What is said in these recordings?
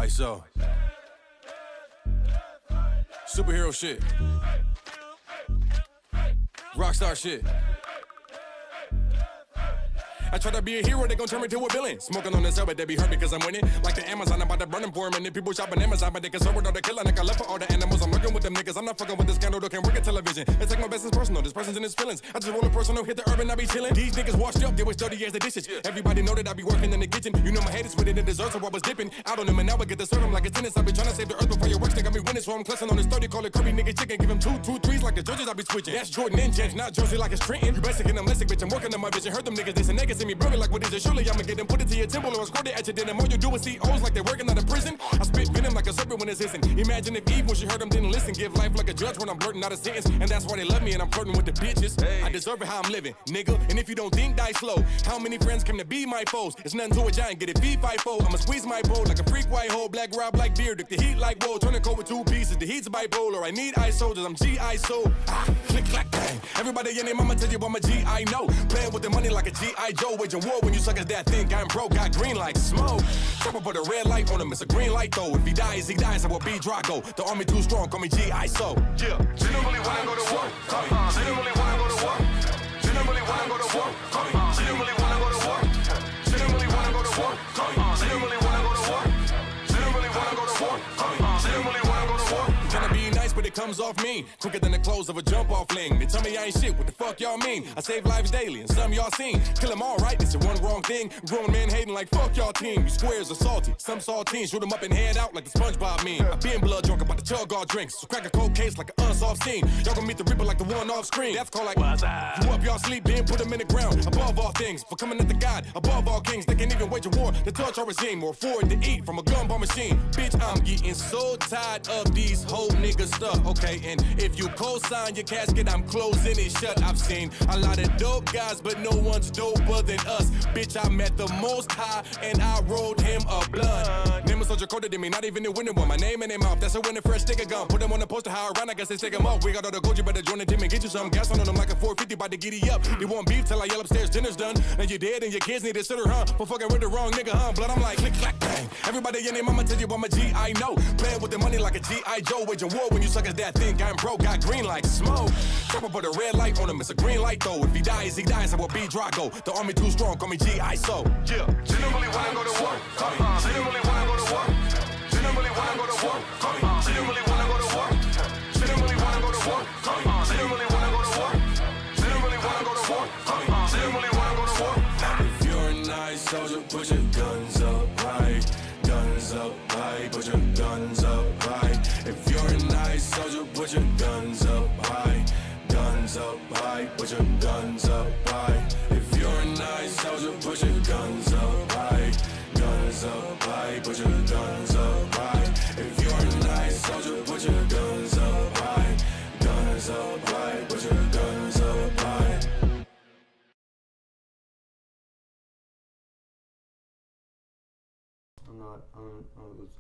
Alright, so superhero shit, rockstar shit. I try to be a hero, they gon' turn me to a villain. Smoking on the cell, but they be hurt because I'm winning. Like the Amazon, I'm about to burn them for a minute. People shopping Amazon, but they concerned with all the killing. Like I left for all the animals, I'm looking with them niggas. I'm not fucking with this scandal, that can work at television. They take my best as personal, this person's in his feelings. I just roll a personal, hit the urban, I be chillin'. These niggas washed up, they was dirty as the dishes. Everybody know that I be working in the kitchen. You know my head is with it in dessert, so I was dipping out on them, and now I get to serve them like a tennis. I be trying to save the earth before your works, they got me winning. So I'm clutching on this 30, call it Kirby, nigga chicken. Give him two threes like the judges, I be switching. That's Jordan and Jets, not Jersey like it's Trenton. You basic and I'm less bitch, I'm working on my vision. Heard them niggas, they say niggas see me brilliant like what is it? Surely I'ma get them, put it to your temple or escort it at your dinner. More you do is see O's like they're working out of prison. I spit venom like a serpent when it's hissing. Imagine if Eve, when she heard them, didn't listen. Give life like a judge when I'm blurting out a sentence. And that's why they love me and I'm flirting with the bitches. I deserve it how I'm living, nigga. And if you don't think, die slow. How many friends came to be my foes? It's nothing to a giant, get it feed 5-4. I'ma squeeze my bowl like a freak white hole. Black rob like beer, dick the heat like woe. Turn the code with 2 pieces, the heat's bipolar. I need eye soldiers, I'm G.I. so. Click, clack, bang. Everybody in their mama tell you I'm a G.I. know. Playing with the money like a G.I. Joe. Waging war when you suckers that think I'm broke. Got green like smoke. Trump put a red light on him, it's a green light though. If he dies, I will be Drago. The army too strong, call me G.I. so. Yeah, generally when I go to war, call me. Generally when I go to war. Generally when I go to war, call me. Generally when I go to war. Generally when I go to war, call me. Generally when I go to war. Generally when I go to war, call me. Generally when I go to war. Tryna be nice, but it comes off mean. Quicker than the close of a jump-off fling. They tell me I ain't shit, what the fuck y'all mean? I save lives daily, and some y'all seen. Kill them all right, it's the one wrong thing. Grown men hating like fuck y'all team. You squares are salty, some saltines. Shoot them up and head out like the SpongeBob meme. I been blood drunk, about to chug all drinks. So crack a cold case like an unsolved scene. Y'all gon' meet the Reaper like the one off screen. That's called like, what's up? You up y'all sleep, then put them in the ground. Above all things, for coming at the God. Above all kings, they can't even wage a war to touch our regime or afford to eat from a gumball machine. Bitch, I'm getting so tired of these whole nigga stuff. Okay, and if you co-sign your casket, I'm closing it shut. I've seen a lot of dope guys, but no one's doper than us. Bitch, I met the most high, and I rolled him a blunt. Name a soldier colder than me, not even the winning one. My name in their mouth, that's a winning fresh stick of gum. Put them on the poster, how I run, I guess they stick them up. We got all the gold, you better join the team and get you some gas on them like a 450, about to giddy up. You want beef till I yell upstairs, dinner's done. And you're dead and your kids need a sitter, huh? For fucking with the wrong nigga, huh? Blood, I'm like, click, clack, bang. Everybody in their mama tell you I'm a G.I. know. Playing with the money like a G.I. Joe. Waging war when you suckers that think I'm broke. Got green like smoke. Trump put a red light on him, it's a green light though. If he dies, I will be Drago. The army too strong, call me G.I. so. Yeah, generally when I go to war, call me. Generally when I go to war. Generally when I go to war, call me. Generally when I go to war. Generally when I go to war, call me. Generally when I go to war. Generally when I go to war, call me. Generally when I go to war. If you're a nice soldier, put your guns up high. Guns up high, put your guns up high. If you're a nice soldier, put your guns up high. Guns up high, put your guns up high. If you're a nice soldier, put your guns up high. Guns up high, put your guns up high. If you're a nice soldier, put your guns up high. Guns up high, put your guns up high.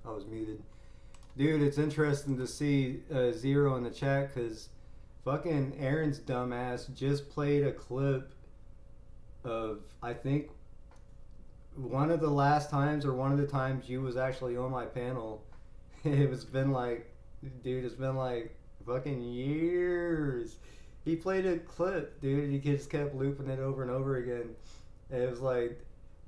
I was muted. Dude, it's interesting to see Zero in the chat because fucking Aaron's dumbass just played a clip of, I think, one of the last times or one of the times you was actually on my panel. It's been like fucking years. He played a clip, dude. He just kept looping it over and over again. And it was like,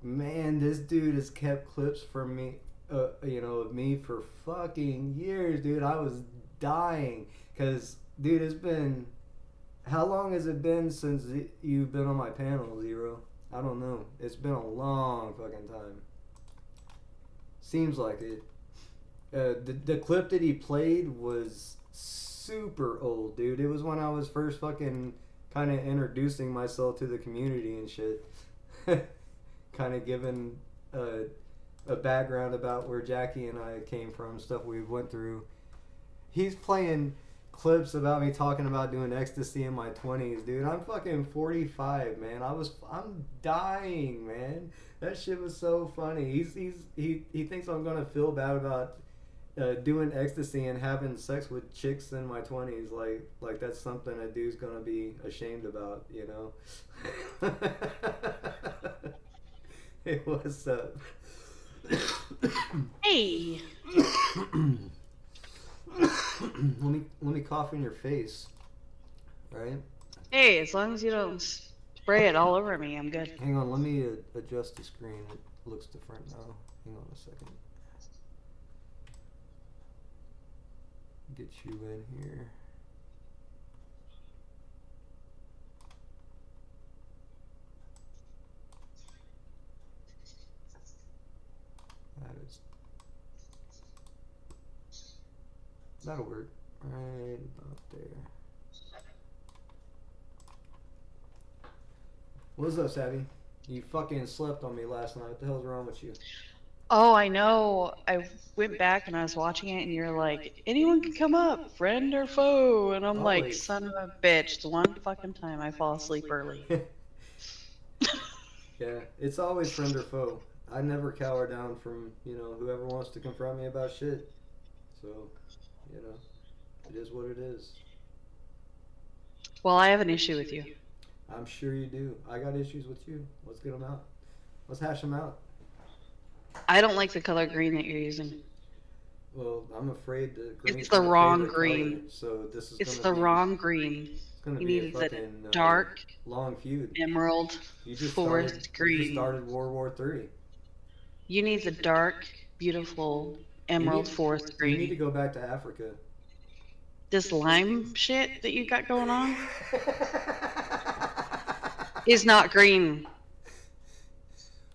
man, this dude has kept clips from me, of me for fucking years, dude. I was dying because, dude, it's been, how long has it been since you've been on my panel, Zero? I don't know. It's been a long fucking time. Seems like it. The clip that he played was super old, dude. It was when I was first fucking kind of introducing myself to the community and shit. Kind of giving a background about where Jackie and I came from, stuff we went through. He's playing clips about me talking about doing ecstasy in my 20s, dude. I'm fucking 45, man. I'm dying, man. That shit was so funny. He thinks I'm gonna feel bad about doing ecstasy and having sex with chicks in my 20s, like that's something a dude's gonna be ashamed about, you know. Hey, what's up? Hey. let me cough in your face, right? Hey, as long as you don't spray it all over me, I'm good. Hang on, let me adjust the screen. It looks different now. Hang on a second. Get you in here. That'll work. Right about there. What's up, Savvy? You fucking slept on me last night. What the hell's wrong with you? Oh, I know. I went back and I was watching it, and you're like, anyone can come up, friend or foe. And I'm like, Always. son of a bitch, the one fucking time I fall asleep early. Yeah, it's always friend or foe. I never cower down from, whoever wants to confront me about shit. So, you know, it is what it is. Well, I have an issue with you. I'm sure you do. I got issues with you. Let's get them out. Let's hash them out. I don't like the color green that you're using. Well, I'm afraid that green's It's the my wrong favorite green. color, so this is It's gonna the be wrong green. it's gonna You be a needed fucking the dark long feud. emerald You just forest green. You just started World War III. You need the dark, beautiful emerald forest green. You need to go back to Africa. This lime shit that you got going on is not green.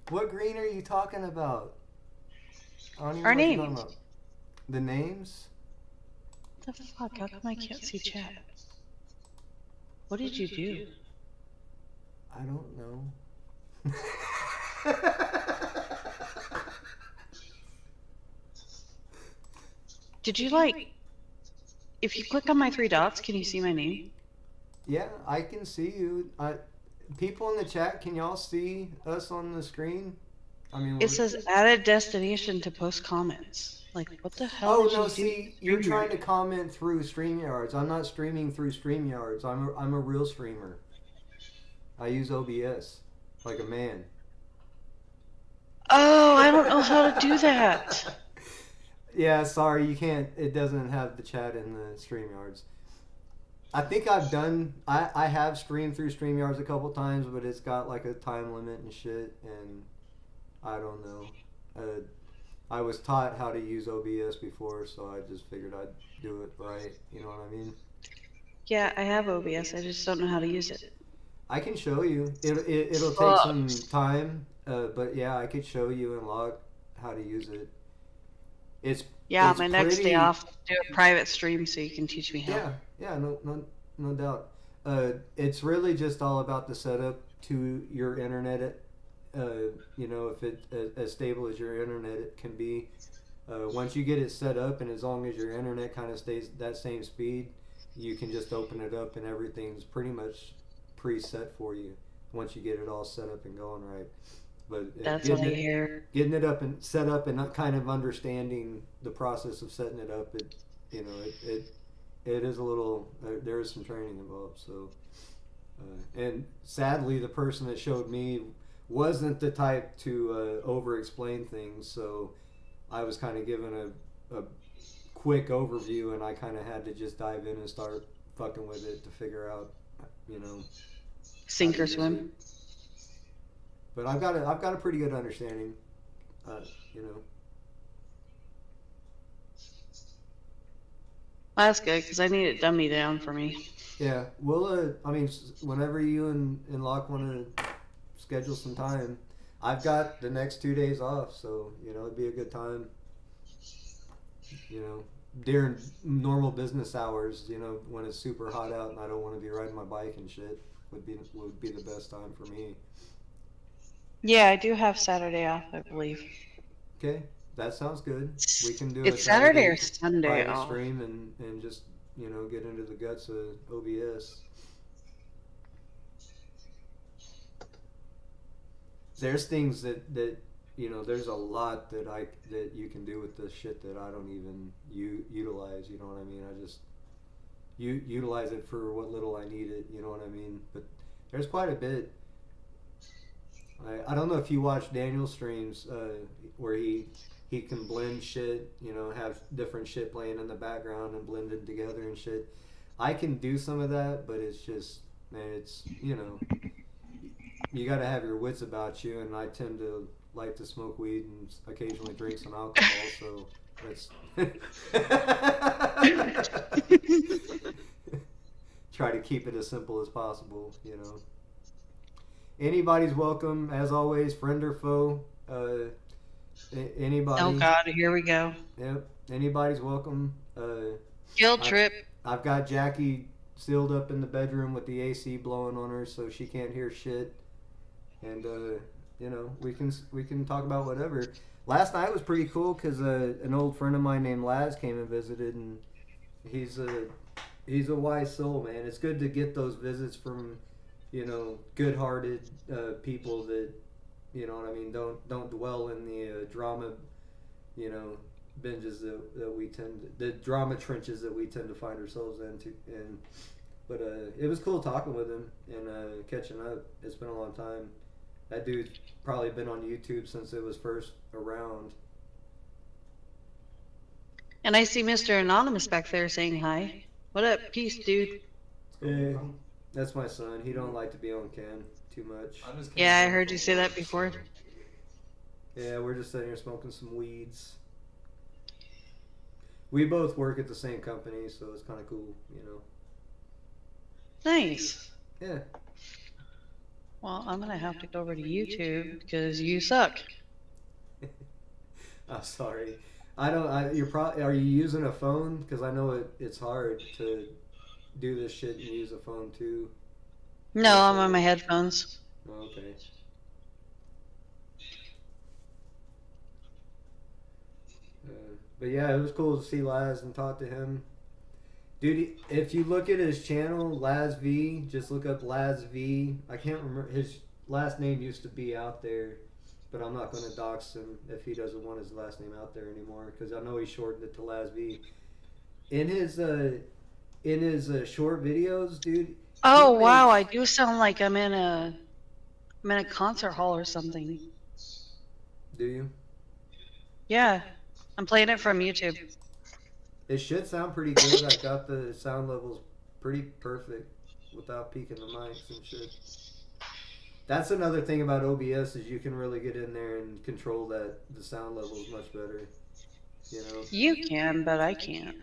What green are you talking about? I don't even Our know what you're talking names. about. The names? What the fuck? How come I can't see chat? What did you do? I don't know. Did you like... If you click on my three dots, can you see my name? Yeah, I can see you. People in the chat, can y'all see us on the screen? I mean, It says added destination to post comments. Like, what the hell did you do? See, you're trying to comment through StreamYards. I'm not streaming through StreamYards. I'm a real streamer. I use OBS like a man. Oh, I don't know how to do that. Yeah, sorry, you can't. It doesn't have the chat in the StreamYards. I think I have streamed through StreamYards a couple times, but it's got like a time limit and shit, and I don't know. I was taught how to use OBS before, so I just figured I'd do it right. You know what I mean? Yeah, I have OBS. I just don't know how to use it. I can show you. It'll take some time, but yeah, I could show you and log how to use it. It's my next day off, do a private stream so you can teach me how. Yeah, no doubt. It's really just all about the setup to your internet. If it as stable as your internet it can be. Once you get it set up, and as long as your internet kind of stays that same speed, you can just open it up, and everything's pretty much preset for you once you get it all set up and going right. But that's what I hear. Getting it up and set up and not kind of understanding the process of setting it up, it is a little. There is some training involved. So, and sadly, the person that showed me wasn't the type to over-explain things. So, I was kind of given a quick overview, and I kind of had to just dive in and start fucking with it to figure out, sink or swim. But I've got a pretty good understanding, That's good, because I need it dummy down for me. Yeah, we'll. Whenever you and Locke want to schedule some time, I've got the next 2 days off, so it'd be a good time. During normal business hours, when it's super hot out and I don't want to be riding my bike and shit, would be the best time for me. Yeah, I do have Saturday off, I believe. Okay, that sounds good. We can do it's Saturday or Sunday off. Stream and just get into the guts of OBS. There's things that there's a lot that you can do with this shit that I don't even utilize. You know what I mean? I just utilize it for what little I need it. You know what I mean? But there's quite a bit. I don't know if you watch Daniel streams where he can blend shit, you know, have different shit playing in the background and blend it together and shit. I can do some of that, but it's just, man, it's, you know, you got to have your wits about you, and I tend to like to smoke weed and occasionally drink some alcohol, so that's try to keep it as simple as possible, you know. Anybody's welcome, as always, friend or foe. Anybody. Oh God, here we go. Yep. Anybody's welcome. Guilt I've, trip. I've got Jackie sealed up in the bedroom with the AC blowing on her, so she can't hear shit. And you know, we can talk about whatever. Last night was pretty cool because an old friend of mine named Laz came and visited, and he's a wise soul, man. It's good to get those visits from, you know, good-hearted people that, you know what I mean, don't dwell in the drama, you know, binges that we the drama trenches that we tend to find ourselves into. But it was cool talking with him and catching up. It's been a long time. That dude's probably been on YouTube since it was first around. And I see Mr. Anonymous back there saying hi. What up? Peace, dude. Yeah, that's my son. He don't like to be on cam too much. Yeah, I heard you say that before. Yeah, we're just sitting here smoking some weeds. We both work at the same company, so it's kind of cool, you know. Nice. Yeah. Well, I'm gonna have to go over to YouTube because you suck. I'm sorry. Are you using a phone? Because I know it's hard to do this shit and use a phone too. No, I'm on my headphones. Oh, okay. But yeah, it was cool to see Laz and talk to him. Dude, if you look at his channel, Laz V, just look up Laz V. I can't remember, his last name used to be out there, but I'm not going to dox him if he doesn't want his last name out there anymore, because I know he shortened it to Laz V. In his short videos, dude. Oh wow, I do sound like I'm in a concert hall or something. Do you? Yeah, I'm playing it from YouTube. It should sound pretty good. I got the sound levels pretty perfect without peaking the mics and shit. That's another thing about OBS is you can really get in there and control the sound levels much better. You know. You can, but I can't.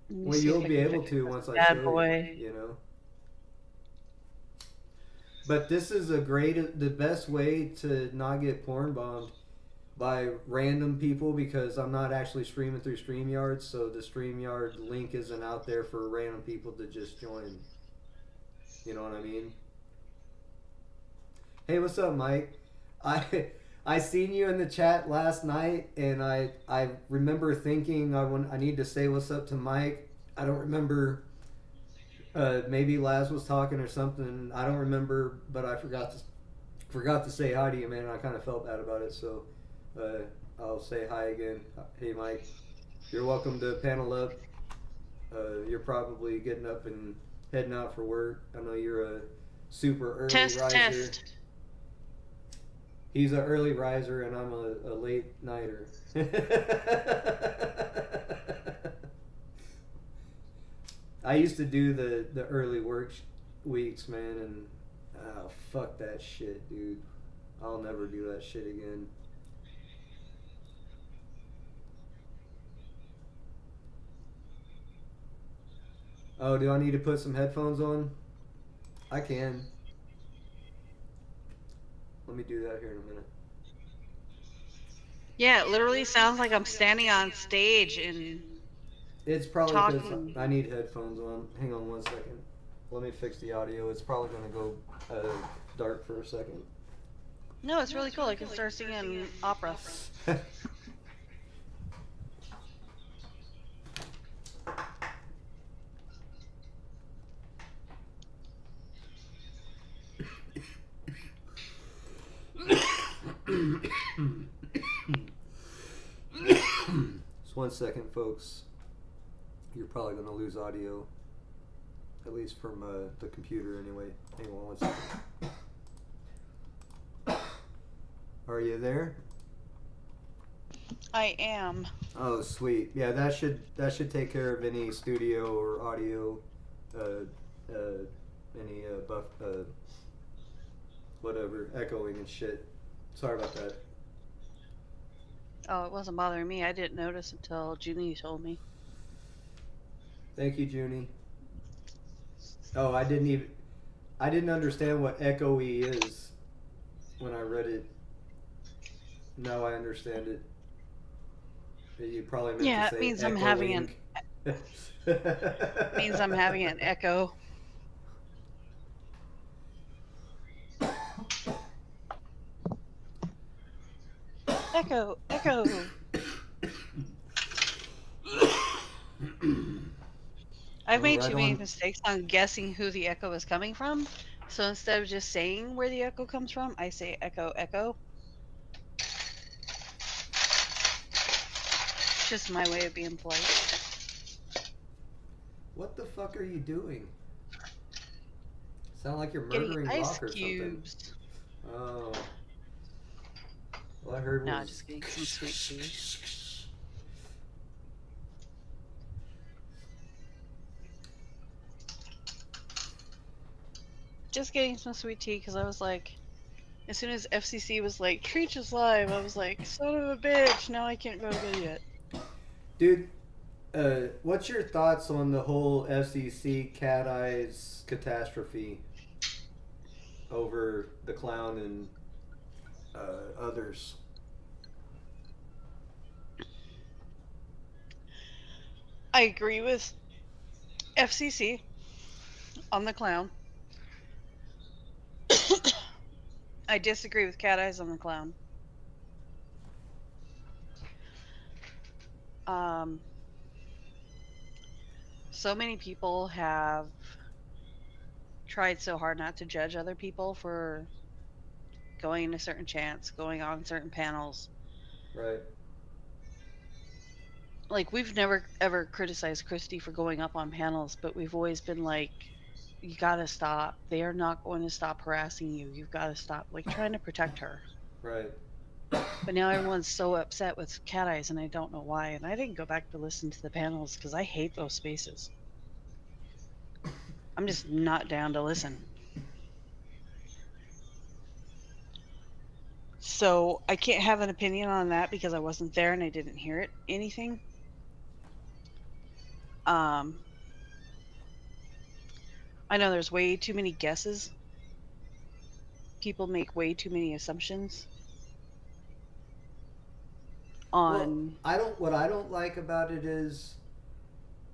Well, you'll be able to once I show you. You know. But this is the best way to not get porn bombed by random people, because I'm not actually streaming through StreamYard, so the StreamYard link isn't out there for random people to just join. You know what I mean? Hey, what's up, Mike? I seen you in the chat last night, and I remember thinking I need to say what's up to Mike. I don't remember. Maybe Laz was talking or something. I don't remember, but I forgot to say hi to you, man. I kind of felt bad about it, so I'll say hi again. Hey, Mike. You're welcome to panel up. You're probably getting up and heading out for work. I know you're a super early riser. Test. He's an early riser, and I'm a late nighter. I used to do the early work weeks, man, and oh, fuck that shit, dude. I'll never do that shit again. Oh, do I need to put some headphones on? I can. Let me do that here in a minute. Yeah, it literally sounds like I'm standing on stage and It's probably because I need headphones on. Hang on one second. Let me fix the audio. It's probably going to go dark for a second. No, it's really cool. I can start singing opera. Just 1 second, folks. You're probably going to lose audio, at least from the computer anyway. Hang on 1 second. Are you there? I am. Oh, sweet. Yeah, that should take care of any studio or audio, uh, any buff, whatever, echoing and shit. Sorry about that. Oh, it wasn't bothering me. I didn't notice until Junie told me. Thank you, Junie. Oh, I didn't understand what echoey is when I read it. Now I understand it. You probably meant Yeah, to it say means I'm having echoing. means I'm having an echo. Echo, echo. I've Well, made right too many on. mistakes on guessing who the echo is coming from. So instead of just saying where the echo comes from, I say echo, echo. Just my way of being polite. What the fuck are you doing? Sound like you're Getting murdering ice rock or something. cubes. Oh, all I heard No, was. just getting some sweet tea. Just getting some sweet tea because I was like, as soon as FCC was like, Treach is live, I was like, son of a bitch, now I can't go to bed yet. Dude, what's your thoughts on the whole FCC cat eyes catastrophe over the clown and others? I agree with FCC on the clown. I disagree with Cat Eyes on the clown. Um, so many people have tried so hard not to judge other people for going to certain chants, going on certain panels. Right. Like, we've never ever criticized Christy for going up on panels, but we've always been like, you gotta stop. They are not going to stop harassing you. You've got to stop, like, trying to protect her. Right. But now everyone's so upset with Cat Eyes, and I don't know why. And I didn't go back to listen to the panels because I hate those spaces. I'm just not down to listen. So I can't have an opinion on that because I wasn't there and I didn't hear it anything. Um, I know there's way too many guesses. People make way too many assumptions Well, on. what I don't like about it is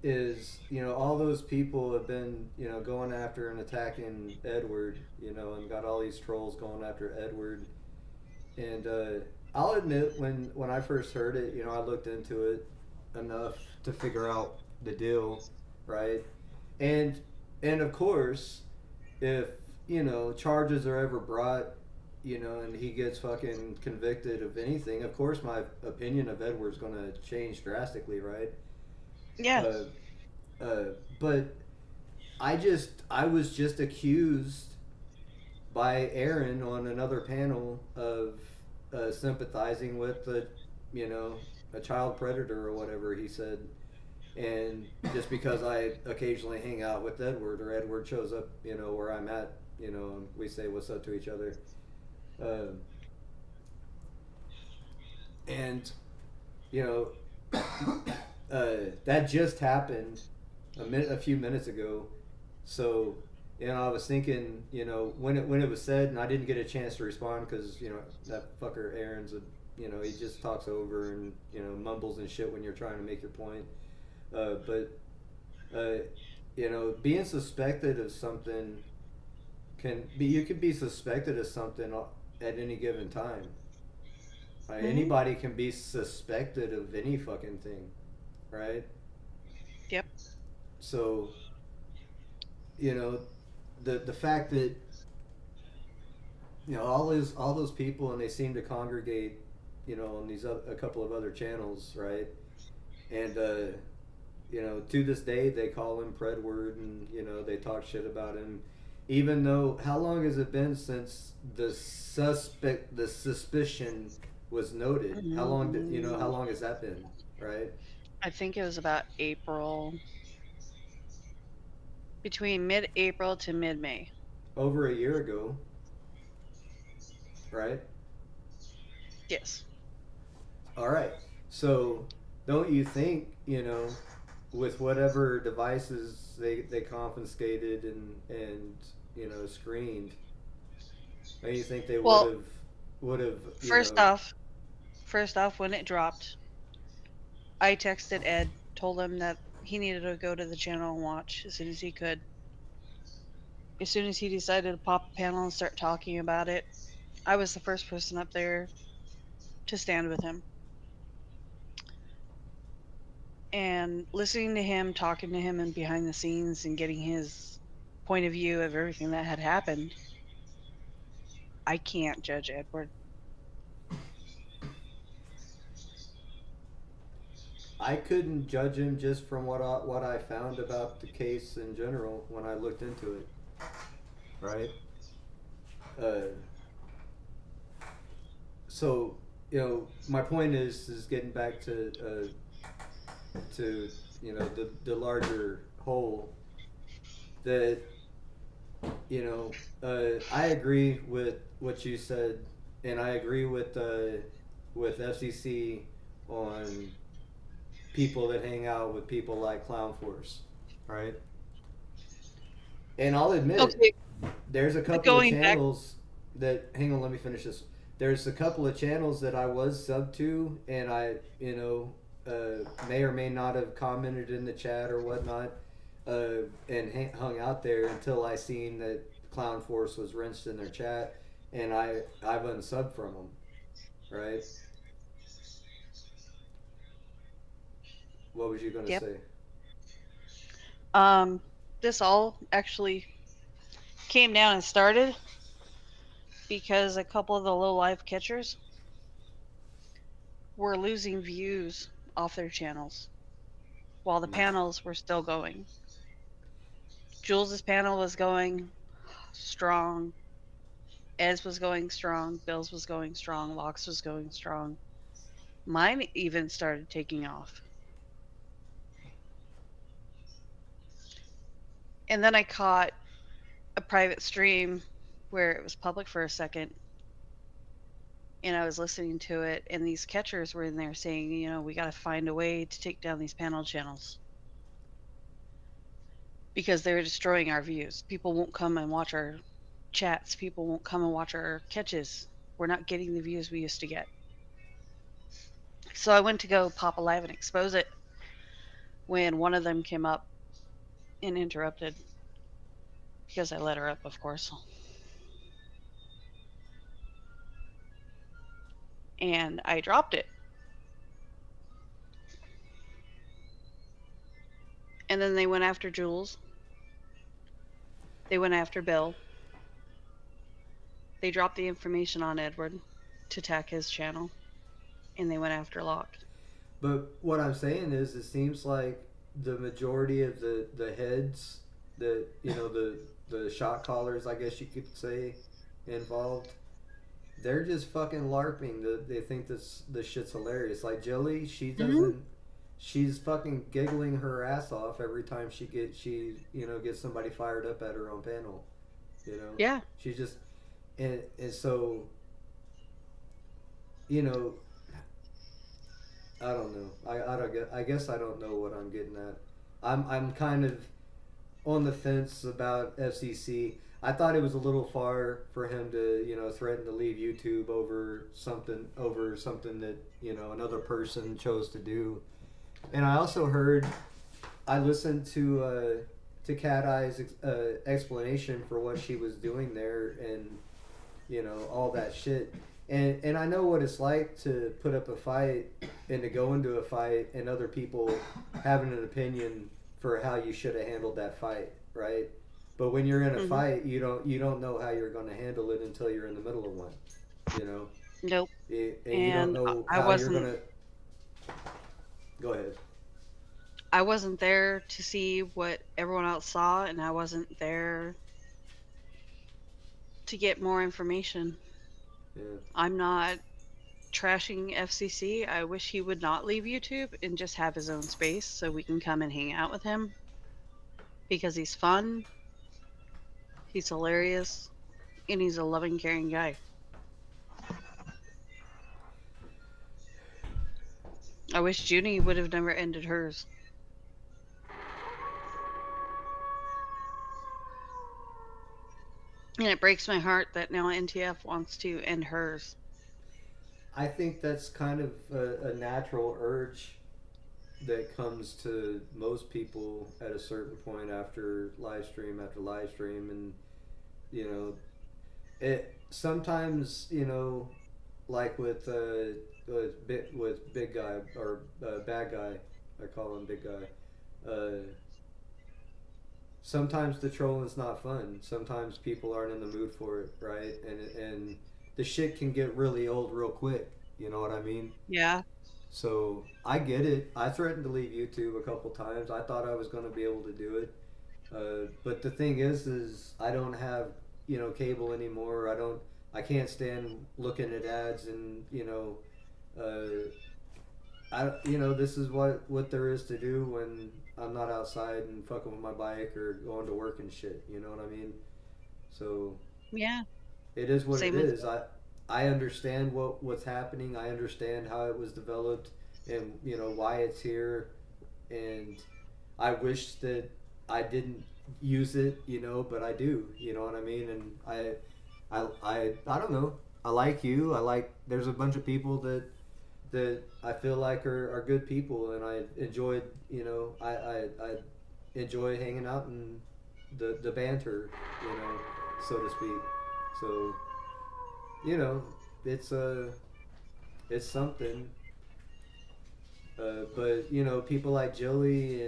all those people have been going after and attacking Edward, and got all these trolls going after Edward. And I'll admit, when I first heard it, I looked into it enough to figure out the deal, right? And of course, if charges are ever brought, and he gets fucking convicted of anything, of course my opinion of Edward's gonna change drastically, right? Yeah. Uh, but I was just accused by Aaron on another panel of sympathizing with a child predator or whatever he said, and just because I occasionally hang out with Edward or Edward shows up, where I'm at, and we say what's up to each other, and that just happened a few minutes ago, so. I was thinking, when it was said, and I didn't get a chance to respond because that fucker Aaron's he just talks over and mumbles and shit when you're trying to make your point. But being suspected of something you could be suspected of something at any given time. Mm-hmm. Anybody can be suspected of any fucking thing, right? Yep. So, the fact that all those people, and they seem to congregate on these a couple of other channels, right? And to this day they call him Predward, and they talk shit about him, Even though, how long has it been since the suspicion was noted? How long did you know? How Mm, long has that been? Right, I think it was about April, between mid-April to mid-May. over a year ago. Right. Yes. All right. So, don't you think, with whatever devices they confiscated and screened, don't you think they Well, would have first off, first off, when it dropped, I texted Ed, told him that he needed to go to the channel and watch as soon as he could. As soon as he decided to pop a panel and start talking about it, I was the first person up there to stand with him. And listening to him, talking to him and behind the scenes and getting his point of view of everything that had happened, I can't judge Edward. I couldn't judge him just from what I found about the case in general when I looked into it, right? Uh, so my point is getting back to the larger whole that I agree with what you said, and I agree with FCC on people that hang out with people like Clown Force, right? And I'll admit, Okay, there's a couple of going back. channels that. Hang on, let me finish this. There's a couple of channels that I was sub to, and I, may or may not have commented in the chat or whatnot, and hung out there until I seen that Clown Force was rinsed in their chat, and I've unsubbed from them, right? What was you gonna Yep. say? Um, this all actually came down and started because a couple of the low life catchers were losing views off their channels while the panels were still going. Jules's panel was going strong. Ed's was going strong. Bill's was going strong. Locke's was going strong. Mine even started taking off. And then I caught a private stream where it was public for a second, and I was listening to it, and these catchers were in there saying, we got to find a way to take down these panel channels because they're destroying our views. People won't come and watch our chats. People won't come and watch our catches. We're not getting the views we used to get. So I went to go pop a live and expose it when one of them came up and interrupted because I let her up, of course. And I dropped it. And then they went after Jules. They went after Bill. They dropped the information on Edward to attack his channel. And they went after Locke. But what I'm saying is, it seems like the majority of the heads that the shot callers, I guess you could say, involved, they're just fucking larping. They think this shit's hilarious. Like Jilly, she Mm-hmm. doesn't. She's fucking giggling her ass off every time gets somebody fired up at her own panel. You know, Yeah. she just and so you know I don't know. I don't get. I guess I don't know what I'm getting at. I'm kind of on the fence about FCC. I thought it was a little far for him to threaten to leave YouTube over something that another person chose to do. And I also heard, I listened to Cat Eye's explanation for what she was doing there, and all that shit. And I know what it's like to put up a fight and to go into a fight and other people having an opinion for how you should have handled that fight, right? But when you're in a Mm-hmm. fight, you don't know how you're going to handle it until you're in the middle of one, you know. Nope. And you don't And know I how you're wasn't going to. Go ahead. I wasn't there to see what everyone else saw, and I wasn't there to get more information. Yeah. I'm not trashing FCC. I wish he would not leave YouTube and just have his own space so we can come and hang out with him because he's fun, he's hilarious, and he's a loving, caring guy. I wish Junie would have never ended hers. And it breaks my heart that now NTF wants to end hers. I think that's kind of a natural urge that comes to most people at a certain point after live stream, and you know, it sometimes, like with big guy or bad guy, I call him big guy. Sometimes the trolling's not fun. Sometimes people aren't in the mood for it, right? And the shit can get really old real quick. You know what I mean? Yeah. So I get it. I threatened to leave YouTube a couple times. I thought I was going to be able to do it, but the thing is I don't have cable anymore. I can't stand looking at ads, and this is what there is to do when I'm not outside and fucking with my bike or going to work and shit. You know what I mean? So Yeah. it is what it Same with is. I understand what's happening. I understand how it was developed, and why it's here, and I wish that I didn't use it, but I do. You know what I mean? And I don't know. I like you. I like. There's a bunch of people that I feel like are good people, and I enjoyed. I enjoy hanging out and the banter, so to speak. So it's it's something. But people like Jilly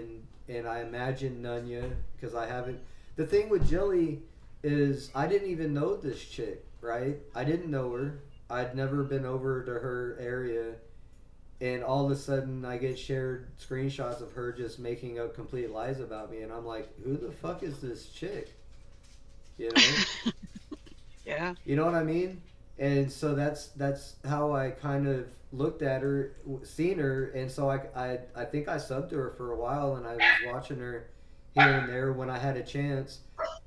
and I imagine Nunya, because I haven't. The thing with Jilly is I didn't even know this chick, right? I didn't know her. I'd never been over to her area, and all of a sudden I get shared screenshots of her just making up complete lies about me, and I'm like, who the fuck is this chick? You know? Yeah. You know what I mean? And so that's how I kind of looked at her, seen her, and so I think I subbed to her for a while, and I was watching her here and there when I had a chance,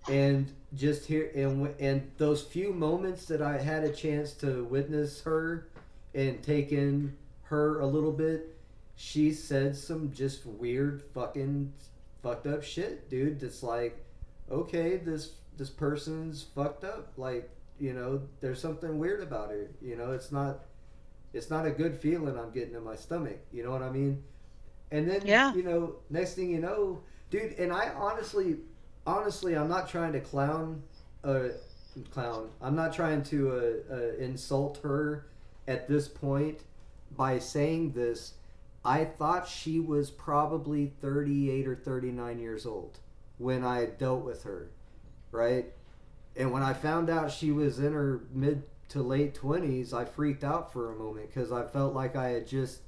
and just here and those few moments that I had a chance to witness her and take in her a little bit, she said some just weird fucking fucked up shit, dude. That's like, okay, this person's fucked up, like. There's something weird about her. It's not a good feeling I'm getting in my stomach. You know what I mean? And then, Yeah. next thing you know, dude, and I honestly, I'm not trying to clown. I'm not trying to insult her at this point by saying this. I thought she was probably 38 or 39 years old when I dealt with her, right? And when I found out she was in her mid to late 20s, I freaked out for a moment because I felt like I had just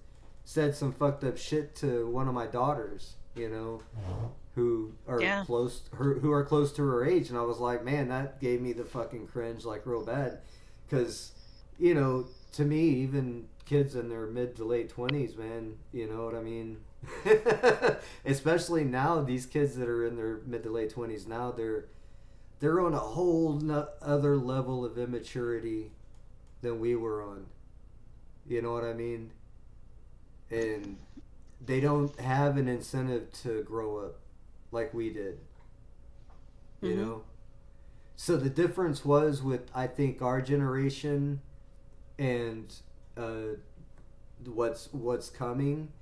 said some fucked up shit to one of my daughters, who are Yeah. who are close to her age, and I was like, man, that gave me the fucking cringe, like real bad, because to me, even kids in their mid to late 20s, man, you know what I mean? Especially now, these kids that are in their mid to late 20s now, they're on a whole other level of immaturity than we were on. You know what I mean? And they don't have an incentive to grow up like we did. You know? So the difference was with, I think, our generation and what's coming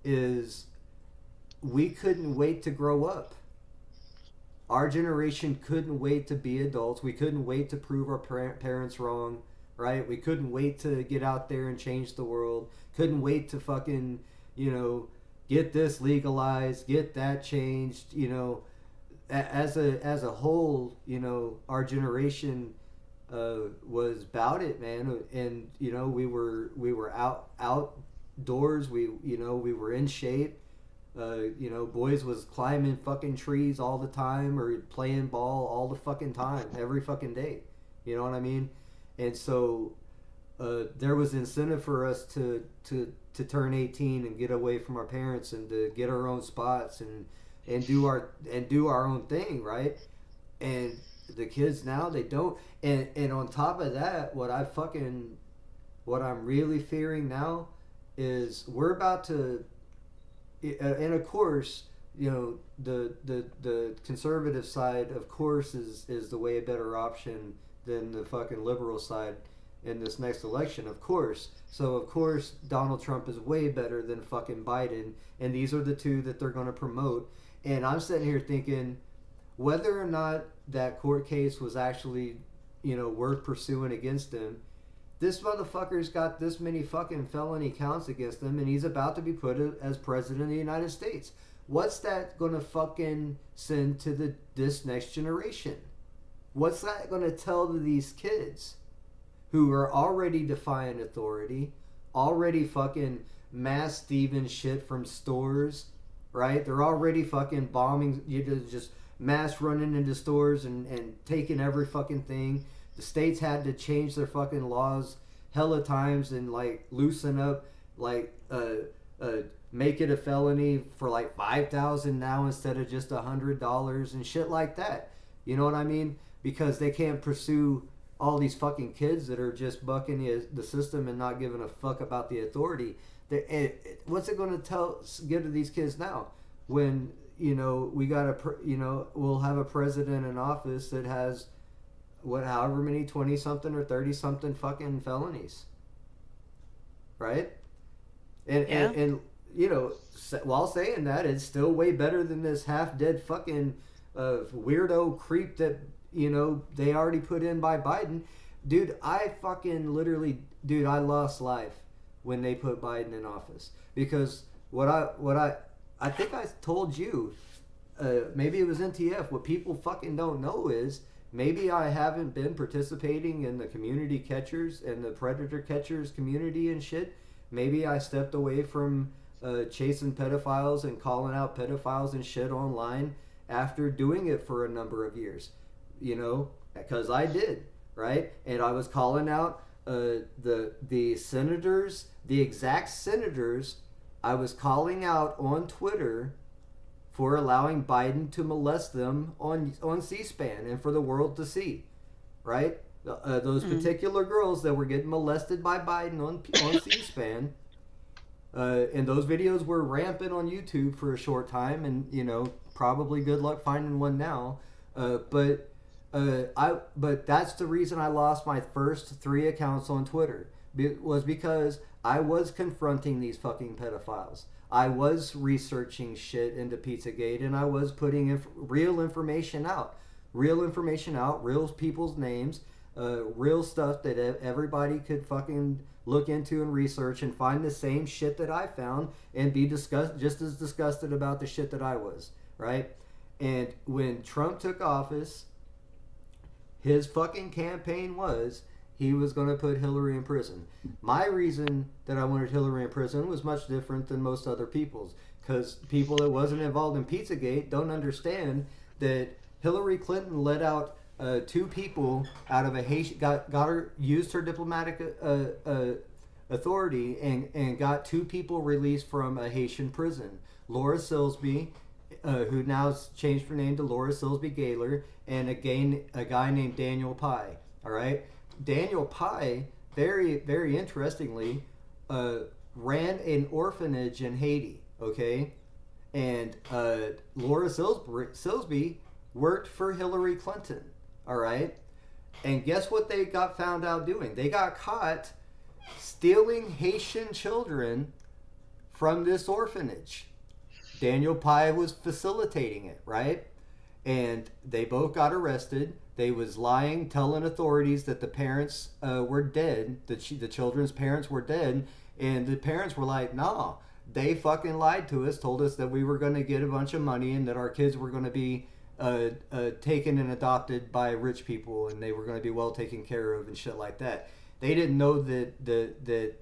is we couldn't wait to grow up. Our generation couldn't wait to be adults. We couldn't wait to prove our parents wrong, right? We couldn't wait to get out there and change the world. Couldn't wait to fucking, get this legalized, get that changed, As a whole, our generation was about it, man. And, we were outdoors. We were in shape. Boys was climbing fucking trees all the time or playing ball all the fucking time, every fucking day. You know what I mean? And so there was incentive for us to turn 18 and get away from our parents and to get our own spots and do our own thing, right? And the kids now, they don't. And on top of that, what I'm really fearing now is we're about to, and of course, you know, the conservative side, of course, is the way better option than the fucking liberal side in this next election, of course. So of course Donald Trump is way better than fucking Biden, and these are the two that they're going to promote. And I'm sitting here thinking whether or not that court case was actually, you know, worth pursuing against him. This motherfucker's got this many fucking felony counts against him, and he's about to be put as president of the United States. What's that going to fucking send to this next generation? What's that going to tell to these kids who are already defying authority, already fucking mass thieving shit from stores, right? They're already fucking bombing, just mass running into stores and taking every fucking thing. The states had to change their fucking laws hella times and like loosen up, like make it a felony for like $5,000 now instead of just $100 and shit like that. You know what I mean? Because they can't pursue all these fucking kids that are just bucking the system and not giving a fuck about the authority. What's it going to give to these kids now when, you know, we'll have a president in office that has however many 20 something or 30 something fucking felonies, right? And you know, while saying that, it's still way better than this half dead fucking weirdo creep that, you know, they already put in by Biden. Dude, I fucking literally, I lost life when they put Biden in office. Because I think I told you, maybe it was NTF, what people fucking don't know is maybe I haven't been participating in the community catchers and the predator catchers community and shit. Maybe I stepped away from chasing pedophiles and calling out pedophiles and shit online after doing it for a number of years. You know, because I did, right? And I was calling out the senators, the exact senators I was calling out on Twitter for allowing Biden to molest them on C-SPAN and for the world to see, right? Those particular girls that were getting molested by Biden on C-SPAN, and those videos were rampant on YouTube for a short time, and, you know, probably good luck finding one now. But that's the reason I lost my first 3 accounts on Twitter. Was because I was confronting these fucking pedophiles. I was researching shit into Pizzagate, and I was putting real information out, real people's names, real stuff that everybody could fucking look into and research and find the same shit that I found and be just as disgusted about the shit that I was, right? And when Trump took office, his fucking campaign was he was going to put Hillary in prison. My reason that I wanted Hillary in prison was much different than most other people's, because people that wasn't involved in Pizzagate don't understand that Hillary Clinton let out 2 people out of a Haitian, used her diplomatic authority and got 2 people released from a Haitian prison. Laura Silsby, who now's changed her name to Laura Silsby Gaylor, and a guy named Daniel Pye. All right, Daniel Pye, very very interestingly, ran an orphanage in Haiti. Okay, and Laura Silsby worked for Hillary Clinton. All right, and guess what they got found out doing? They got caught stealing Haitian children from this orphanage. Daniel Pye was facilitating it, right? And they both got arrested. They was lying, telling authorities that the parents were dead, the children's parents were dead, and the parents were like, nah, they fucking lied to us, told us that we were going to get a bunch of money and that our kids were going to be taken and adopted by rich people and they were going to be well taken care of and shit like that. They didn't know that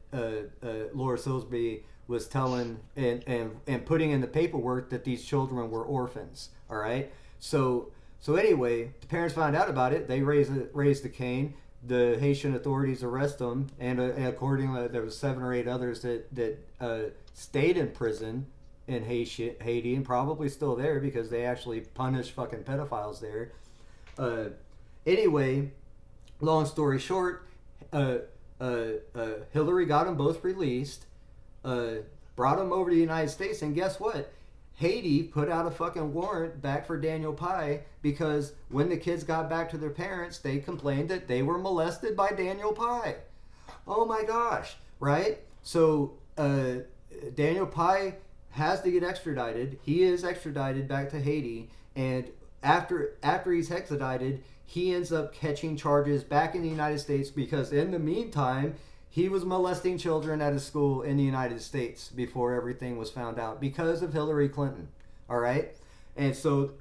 Laura Silsby was telling and putting in the paperwork that these children were orphans. All right, so So anyway, the parents found out about it. They raised the cane. The Haitian authorities arrest them, and accordingly, there was 7 or 8 others that stayed in prison in Haiti, and probably still there because they actually punish fucking pedophiles there. Anyway, long story short, Hillary got them both released, brought them over to the United States, and guess what? Haiti put out a fucking warrant back for Daniel Pai because when the kids got back to their parents, they complained that they were molested by Daniel Pai. Oh my gosh, right? So Daniel Pai has to get extradited. He is extradited back to Haiti, and after he's extradited, he ends up catching charges back in the United States because in the meantime, he was molesting children at a school in the United States before everything was found out because of Hillary Clinton. All right? And so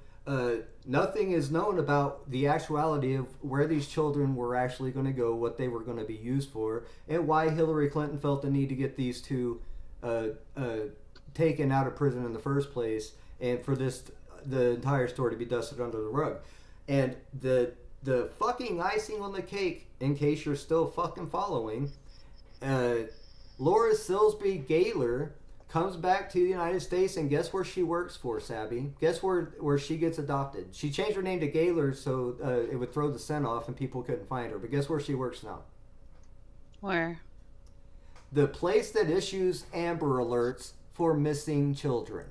nothing is known about the actuality of where these children were actually going to go, what they were going to be used for, and why Hillary Clinton felt the need to get these two taken out of prison in the first place, and for the entire story to be dusted under the rug. And the fucking icing on the cake, in case you're still fucking following, Laura Silsby Gaylor comes back to the United States, and guess where she works for, Sabby? Guess where she gets adopted? She changed her name to Gaylor so it would throw the scent off and people couldn't find her. But guess where she works now? Where? The place that issues Amber Alerts for missing children.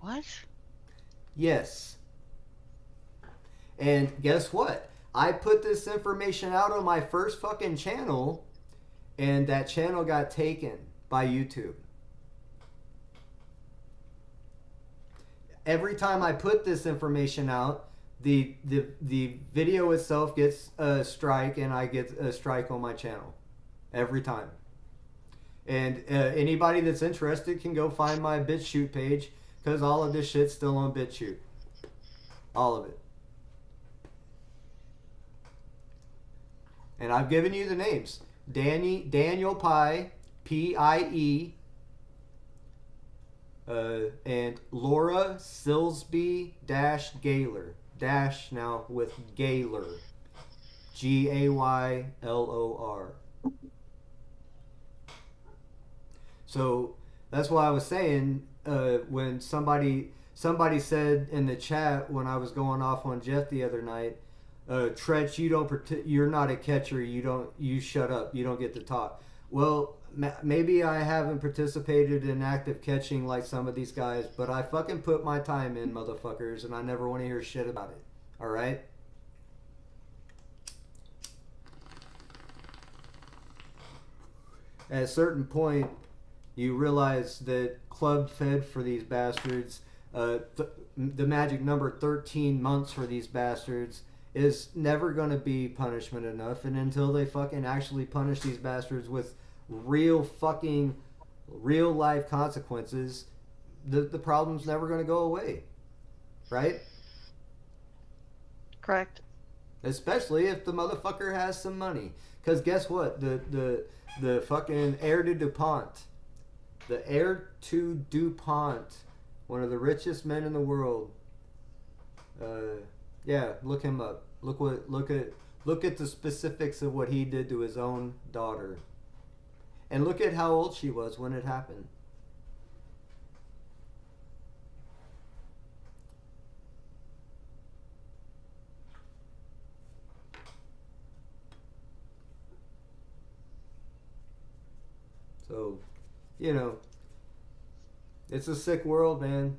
What? Yes. And guess what? I put this information out on my first fucking channel, and that channel got taken by YouTube. Every time I put this information out, the video itself gets a strike, and I get a strike on my channel. Every time. And anybody that's interested can go find my BitChute page, because all of this shit's still on BitChute. All of it. And I've given you the names. Daniel Pai, P-I-E, and Laura Silsby Gaylor. Dash now with Gaylor. Gaylor. So that's why I was saying when somebody said in the chat when I was going off on Jeff the other night, Treach, you're not a catcher. You shut up. You don't get to talk. Well, maybe I haven't participated in active catching like some of these guys, but I fucking put my time in, motherfuckers, and I never want to hear shit about it. All right? At a certain point, you realize that club fed for these bastards, the magic number 13 months for these bastards, is never going to be punishment enough. And until they fucking actually punish these bastards with real life consequences, the problem's never going to go away. Right? Correct. Especially if the motherfucker has some money. Because guess what? The fucking heir to DuPont. The heir to DuPont. One of the richest men in the world. Yeah, look him up. Look at the specifics of what he did to his own daughter. And look at how old she was when it happened. So, it's a sick world, man.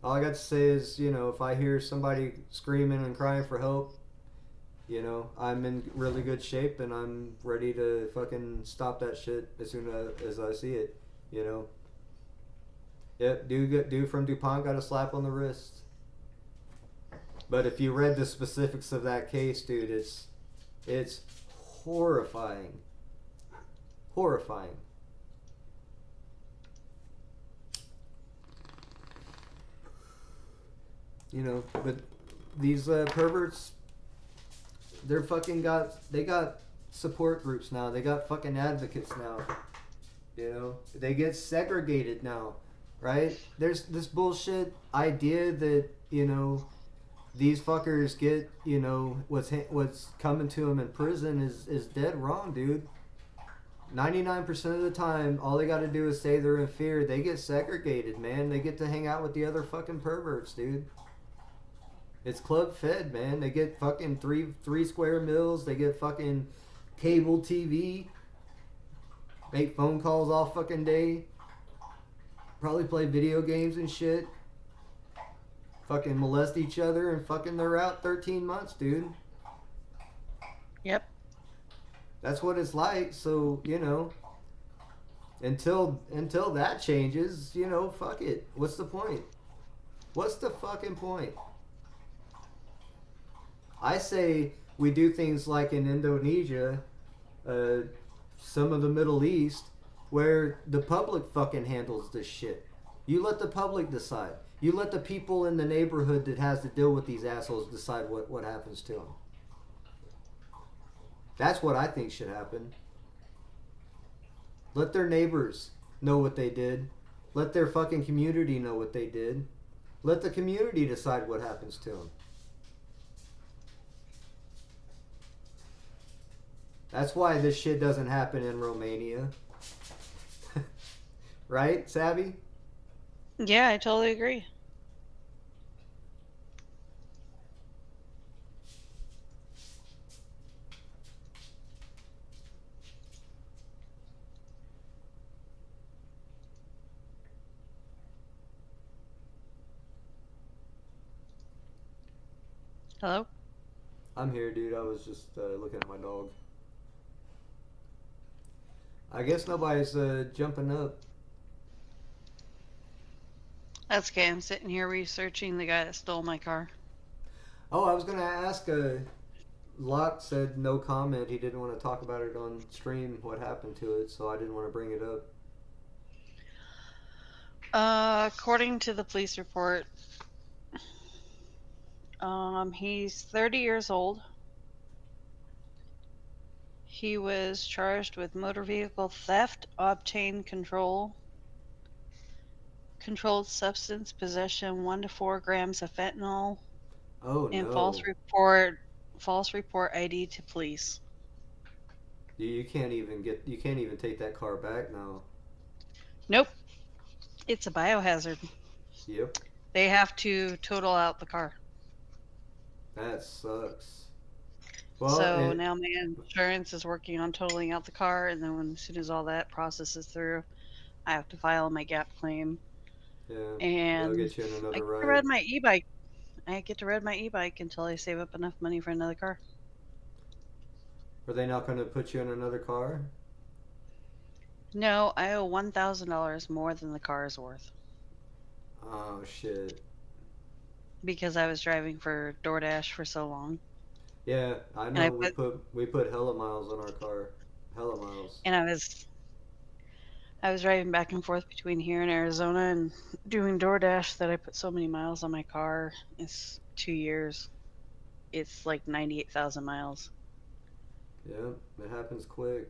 All I got to say is, if I hear somebody screaming and crying for help, I'm in really good shape and I'm ready to fucking stop that shit as soon as I see it, Yep, dude from DuPont got a slap on the wrist. But if you read the specifics of that case, dude, it's horrifying. Horrifying. But these perverts, they got support groups now. They got fucking advocates now. They get segregated now. right? There's this bullshit idea that, you know, these fuckers get, you know, what's coming to them in prison is dead wrong, dude. 99% of the time, all they got to do is say they're in fear. They get segregated, man. They get to hang out with the other fucking perverts, dude. It's club fed, man. They get fucking three square meals. They get fucking cable TV. Make phone calls all fucking day. Probably play video games and shit. Fucking molest each other and fucking they're out 13 months, dude. Yep. That's what it's like. So, you know, until that changes, you know, fuck it. What's the point? What's the fucking point? I say we do things like in Indonesia, some of the Middle East, where the public fucking handles this shit. You let the public decide. You let the people in the neighborhood that has to deal with these assholes decide what happens to them. That's what I think should happen. Let their neighbors know what they did. Let their fucking community know what they did. Let the community decide what happens to them. That's why this shit doesn't happen in Romania. Right, Savvy? Yeah, I totally agree. Hello? I'm here, dude. I was just looking at my dog. I guess nobody's jumping up. That's okay. I'm sitting here researching the guy that stole my car. Oh, I was going to ask, Locke said no comment. He didn't want to talk about it on stream, what happened to it, so I didn't want to bring it up. According to the police report, he's 30 years old. He was charged with motor vehicle theft, obtained control, controlled substance possession, 1 to 4 grams of fentanyl, Oh, and no. false report ID to police. You can't even take that car back now. Nope. It's a biohazard. Yep. They have to total out the car. That sucks. Well, So now my insurance is working on totaling out the car, and then as soon as all that processes through, I have to file my gap claim. yeah, And they'll get you in I another get to ride. ride my e-bike. I get to ride my e-bike until I save up enough money for another car. Are they not going to put you in another car? No, I owe $1,000 more than the car is worth Oh, shit. because I was driving for DoorDash for so long. Yeah, I And know. We put hella miles on our car. Hella miles. And I was driving back and forth between here and Arizona and doing DoorDash that I put so many miles on my car. It's 2 years. It's like 98,000 miles. Yeah, it happens quick.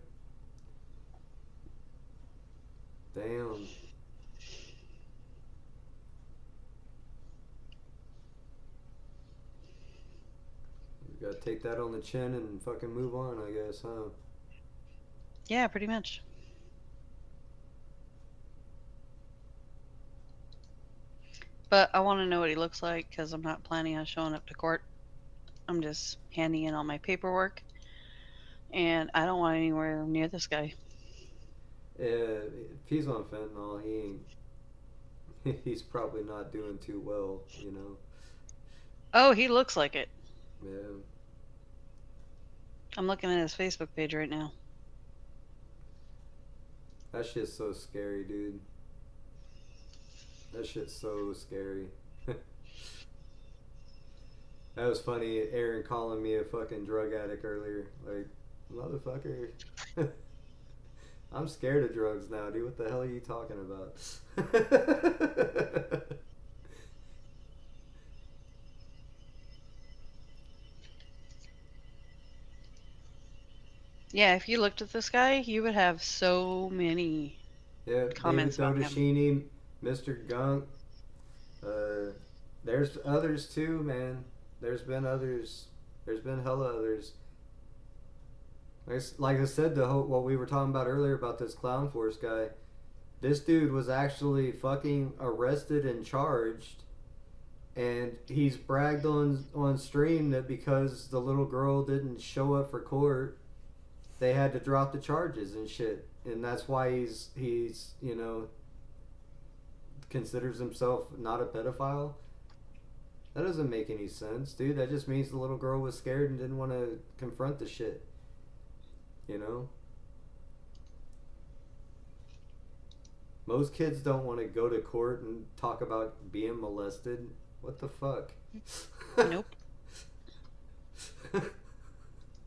Damn. You gotta take that on the chin and fucking move on, I guess, huh? Yeah, pretty much. But I want to know what he looks like because I'm not planning on showing up to court. I'm just handing in all my paperwork. And I don't want anywhere near this guy. Yeah, if he's on fentanyl, he's probably not doing too well, you know? Oh, he looks like it. Yeah. I'm looking at his Facebook page right now. That shit's so scary, dude. That shit's so scary. That was funny, Aaron calling me a fucking drug addict earlier. Like, motherfucker. I'm scared of drugs now, dude. What the hell are you talking about? Yeah, if you looked at this guy, you would have so many Yeah, comments David about him. Dodashini, Mr. Gunk. There's others too, man. There's been others. There's been hella others. Like I said, what we were talking about earlier about this Clown Force guy. This dude was actually fucking arrested and charged, and he's bragged on stream that because the little girl didn't show up for court, they had to drop the charges and shit, and that's why he's you know, considers himself not a pedophile. That doesn't make any sense, dude. That just means the little girl was scared and didn't want to confront the shit. You know? Most kids don't want to go to court and talk about being molested. What the fuck? Nope.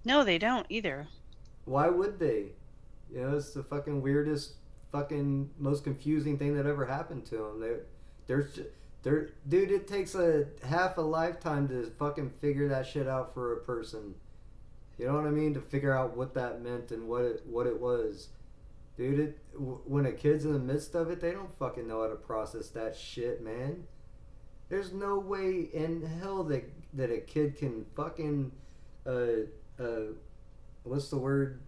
No, they don't either. Why would they? You know, it's the fucking weirdest, fucking most confusing thing that ever happened to them. Dude, it takes a half a lifetime to fucking figure that shit out for a person. You know what I mean? To figure out what that meant and what it was. Dude, when a kid's in the midst of it, they don't fucking know how to process that shit, man. There's no way in hell that a kid can fucking, what's the word?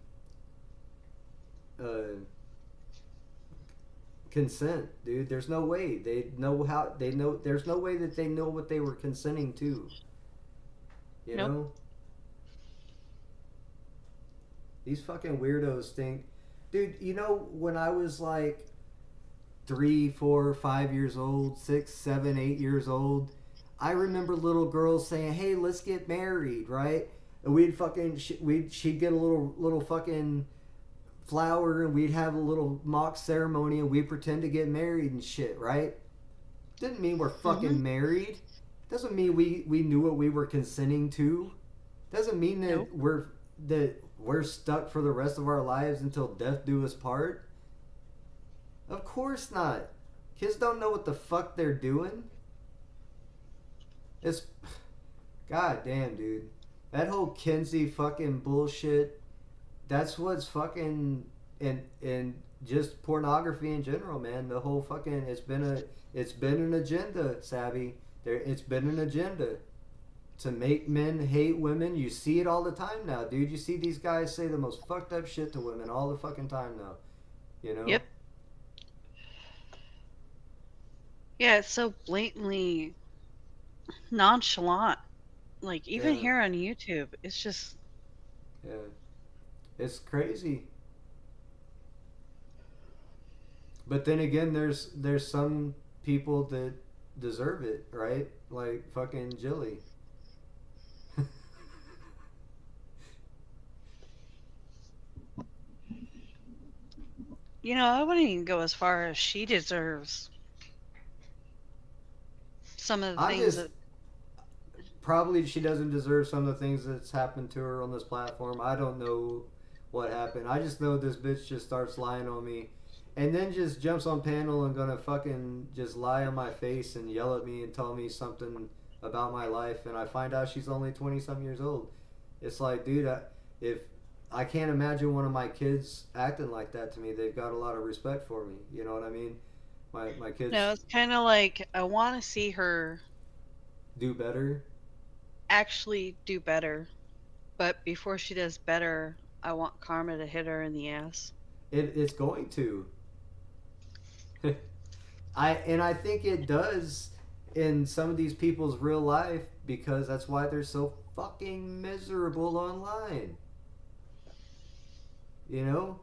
Consent, dude. There's no way. There's no way that they know what they were consenting to. You know? These fucking weirdos think... Dude, you know, when I was like 3, 4, 5 years old, 6, 7, 8 years old, I remember little girls saying, "Hey, let's get married," right? And we'd fucking... She'd get a little fucking flower, and we'd have a little mock ceremony, and we'd pretend to get married and shit, right? Didn't mean we're fucking married. Doesn't mean we knew what we were consenting to. Doesn't mean that we're stuck for the rest of our lives until death do us part. Of course not. Kids don't know what the fuck they're doing. It's... God damn, dude. That whole Kinsey fucking bullshit, that's what's fucking... And just pornography in general, man. The whole fucking... It's been an agenda, Savvy. It's been an agenda to make men hate women. You see it all the time now, dude. You see these guys say the most fucked up shit to women all the fucking time now. You know? Yep. Yeah, it's so blatantly nonchalant. Like, even here on YouTube, it's just... Yeah. It's crazy. But then again, there's some people that deserve it, right? Like fucking Jilly. You know, I wouldn't even go as far as she deserves some of the things that... Probably she doesn't deserve some of the things that's happened to her on this platform. I don't know what happened. I just know this bitch just starts lying on me. And then just jumps on panel and gonna fucking just lie on my face and yell at me and tell me something about my life. And I find out she's only 20-some years old. It's like, dude, if I can't imagine one of my kids acting like that to me. They've got a lot of respect for me. You know what I mean? My kids... No, it's kind of like, I want to see her... do better? Actually do better. But before she does better, I want karma to hit her in the ass. It's going to. I think it does in some of these people's real life, because that's why they're so fucking miserable online. You know?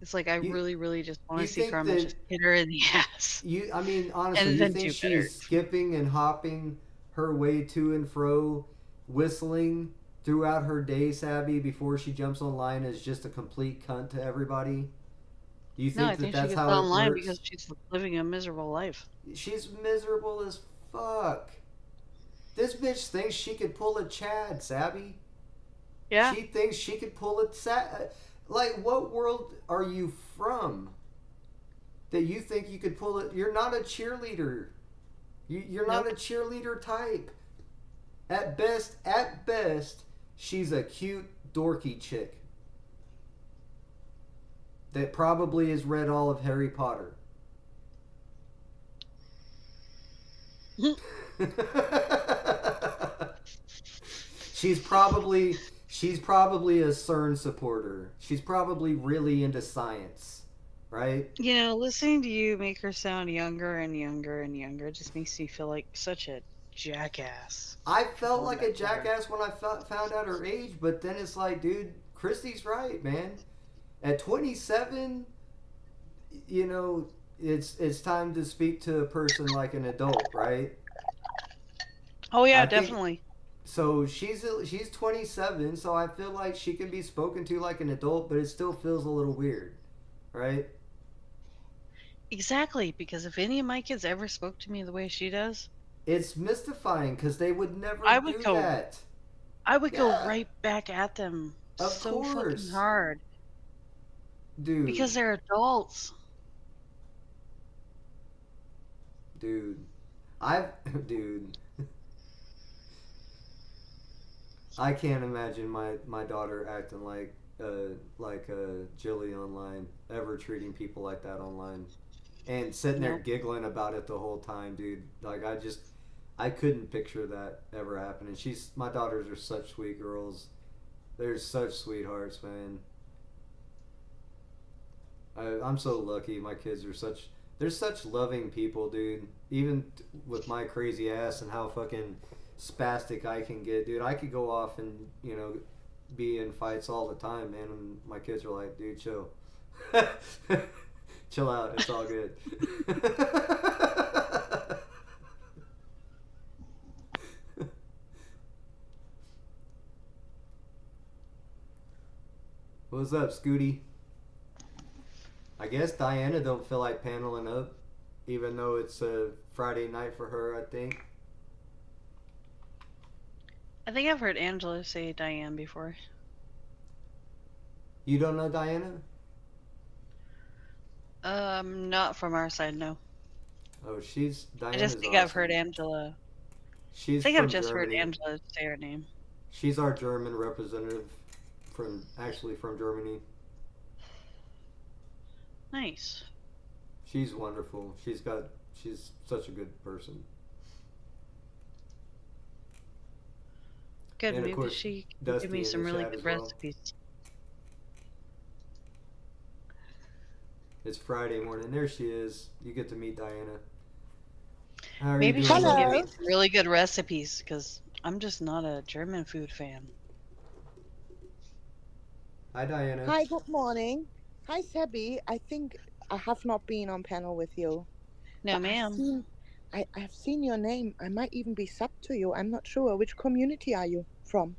It's like, I really just want to see karma just hit her in the ass. I mean, honestly, you think she's skipping and hopping her way to and fro, whistling throughout her day, Sabby, before she jumps online as just a complete cunt to everybody? Do you think I think that's she how gets it online works? because she's living a miserable life. She's miserable as fuck. This bitch thinks she could pull a Chad, Sabby. Yeah. She thinks she could pull a like, what world are you from that you think you could pull it? You're not a cheerleader. You're not a cheerleader type. At best, she's a cute, dorky chick that probably has read all of Harry Potter. she's probably she's probably a CERN supporter. She's probably really into science, right? Listening to you make her sound younger and younger and younger just makes me feel like such a jackass I for felt going like a back to her. jackass when I found out her age, but then it's like, dude, Christy's right, man. At 27, you know, it's time to speak to a person like an adult, right? Oh I yeah, think definitely. so. She's 27, so I feel like she can be spoken to like an adult, but it still feels a little weird, right? Exactly, because if any of my kids ever spoke to me the way she does, It's mystifying because they would never I would do go that. I would go Yeah, right back at them of so fucking course, hard dude, because they're adults. dude. I've, dude. I can't imagine my daughter acting like Jilly online, ever treating people like that online, and sitting there Nope. giggling about it the whole time, dude. Like I couldn't picture that ever happening. My daughters are such sweet girls. They're such sweethearts, man. I'm so lucky. My kids are they're such loving people, dude. Even with my crazy ass and how fucking spastic I can get, dude. I could go off and be in fights all the time, man. And my kids are like, dude, chill, chill out. It's all good. What's up, Scooty? I guess Diana don't feel like paneling up, even though it's a Friday night for her. I think. I think I've heard Angela say Diane before. You don't know Diana? Not from our side, no. Oh, I just Diana's think I've heard awesome. Angela. I She's think I've from just heard Germany. Angela say her name. She's our German representative from Germany. Nice. She's wonderful. She's such a good person. Good. And of Maybe course, she can give me Dusty in the some really chat good as well. recipes. It's Friday morning. There she is. You get to meet Diana. How are you Maybe she doing, can give lovely? me Hello. some really good recipes because I'm just not a German food fan. Hi, Diana. Hi, good morning. Hi, Sebi. I think I have not been on panel with you, No, but ma'am. I've seen your name. I might even be sub to you. I'm not sure. Which community are you from?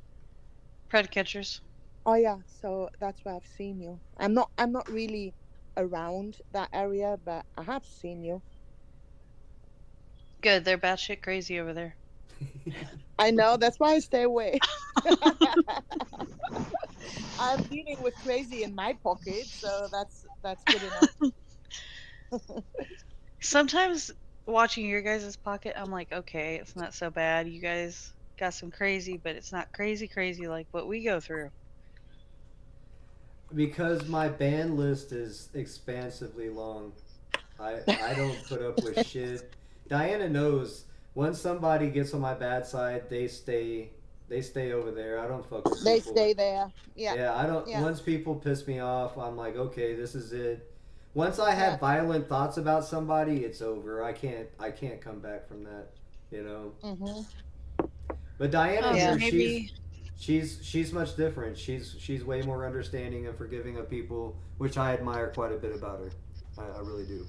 Pred catchers. Oh yeah, so that's where I've seen you. I'm not really around that area, but I have seen you. Good. They're batshit crazy over there. I know, that's why I stay away. I'm dealing with crazy in my pocket, so that's good enough. Sometimes watching your guys' pocket, I'm like, okay, it's not so bad. You guys got some crazy, but it's not crazy, crazy like what we go through. Because my ban list is expansively long. I don't put up with shit. Diana knows once somebody gets on my bad side, they stay over there. I don't fuck with They people. stay there. Yeah, Yeah, I don't. yeah, Once people piss me off, I'm like, okay, this is it. Once I yeah. have violent thoughts about somebody, it's over. I can't come back from that. You know. Mhm. But Diana Oh, so Yeah. here, maybe she's much different. She's way more understanding and forgiving of people, which I admire quite a bit about her. I really do.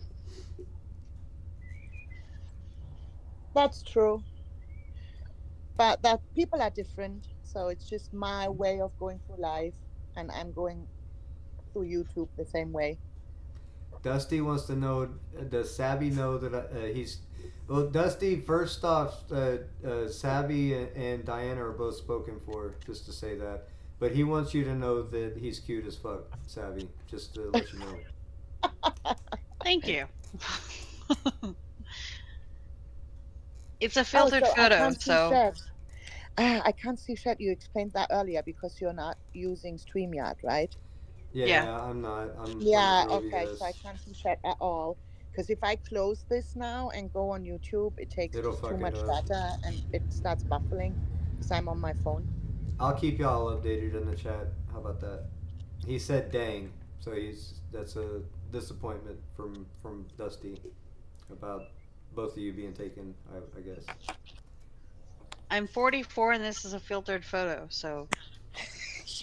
That's true. But that people are different, so it's just my way of going through life, and I'm going through YouTube the same way. Dusty wants to know, does Sabby know that he's? Well, Dusty. First off, Sabby and Diana are both spoken for. Just to say that, but he wants you to know that he's cute as fuck, Sabby. Just to let you know. thank you. It's a Oh, filtered so I photo, can't see so chat. I can't see chat. You explained that earlier because you're not using StreamYard, right? yeah. Yeah, I'm not. I'm playing Yeah. through Okay. So I OBS. can't see chat at all Because if I close this now and go on YouTube, it takes It'll just too fuck it much up. data and it starts buffering because I'm on my phone. I'll keep y'all updated in the chat. How about that? He said dang, so that's a disappointment from Dusty about both of you being taken, I guess. I'm 44 and this is a filtered photo, so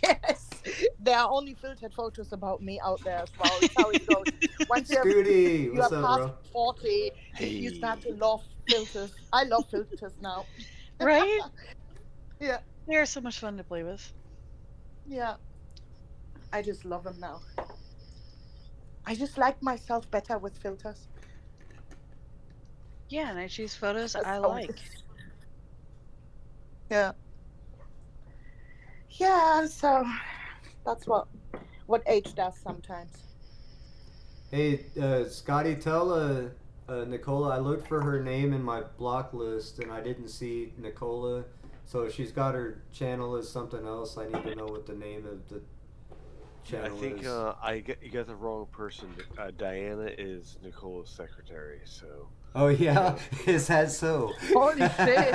Yes, there are only filtered photos about me out there as well. It's how it goes. Once Scooty, you what's are up, past bro? 40, you start to Hey. love filters. I love filters now. right? Yeah, They're so much fun to play with. yeah. I just love them now. I just like myself better with filters. Yeah, and I choose photos That's I how it like. is. Yeah. Yeah, so that's what age does sometimes. Hey, Scotty, tell Nicola I looked for her name in my block list and I didn't see Nicola. So if she's got her channel as something else, I need to know what the name of the Yeah, I channel think is. you got the wrong person. Diana is Nicola's secretary, so Oh yeah, uh, is that so? Holy shit.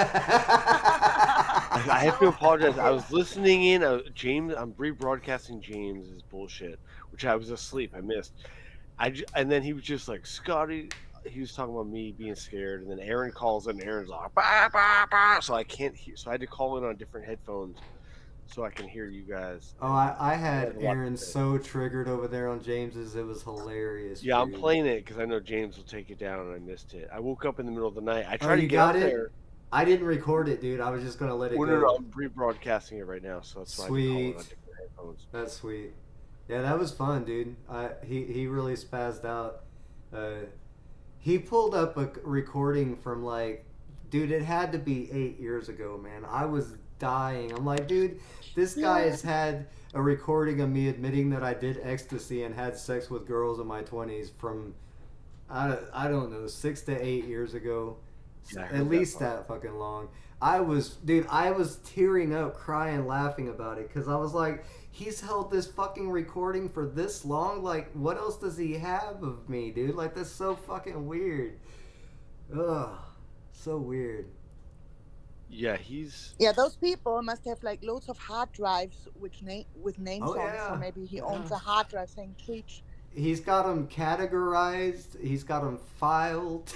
I have to No apologize. I idea. was listening in. James, I'm rebroadcasting James's bullshit, which I was asleep. I missed. And then he was just like Scotty. He was talking about me being scared, and then Aaron calls in. And Aaron's like, bah, bah, bah, so I can't hear. So I had to call in on different headphones so I can hear you guys. Oh, And I he had has a lot Aaron to say. so triggered over there on James's. It was hilarious, Yeah, I'm dude. playing it because I know James will take it down, and I missed it. I woke up in the middle of the night. I Oh, tried to you get got on it? there. I didn't record it, dude. I was just gonna let it Oh, no, no, go. I'm rebroadcasting it right now, so that's why I had to call in on Sweet. different headphones. That's sweet. Yeah, that was fun, dude. He really spazzed out. Uh, he pulled up a recording from like, dude, it had to be 8 years ago, man. I was dying. I'm like, dude, this guy Yeah. has had a recording of me admitting that I did ecstasy and had sex with girls in my 20s from, I don't know, 6 to 8 years ago. Yeah, I At heard that least part. that fucking long. I was tearing up, crying, laughing about it because I was like, he's held this fucking recording for this long. Like, what else does he have of me, dude? Like, that's so fucking weird. Ugh, so weird. Yeah, he's. Yeah, those people must have like loads of hard drives with names Oh on. So yeah, maybe he yeah. owns a hard drive saying treach. He's got them categorized. He's got them filed.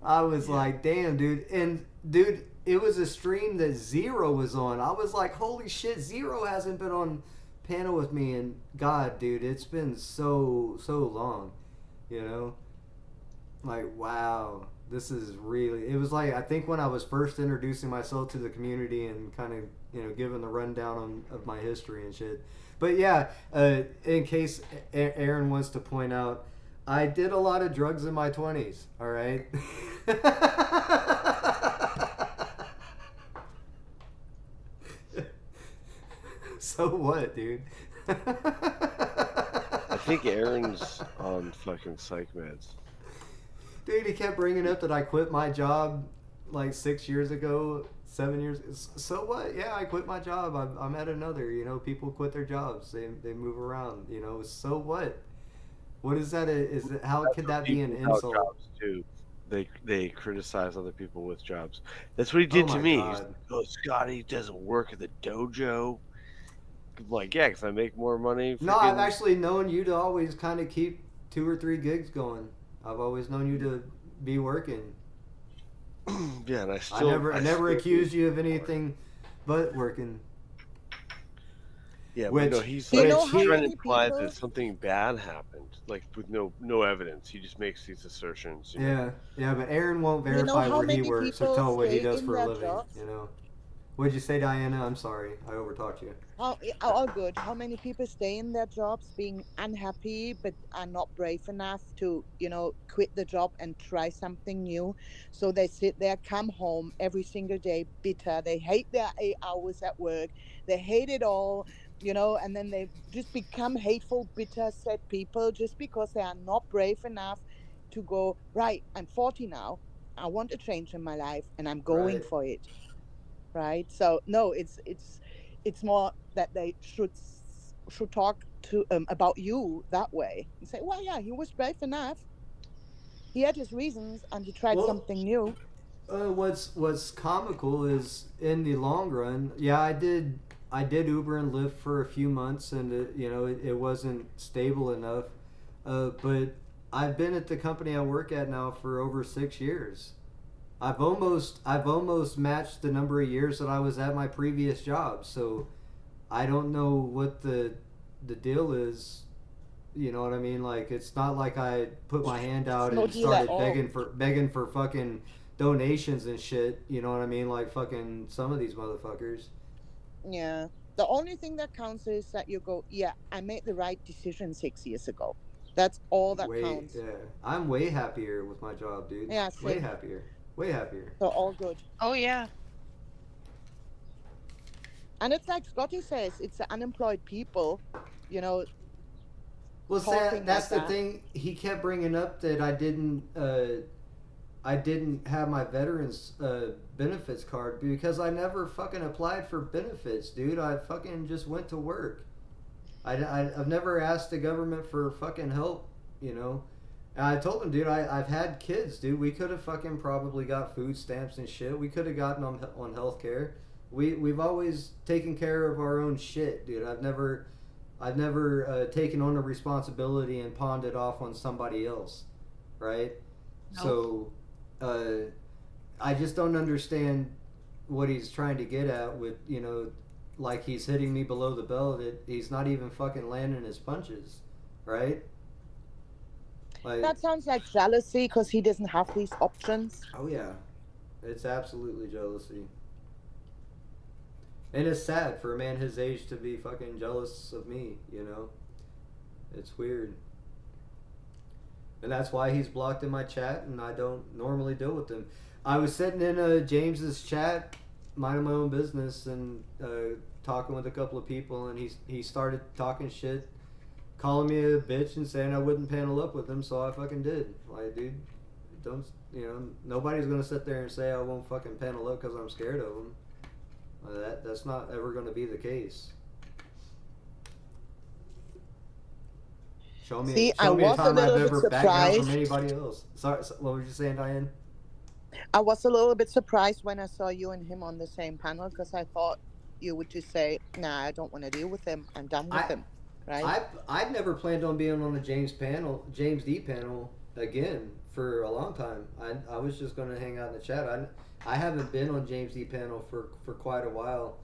I was Yeah. like, damn, dude. And, dude, it was a stream that Zero was on. I was like, holy shit, Zero hasn't been on panel with me. And, God, dude, it's been so long. You know? Like, wow. This is really. It was like, I think when I was first introducing myself to the community and kind of, giving the rundown of my history and shit. But, yeah, in case Aaron wants to point out, I did a lot of drugs in my 20s, all right? So what, dude? I think Aaron's on fucking psych meds. Dude, he kept bringing up that I quit my job like 6 years ago, 7 years. So what? Yeah, I quit my job. I'm at another. People quit their jobs. They move around. So what? What is that? How That's could what that be an people without insult? jobs do. They criticize other people with jobs. That's what he Oh did to my me. He's god. like, "Oh, Scotty doesn't work at the dojo." I'm like, yeah, because I make more money. No, I've Freaking actually known you to always kind of keep 2 or 3 gigs going. I've always known you to be working. yeah, and I never still do accused you of anything but working. Yeah, but no, Which he's Do you like know which how trying to he many imply people? that something bad happened, like with no evidence. He just makes these assertions. yeah, but Aaron won't Do you know verify how where he many works or people tell what he stay does in for a their living. jobs? What'd you say, Diana? I'm sorry, I overtalked you. All good. How many people stay in their jobs being unhappy but are not brave enough to, quit the job and try something new? So they sit there, come home every single day bitter. They hate their 8 hours at work. They hate it all, and then they just become hateful, bitter, sad people just because they are not brave enough to go, right, I'm 40 now. I want a change in my life and I'm going Right. for it, right? So no, it's more that they should should talk to about you that way and say, well, yeah, he was brave enough. He had his reasons and he tried Well, something new. what's comical is in the long run, yeah, I did Uber and Lyft for a few months, and it wasn't stable enough. But I've been at the company I work at now for over 6 years. I've almost matched the number of years that I was at my previous job. So I don't know what the deal is. You know what I mean? Like, it's not like I put my hand It's out no and deal at started all. begging for fucking donations and shit. You know what I mean? Like fucking some of these motherfuckers. Yeah. The only thing that counts is that you go, yeah, I made the right decision 6 years ago. That's all that Way counts. Yeah, I'm way happier with my job, dude. Yeah, Way same. happier. Way happier. So all good. Oh yeah. And it's like Scotty says, it's the unemployed people, you know, Well, talking that's like the that. thing. He kept bringing up that I didn't have my veterans benefits card because I never fucking applied for benefits, dude. I fucking just went to work. I've never asked the government for fucking help, you know. And I told him, dude, I've had kids, dude. We could have fucking probably got food stamps and shit. We could have gotten on health care. We've always taken care of our own shit, dude. I've never taken on a responsibility and pawned it off on somebody else, right? Nope. So, uh, I just don't understand what he's trying to get at with, like he's hitting me below the belt. He's not even fucking landing his punches, right? Like, That sounds like jealousy because he doesn't have these options. oh yeah, it's absolutely jealousy. And it's sad for a man his age to be fucking jealous of me, you know? It's weird. And that's why he's blocked in my chat, and I don't normally deal with him. I was sitting in James's chat, minding my own business, and talking with a couple of people, and he started talking shit, calling me a bitch, and saying I wouldn't panel up with him, so I fucking did. Like, dude, don't, nobody's gonna sit there and say I won't fucking panel up because I'm scared of him. That's not ever gonna be the case. Show me, See, I show me a was a time I've little bit ever backed down from surprised. anybody else. Sorry, what were you saying, Diane? I was a little bit surprised when I saw you and him on the same panel because I thought you would just say, nah, I don't want to deal with him. I'm done with I him. Right? I've never planned on being on the James D panel again for a long time. I was just gonna hang out in the chat. I haven't been on James D panel for quite a while,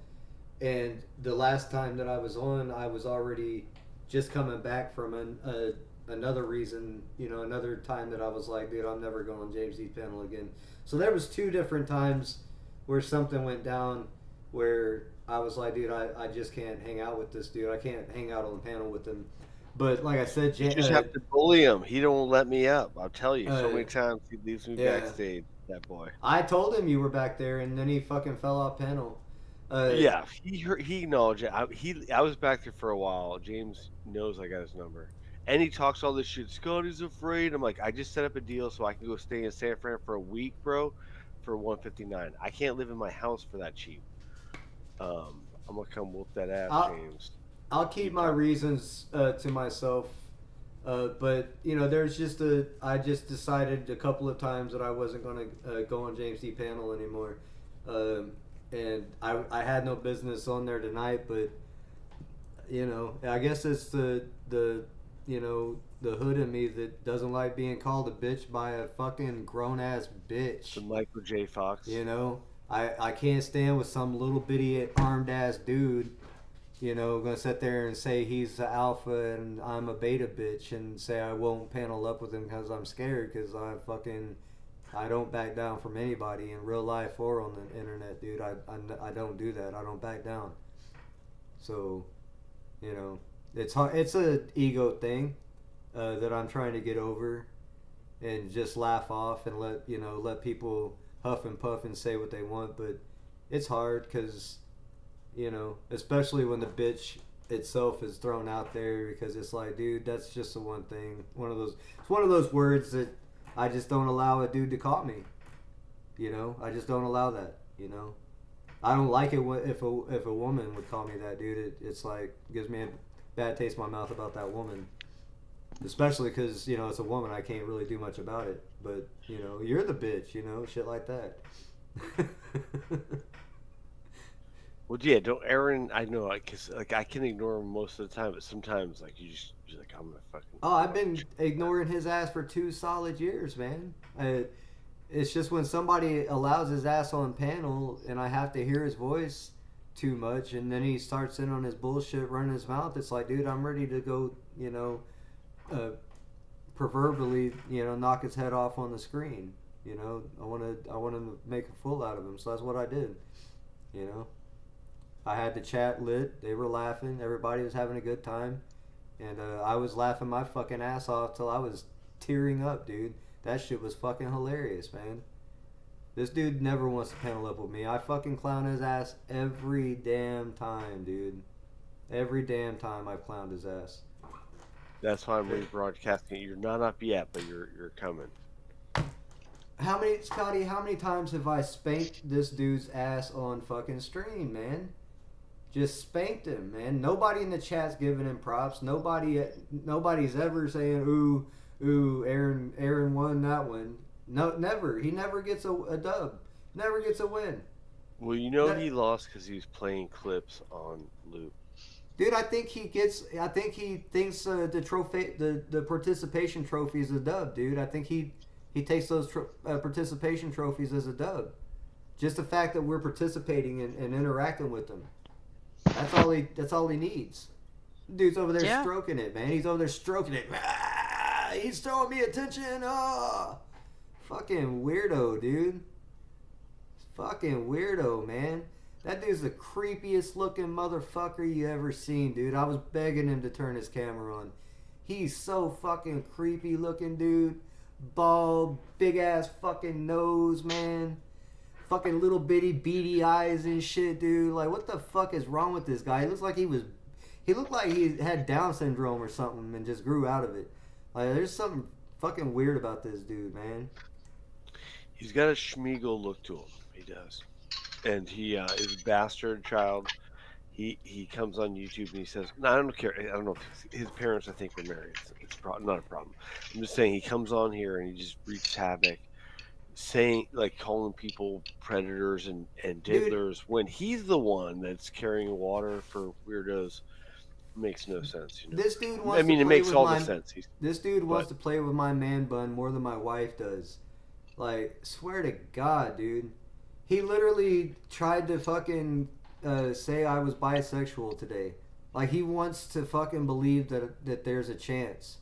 and the last time that I was on, I was already just coming back from another reason, another time that I was like, dude, I'm never going on James D panel again. So there was two different times where something went down where I was like, dude, I just can't hang out with this dude. I can't hang out on the panel with him. But like I said, You just have to bully him. He don't let me up. I'll tell you. So many uh, times he leaves me yeah, backstage. That boy. I told him you were back there, and then he fucking fell off panel. Yeah, he knows. I was back there for a while. James knows I got his number, and he talks all this shit. Scotty's afraid. I'm like, I just set up a deal so I can go stay in San Fran for a week, bro, for 159. I can't live in my house for that cheap. I'm gonna come whoop that ass, I'll, James. I'll keep my reasons to myself. But there's I just decided a couple of times that I wasn't gonna go on James D panel anymore, and I had no business on there tonight. But I guess it's the hood in me that doesn't like being called a bitch by a fucking grown ass bitch. The Michael J. Fox. I can't stand with some little bitty armed ass dude. Gonna sit there and say he's the alpha and I'm a beta bitch and say I won't panel up with him because I'm scared because I don't back down from anybody in real life or on the internet, dude. I don't do that. I don't back down. So, it's hard. It's a ego thing that I'm trying to get over and just laugh off and let people huff and puff and say what they want. But it's hard because especially when the bitch itself is thrown out there because it's like, dude, that's just the one thing. It's one of those words that I just don't allow a dude to call me. I just don't allow that. I don't like it if a woman would call me that, dude. It's like gives me a bad taste in my mouth about that woman. Especially because, you know, it's a woman, I can't really do much about it. But, you know, you're the bitch, you know, shit like that. Well, yeah, don't Aaron. I know, cause like I can ignore him most of the time, but sometimes like you're like I'm gonna fucking. Oh, I've been ignoring his ass for 2 solid years, man. It's just when somebody allows his ass on panel and I have to hear his voice too much, and then he starts in on his bullshit running his mouth, it's like, dude, I'm ready to go, you know, proverbially, you know, knock his head off on the screen. You know, I want to make a fool out of him, so that's what I did. You know, I had the chat lit. They were laughing. Everybody was having a good time, and I was laughing my fucking ass off till I was tearing up, dude. That shit was fucking hilarious, man. This dude never wants to panel up with me. I fucking clown his ass every damn time, dude. Every damn time I've clowned his ass. That's why I'm rebroadcasting. You're not up yet, but you're coming. Scotty, how many times have I spanked this dude's ass on fucking stream, man? Just spanked him, man. Nobody in the chat's giving him props. Nobody's ever saying, ooh, Aaron won that one. No, never. He never gets a dub. Never gets a win. Well, you know he lost because he was playing clips on loop. Dude, I think he thinks the participation trophy is a dub, dude. I think he takes those participation trophies as a dub. Just the fact that we're participating and interacting with them. That's all he needs. Dude's over there stroking it, man. He's over there stroking it. Ah, he's throwing me attention. Oh, fucking weirdo, dude. Fucking weirdo, man. That dude's the creepiest looking motherfucker you ever seen, dude. I was begging him to turn his camera on. He's so fucking creepy looking, dude. Bald, big ass fucking nose, man. Fucking little bitty beady eyes and shit, dude. Like, what the fuck is wrong with this guy? He looked like he had Down syndrome or something and just grew out of it. Like, there's something fucking weird about this dude, man. He's got a Schmiegel look to him. He does. And he is a bastard child. He comes on YouTube and he says, "No, I don't care. I don't know if his parents, I think, were married. It's not a problem. I'm just saying he comes on here and he just wreaks havoc, saying like calling people predators and diddlers when he's the one that's carrying water for weirdos. Makes no sense, you know. This dude wants. I mean, to it play makes with all my, the sense. This dude wants to play with my man bun more than my wife does. Like, swear to God, dude. He literally tried to fucking say I was bisexual today. Like, he wants to fucking believe that there's a chance.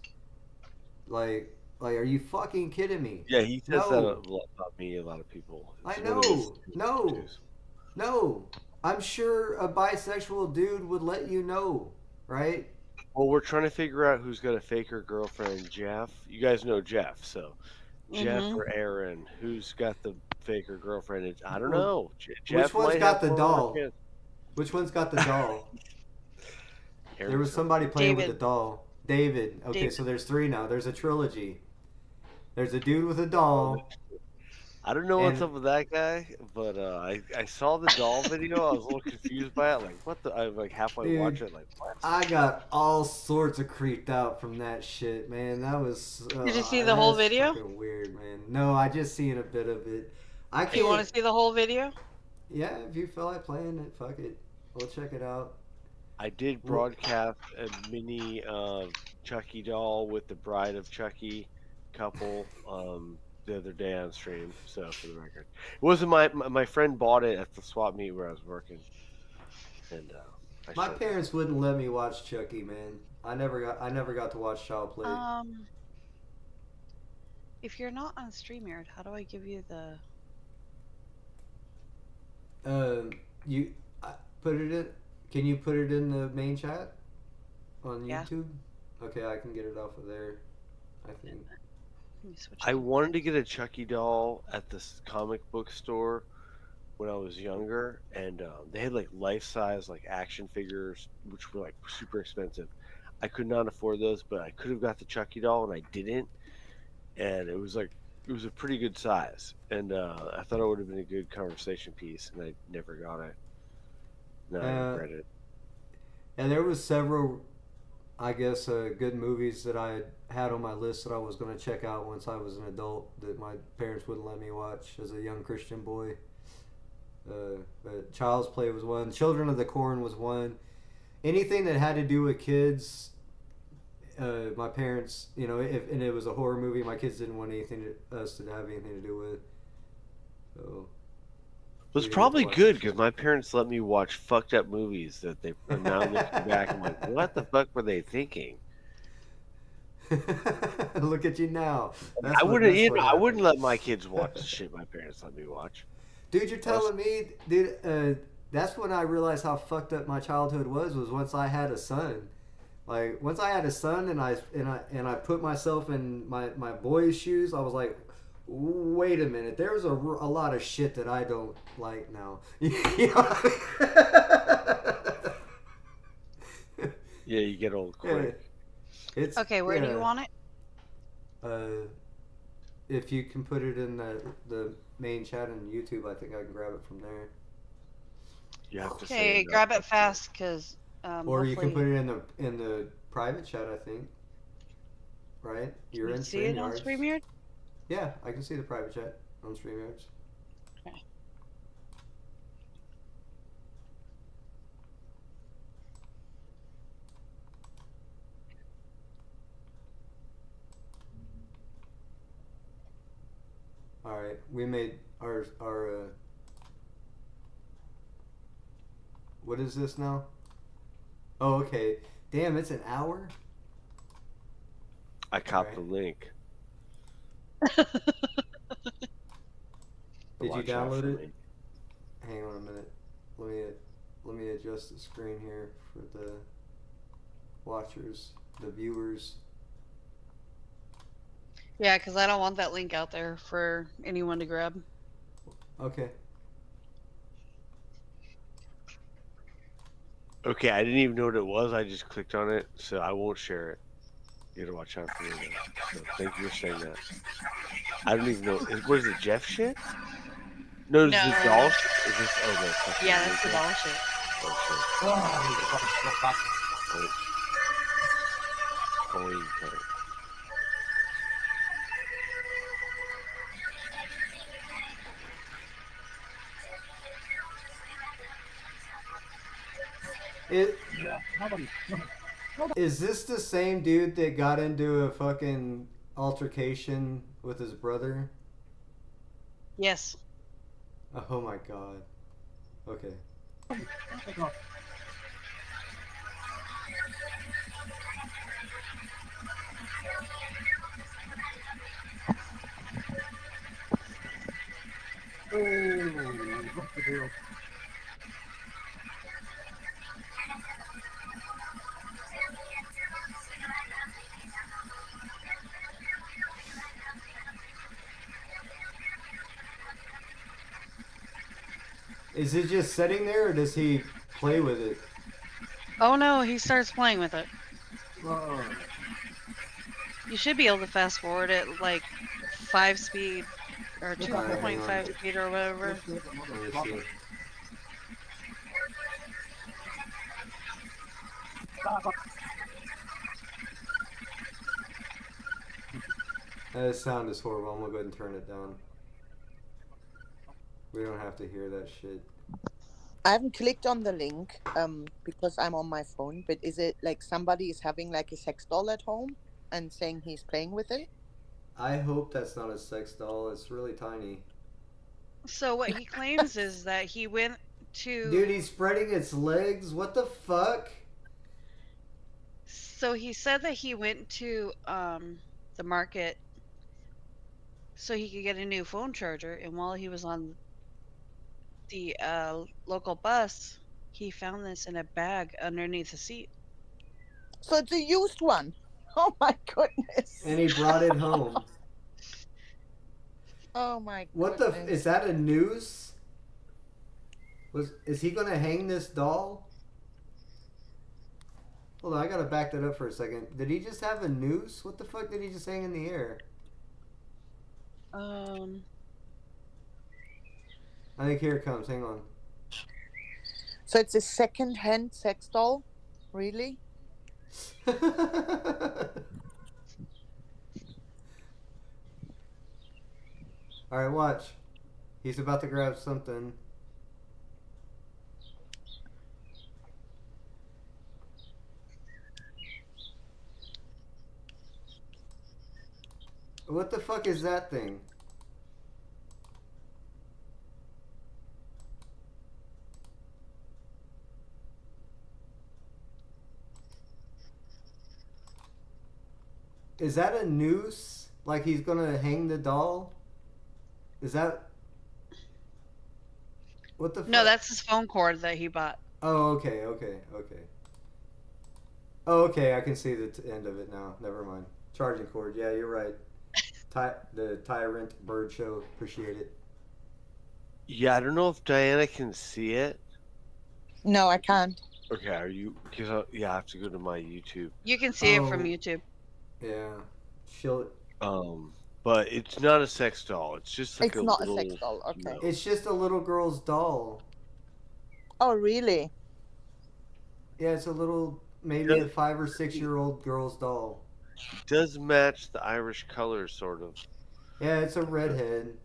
Like, are you fucking kidding me? Yeah, he says that a lot about me. A lot of people. I know. No. I'm sure a bisexual dude would let you know, right? Well, we're trying to figure out who's got a faker girlfriend. Jeff, you guys know Jeff, so Jeff or Aaron, who's got the faker girlfriend? I don't know. Jeff which one's got the doll? Which one's got the doll? There was somebody playing with the doll. David. Okay, so there's 3 now. There's a trilogy. There's a dude with a doll. I don't know what's up with that guy, but I saw the doll video. I was a little confused by it. Like, what the? I was like halfway watch it. Like, what? I got all sorts of creeped out from that shit, man. That was. Did you see the whole video? Fucking weird, man. No, I just seen a bit of it. You want to see the whole video? Yeah, if you feel like playing it, fuck it. We'll check it out. I did broadcast a mini Chucky doll with the Bride of Chucky couple the other day on stream. So for the record, it wasn't my friend bought it at the swap meet where I was working, and my parents wouldn't let me watch Chucky, man. I never got to watch Child Play. If you're not on StreamYard, how do I give you the? You put it in. Can you put it in the main chat on YouTube? Okay, I can get it off of there. I think. I wanted to get a Chucky doll at this comic book store when I was younger, and they had like life-size like action figures, which were like super expensive. I could not afford those, but I could have got the Chucky doll, and I didn't. And it was a pretty good size, and I thought it would have been a good conversation piece, and I never got it. No, I regret it. And there was several I guess good movies that I had on my list that I was going to check out once I was an adult that my parents wouldn't let me watch as a young Christian boy. But Child's Play was one. Children of the Corn was one. Anything that had to do with kids, my parents, and it was a horror movie, my kids didn't want us to have anything to do with. So It was probably good because my parents let me watch fucked up movies that they now looking back. I'm like, what the fuck were they thinking? Look at you now. I wouldn't let my kids watch the shit my parents let me watch. Dude, you're telling me, dude. That's when I realized how fucked up my childhood was once I had a son. Like once I had a son and I put myself in my boy's shoes, I was like, wait a minute, there's a lot of shit that I don't like now. You know what I mean? Yeah, you get old quick. It's okay. Where do you want it? If you can put it in the main chat on YouTube, I think I can grab it from there. You have to okay, grab it fast, because. Or you can put it in the private chat, I think. Right? You're in see it on StreamYard? Yeah, I can see the private chat on StreamYards. Okay. All right, we made our what is this now? Oh, okay. Damn, it's an hour? I copped the link. Did you download it? Hang on a minute. Let me adjust the screen here for the watchers, the viewers. Yeah, because I don't want that link out there for anyone to grab. Okay. Okay, I didn't even know what it was. I just clicked on it, so I won't share it. You gotta watch out for me. So thank you for saying that. I don't even know. What is it, Jeff shit? No, is this doll shit? Is this? Oh, no. Yeah, that's the doll shit. Oh, shit. Is this the same dude that got into a fucking altercation with his brother? Yes. Oh my god. Okay. Is it just sitting there, or does he play with it? Oh no, he starts playing with it. You should be able to fast forward it like 5 speed or 2.5 speed or whatever. That sound is horrible. I'm gonna go ahead and turn it down. We don't have to hear that shit. I haven't clicked on the link because I'm on my phone, but is it like somebody is having like a sex doll at home and saying he's playing with it? I hope that's not a sex doll. It's really tiny. So what he claims is that he went to... Dude, he's spreading its legs? What the fuck? So he said that he went to the market so he could get a new phone charger, and while he was on the local bus, he found this in a bag underneath the seat. So it's a used one. Oh my goodness. And he brought it home. Oh my goodness. What the... Is that a noose? Is he gonna hang this doll? Hold on, I gotta back that up for a second. Did he just have a noose? What the fuck did he just hang in the air? I think here it comes. Hang on. So it's a second-hand sex doll? Really? All right, watch. He's about to grab something. What the fuck is that thing? Is that a noose? Like he's gonna hang the doll? Is that what the No, fuck? that's his phone cord that he bought. Oh, okay, okay, okay. Oh, okay, I can see the end of it now. Never mind. Charging cord. Yeah, you're right. The Tyrant Bird Show. Appreciate it. Yeah, I don't know if Diana can see it. No, I can't. Okay, are you? Because yeah, I have to go to my YouTube. You can see it from Oh, YouTube. yeah. She'll. But it's not a sex doll. It's just like It's a not a little. sex doll. Okay. No. It's just a little girl's doll. Oh, really? Yeah, it's a little, maybe a 5 or 6 year old girl's doll. It does match the Irish colors, sort of. Yeah, it's a redhead.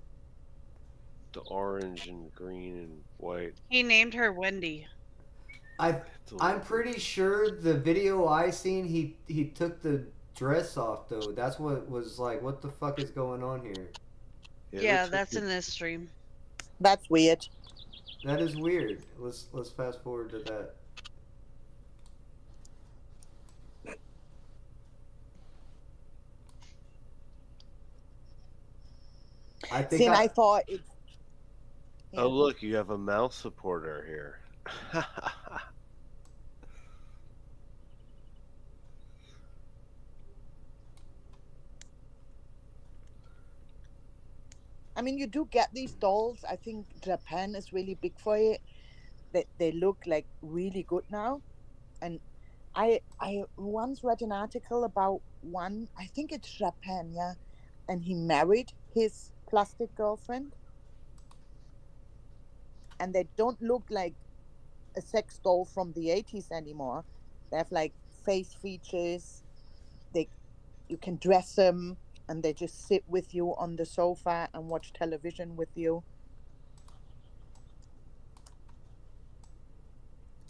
The orange and green and white. He named her Wendy. I'm pretty sure the video I seen, he took the dress off though. That's what was like. What the fuck is going on here? Yeah, that's in this stream. That's weird. That is weird. Let's fast forward to that. I think See, I thought it's. Oh, look, you have a mouse supporter here. I mean, you do get these dolls. I think Japan is really big for it. They look like really good now. And I once read an article about one, I think it's Japan, yeah. And he married his plastic girlfriend. And they don't look like a sex doll from the 80s anymore. They have like face features. You can dress them and they just sit with you on the sofa and watch television with you.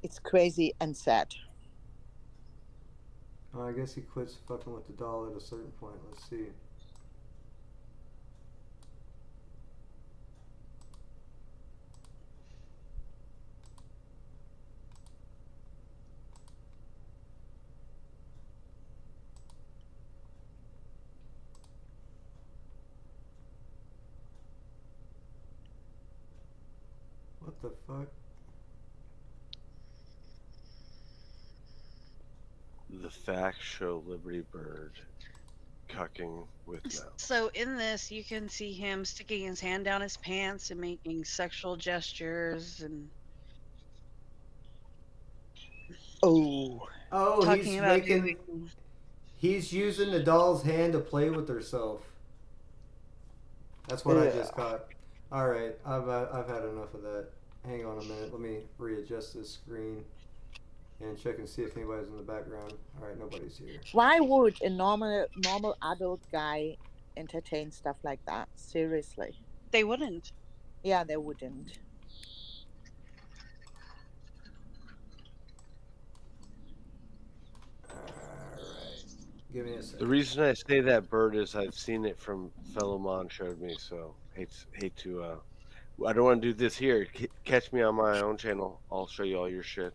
It's crazy and sad. I guess he quits fucking with the doll at a certain point. Let's see. What the fuck? The facts show Liberty Bird cucking with mouse. So in this, you can see him sticking his hand down his pants and making sexual gestures and Oh, talking he's about making. doing. He's using the doll's hand to play with herself. That's what I just caught. All right, I've had enough of that. Hang on a minute. Let me readjust this screen and check and see if anybody's in the background. All right, nobody's here. Why would a normal adult guy entertain stuff like that? Seriously. They wouldn't. Yeah, they wouldn't. Alright. Give me a second. The reason I say that, Bird, is I've seen it from fellow Mon showed me, so hate to I don't want to do this here. Catch me on my own channel. I'll show you all your shit.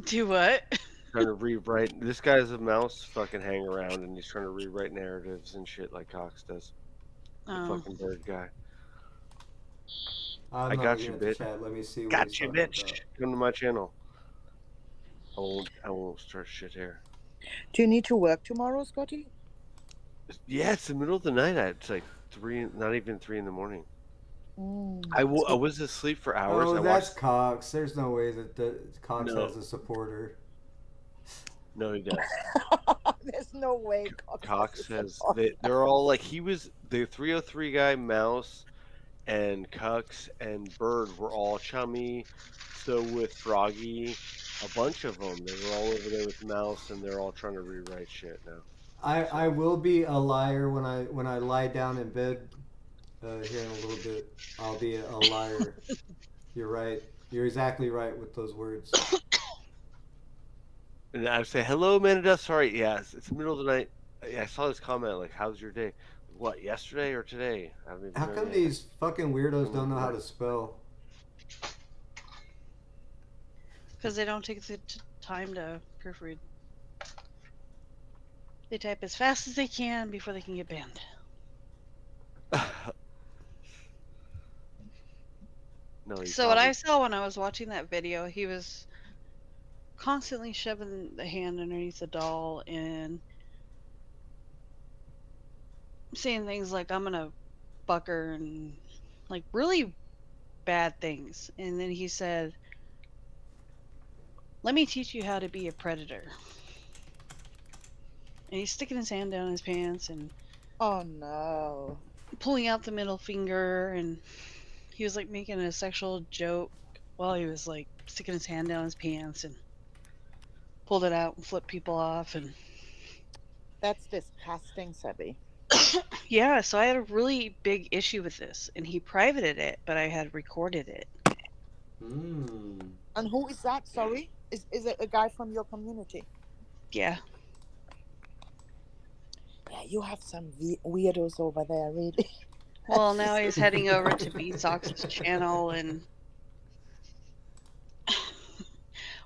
Do what? Trying to rewrite. This guy's a mouse fucking hang around, and he's trying to rewrite narratives and shit like Cox does. The fucking Bird guy. I got you, bitch. Chat. Let me see what Got he's you, talking bitch. about. Come to my channel. I won't start shit here. Do you need to work tomorrow, Scotty? Yeah, it's the middle of the night. It's like 3, not even 3 in the morning. Mm. I was asleep for hours. Oh, I that's watched... Cox. There's no way that Cox has a supporter. No, he does. There's no way Cox has. They're all like, he was the 303 guy, Mouse, and Cucks and Bird were all chummy. So with Froggy, a bunch of them, they were all over there with Mouse, and they're all trying to rewrite shit now. I So will be a liar when I lie down in bed here in a little bit. I'll be a liar. You're right. You're exactly right with those words. and I would say, "Hello, Manada. Sorry, yeah, it's the middle of the night. I saw this comment like, how's your day? What, yesterday or today? I don't even How know come yet. these fucking weirdos Middle don't of know the how night." to spell? Because they don't take the time to proofread. They type as fast as they can before they can get banned. No, he So what I probably. saw when I was watching that video, he was constantly shoving the hand underneath the doll and saying things like "I'm gonna fuck her" and like really bad things. And then he said, "Let me teach you how to be a predator." And he's sticking his hand down his pants and Oh no. pulling out the middle finger, and he was like making a sexual joke while he was like sticking his hand down his pants and pulled it out and flipped people off. And That's disgusting, Sebby. yeah, so I had a really big issue with this, and he privated it, but I had recorded it. Hmm. And who is that? Sorry? Is it a guy from your community? Yeah. Yeah, you have some weirdos over there, really. Well, now he's heading over to Beatsox's channel, and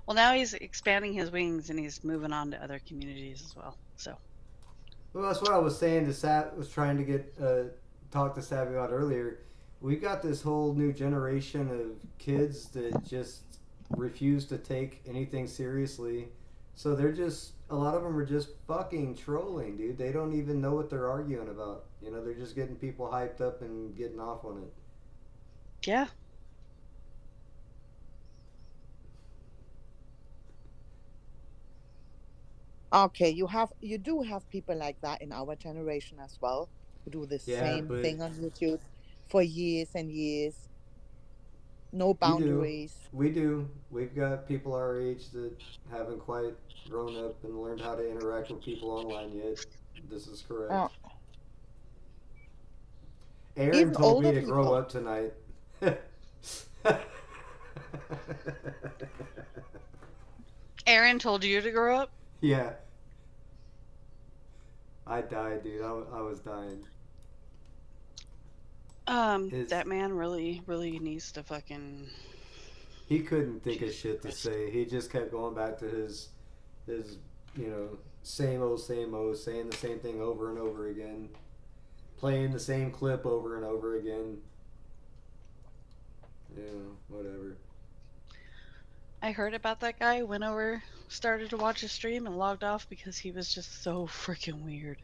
well, now he's expanding his wings and he's moving on to other communities as well. So Well, that's what I was saying to Sat. Was trying to get talk to Savvy about earlier. We got this whole new generation of kids that just refuse to take anything seriously. So they're just a lot of them are just fucking trolling, dude. They don't even know what they're arguing about. You know, they're just getting people hyped up and getting off on it. yeah, Okay, you do have people like that in our generation as well, who do the Yeah, same but thing on YouTube for years and years. No we do. boundaries. We do. We've got people our age that haven't quite grown up and learned how to interact with people online yet. This is correct. Uh, Aaron Even told me older to grow people. up tonight. Aaron told you to grow up. Yeah, I died, dude. I was dying. His That man really needs to fucking. he couldn't think of shit to say. He just kept going back to his you know same old, saying the same thing over and over again, playing the same clip over and over again. Yeah, whatever. I heard about that guy, went over, started to watch his stream, and logged off because he was just so freaking weird.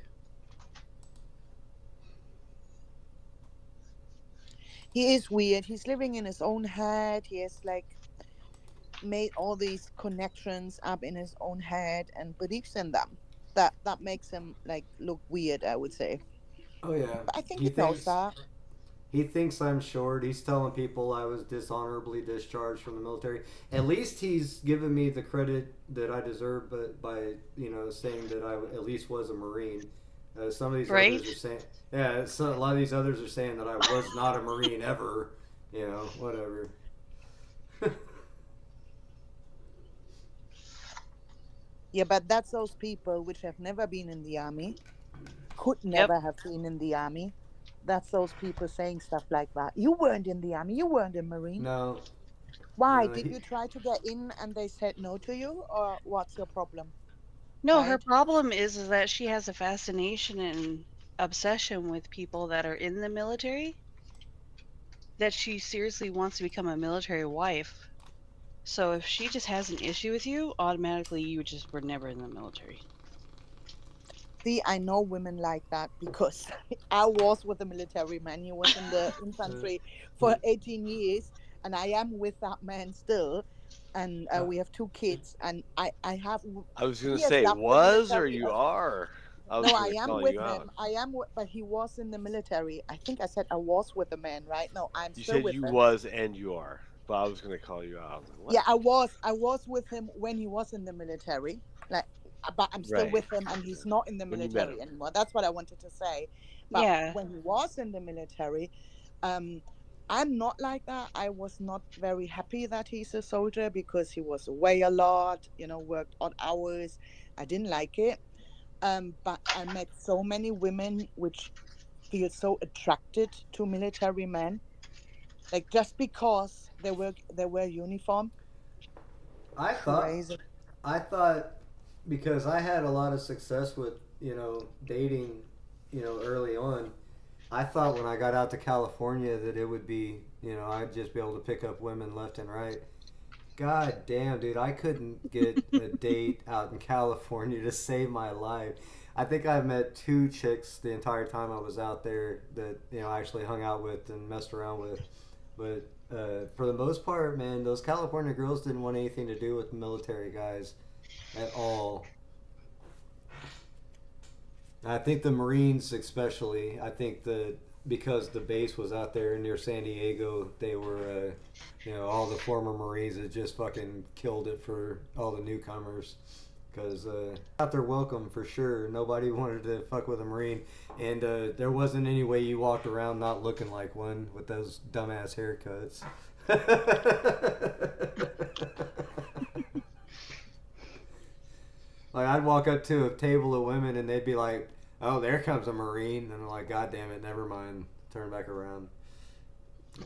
He is weird. He's living in his own head. He has like made all these connections up in his own head and believes in them. That makes him like look weird, I would say. Oh yeah, But I think he he knows thinks that. he thinks I'm short. He's telling people I was dishonorably discharged from the military. At least he's given me the credit that I deserve, but by saying that I at least was a Marine. Some of these Right? others are saying, yeah, so a lot of these others are saying that I was not a Marine ever. Whatever. Yeah, but that's those people which have never been in the army, could Yep. never have been in the army. That's those people saying stuff like that. You weren't in the army. You weren't a Marine. No, Why? no, Did you try to get in and they said no to you? Or what's your problem? No, her Right? problem is that she has a fascination and obsession with people that are in the military, that she seriously wants to become a military wife. So if she just has an issue with you, automatically you just were never in the military. See, I know women like that because I was with a military man. He was in the infantry for 18 years, and I am with that man still. And uh, we have two kids, and I have. I was gonna He has say left the was or military. you are. I was No, I gonna am call with you out. him. But he was in the military. I think I said I was with the man, right? No, I'm You still said with you him. was and you are, but I was gonna call you out. I was like, what? Yeah, I was with him when he was in the military. Like, but I'm still Right. with him, and he's not in the When you met him. military anymore. That's what I wanted to say. But Yeah. when he was in the military, um, I'm not like that. I was not very happy that he's a soldier because he was away a lot. Worked odd hours. I didn't like it. But I met so many women which feel so attracted to military men, like just because they wear uniform. I thought Crazy. I thought because I had a lot of success with dating, early on. I thought when I got out to California that it would be I'd just be able to pick up women left and right. God damn, dude, I couldn't get a date out in California to save my life. I think I met two chicks the entire time I was out there that I actually hung out with and messed around with. But for the most part, man, those California girls didn't want anything to do with military guys at all. I think the Marines, especially, I think that because the base was out there near San Diego, they were, all the former Marines had just fucking killed it for all the newcomers. Because out there welcome for sure. Nobody wanted to fuck with a Marine. And there wasn't any way you walked around not looking like one with those dumbass haircuts. Like I'd walk up to a table of women and they'd be like, "Oh, there comes a Marine," and I'm like, "God damn it, never mind." Turn back around.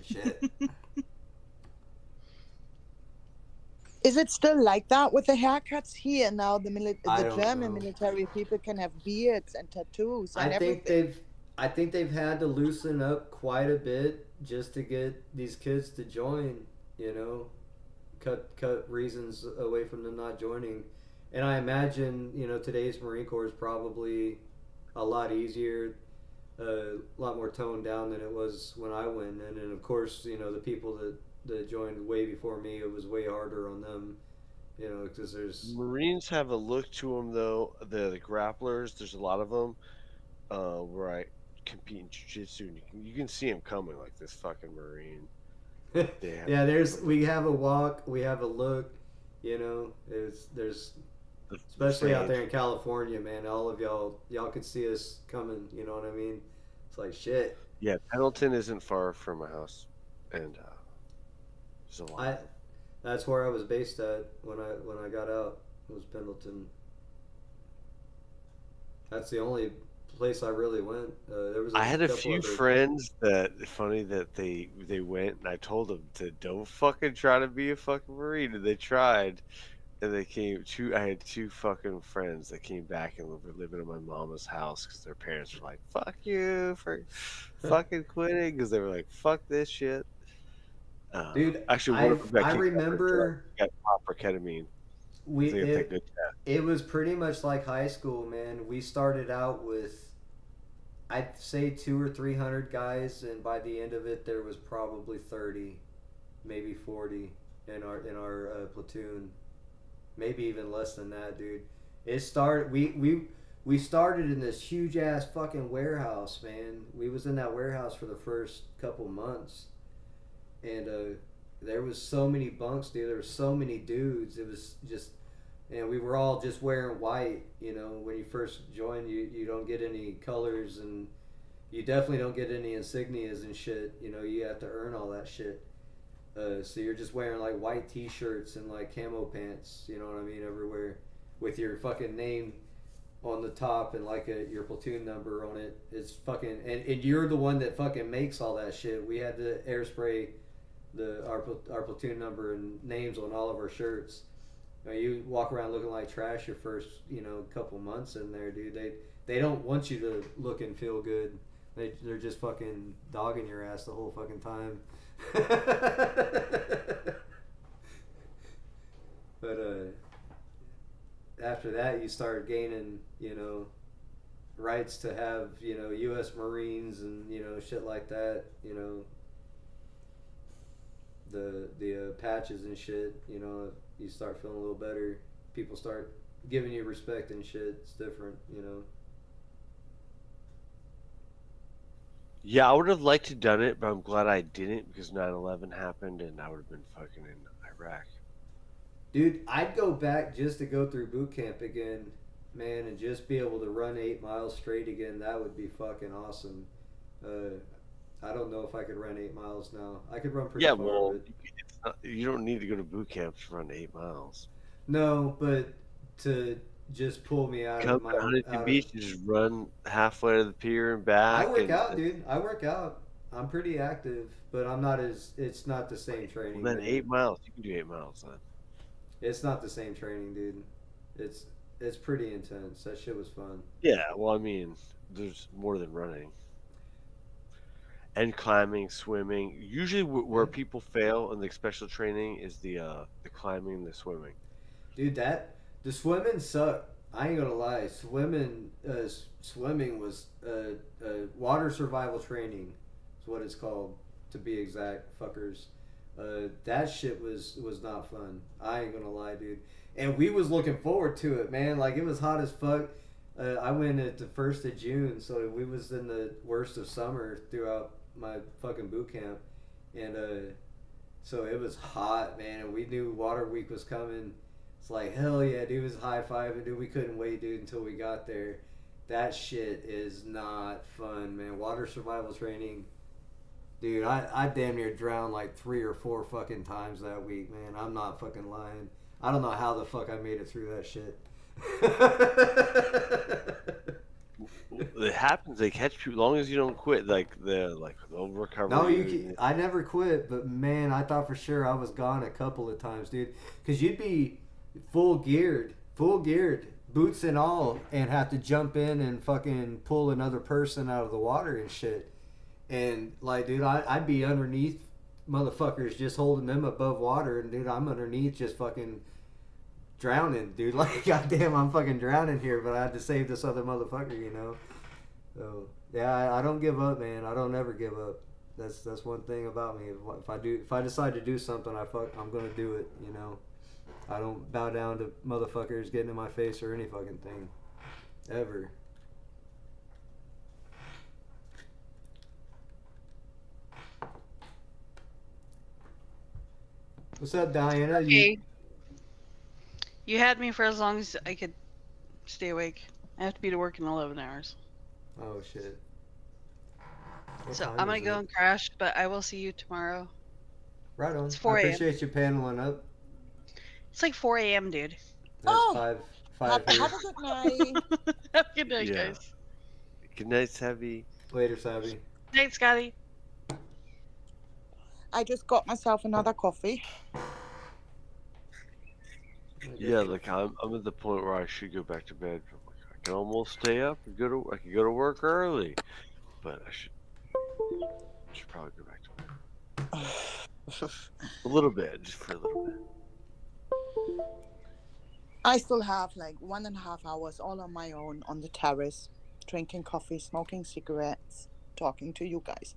Shit. Is it still like that with the haircuts here now? I The don't German know. military people can have beards and tattoos I and think everything. they've I think they've had to loosen up quite a bit just to get these kids to join. You know, cut reasons away from them not joining. And I imagine today's Marine Corps is probably a lot easier, a lot more toned down than it was when I went. And then of course the people that joined way before me, it was way harder on them. Because there's Marines have a look to them though. The grapplers, there's a lot of them. Where I compete in jiu-jitsu, and you can see them coming like this fucking Marine. They have yeah, we have a walk, we have a look. There's the especially out fade. there in California, man. All of y'all could see us coming. You know what I mean? It's like shit. Yeah, Pendleton isn't far from my house, and there's a lot I of them. That's where I was based at when I got out. Was Pendleton. That's the only place I really went. There was I a had a couple few other. friends that funny that they went, and I told them to don't fucking try to be a fucking Marine, and they tried, and they came. I had two fucking friends that came back and were living in my mama's house because their parents were like, "Fuck you for fucking quitting," because they were like, "Fuck this shit." Dude, Actually, one I of them got I kicked out for drugs. remember Got caught for ketamine we because they got that good. it was pretty much like high school, man. We started out with I'd say 200 or 300 guys, and by the end of it, there was probably 30, maybe 40 in our platoon, maybe even less than that, dude. It started. We started in this huge ass fucking warehouse, man. We was in that warehouse for the first couple months, and there was so many bunks, dude. There was so many dudes. It was just, and we were all just wearing white. When you first join, you don't get any colors, and you definitely don't get any insignias and shit. You have to earn all that shit. So you're just wearing like white T-shirts and like camo pants. You know what I mean? Everywhere, with your fucking name on the top and like your platoon number on it. It's fucking and you're the one that fucking makes all that shit. We had to airspray our platoon number and names on all of our shirts. You walk around looking like trash your first couple months in there, dude. They don't want you to look and feel good. They're just fucking dogging your ass the whole fucking time. But after that, you start gaining rights to have U.S. Marines and shit like that. The patches and shit. You start feeling a little better. People start giving you respect and shit. It's different. Yeah, I would have liked to done it, but I'm glad I didn't because 9/11 happened and I would have been fucking in Iraq. Dude, I'd go back just to go through boot camp again, man, and just be able to run 8 miles straight again. That would be fucking awesome. Uh, I don't know if I could run 8 miles now. I could run pretty Yeah, far, well, but you don't need to go to boot camp to run 8 miles. no, but to just pull me out Come of to my Huntington out of. Beach and just run halfway to the pier and I back, work and out, dude. I work out. I'm pretty active, but I'm not as. It's not the same well, training, then man. 8 miles. You can do 8 miles then. It's not the same training, dude. It's it's pretty intense. That shit was fun. Yeah, well, I mean, there's more than running and climbing, swimming. Usually, where Yeah. people fail in the special training is the climbing and the swimming. Dude, that the swimming sucked. I ain't gonna lie. Swimming was water survival training. Is what it's called, to be exact. Fuckers. That shit was not fun. I ain't gonna lie, dude. And we was looking forward to it, man. Like it was hot as fuck. I went at the 1st of June, so we was in the worst of summer throughout my fucking boot camp, and so it was hot, man. And we knew Water Week was coming. It's like, hell yeah, dude, was high fiving, dude. We couldn't wait, dude, until we got there. That shit is not fun, man. Water survival training, dude. I damn near drowned like 3 or 4 fucking times that week, man. I'm not fucking lying. I don't know how the fuck I made it through that shit. It happens. They catch you as long as you don't quit. They'll recover. No, you. you can, I never quit, but man, I thought for sure I was gone a couple of times, dude. Because you'd be full geared, boots and all, and have to jump in and fucking pull another person out of the water and shit. And like, dude, I'd be underneath motherfuckers just holding them above water, and dude, I'm underneath just fucking drowning, dude. Like, goddamn, I'm fucking drowning here, but I had to save this other motherfucker, you know. So yeah, I don't give up, man. I don't ever give up. That's one thing about me. If I decide to do something, I'm gonna do it, you know. I don't bow down to motherfuckers getting in my face or any fucking thing, ever. What's up, Diana? Okay. You had me for as long as I could stay awake. I have to be to work in 11 hours. Oh shit. What So time I'm going is to go it? and crash, but I will see you tomorrow. Right on. It's I 4 a.m. appreciate you paneling up. It's like 4 a.m., dude. That's Oh, five here. have a good night. Have a good night, Yeah. guys. Good night, Savvy. Later, Savvy. Good night, Scotty. I just got myself another coffee. Yeah, like I'm at the point where I should go back to bed. I'm like, I can almost stay up and I can go to work early, but I should probably go back to bed a little bit, just for a little bit. I still have like 1.5 hours all on my own on the terrace, drinking coffee, smoking cigarettes, talking to you guys.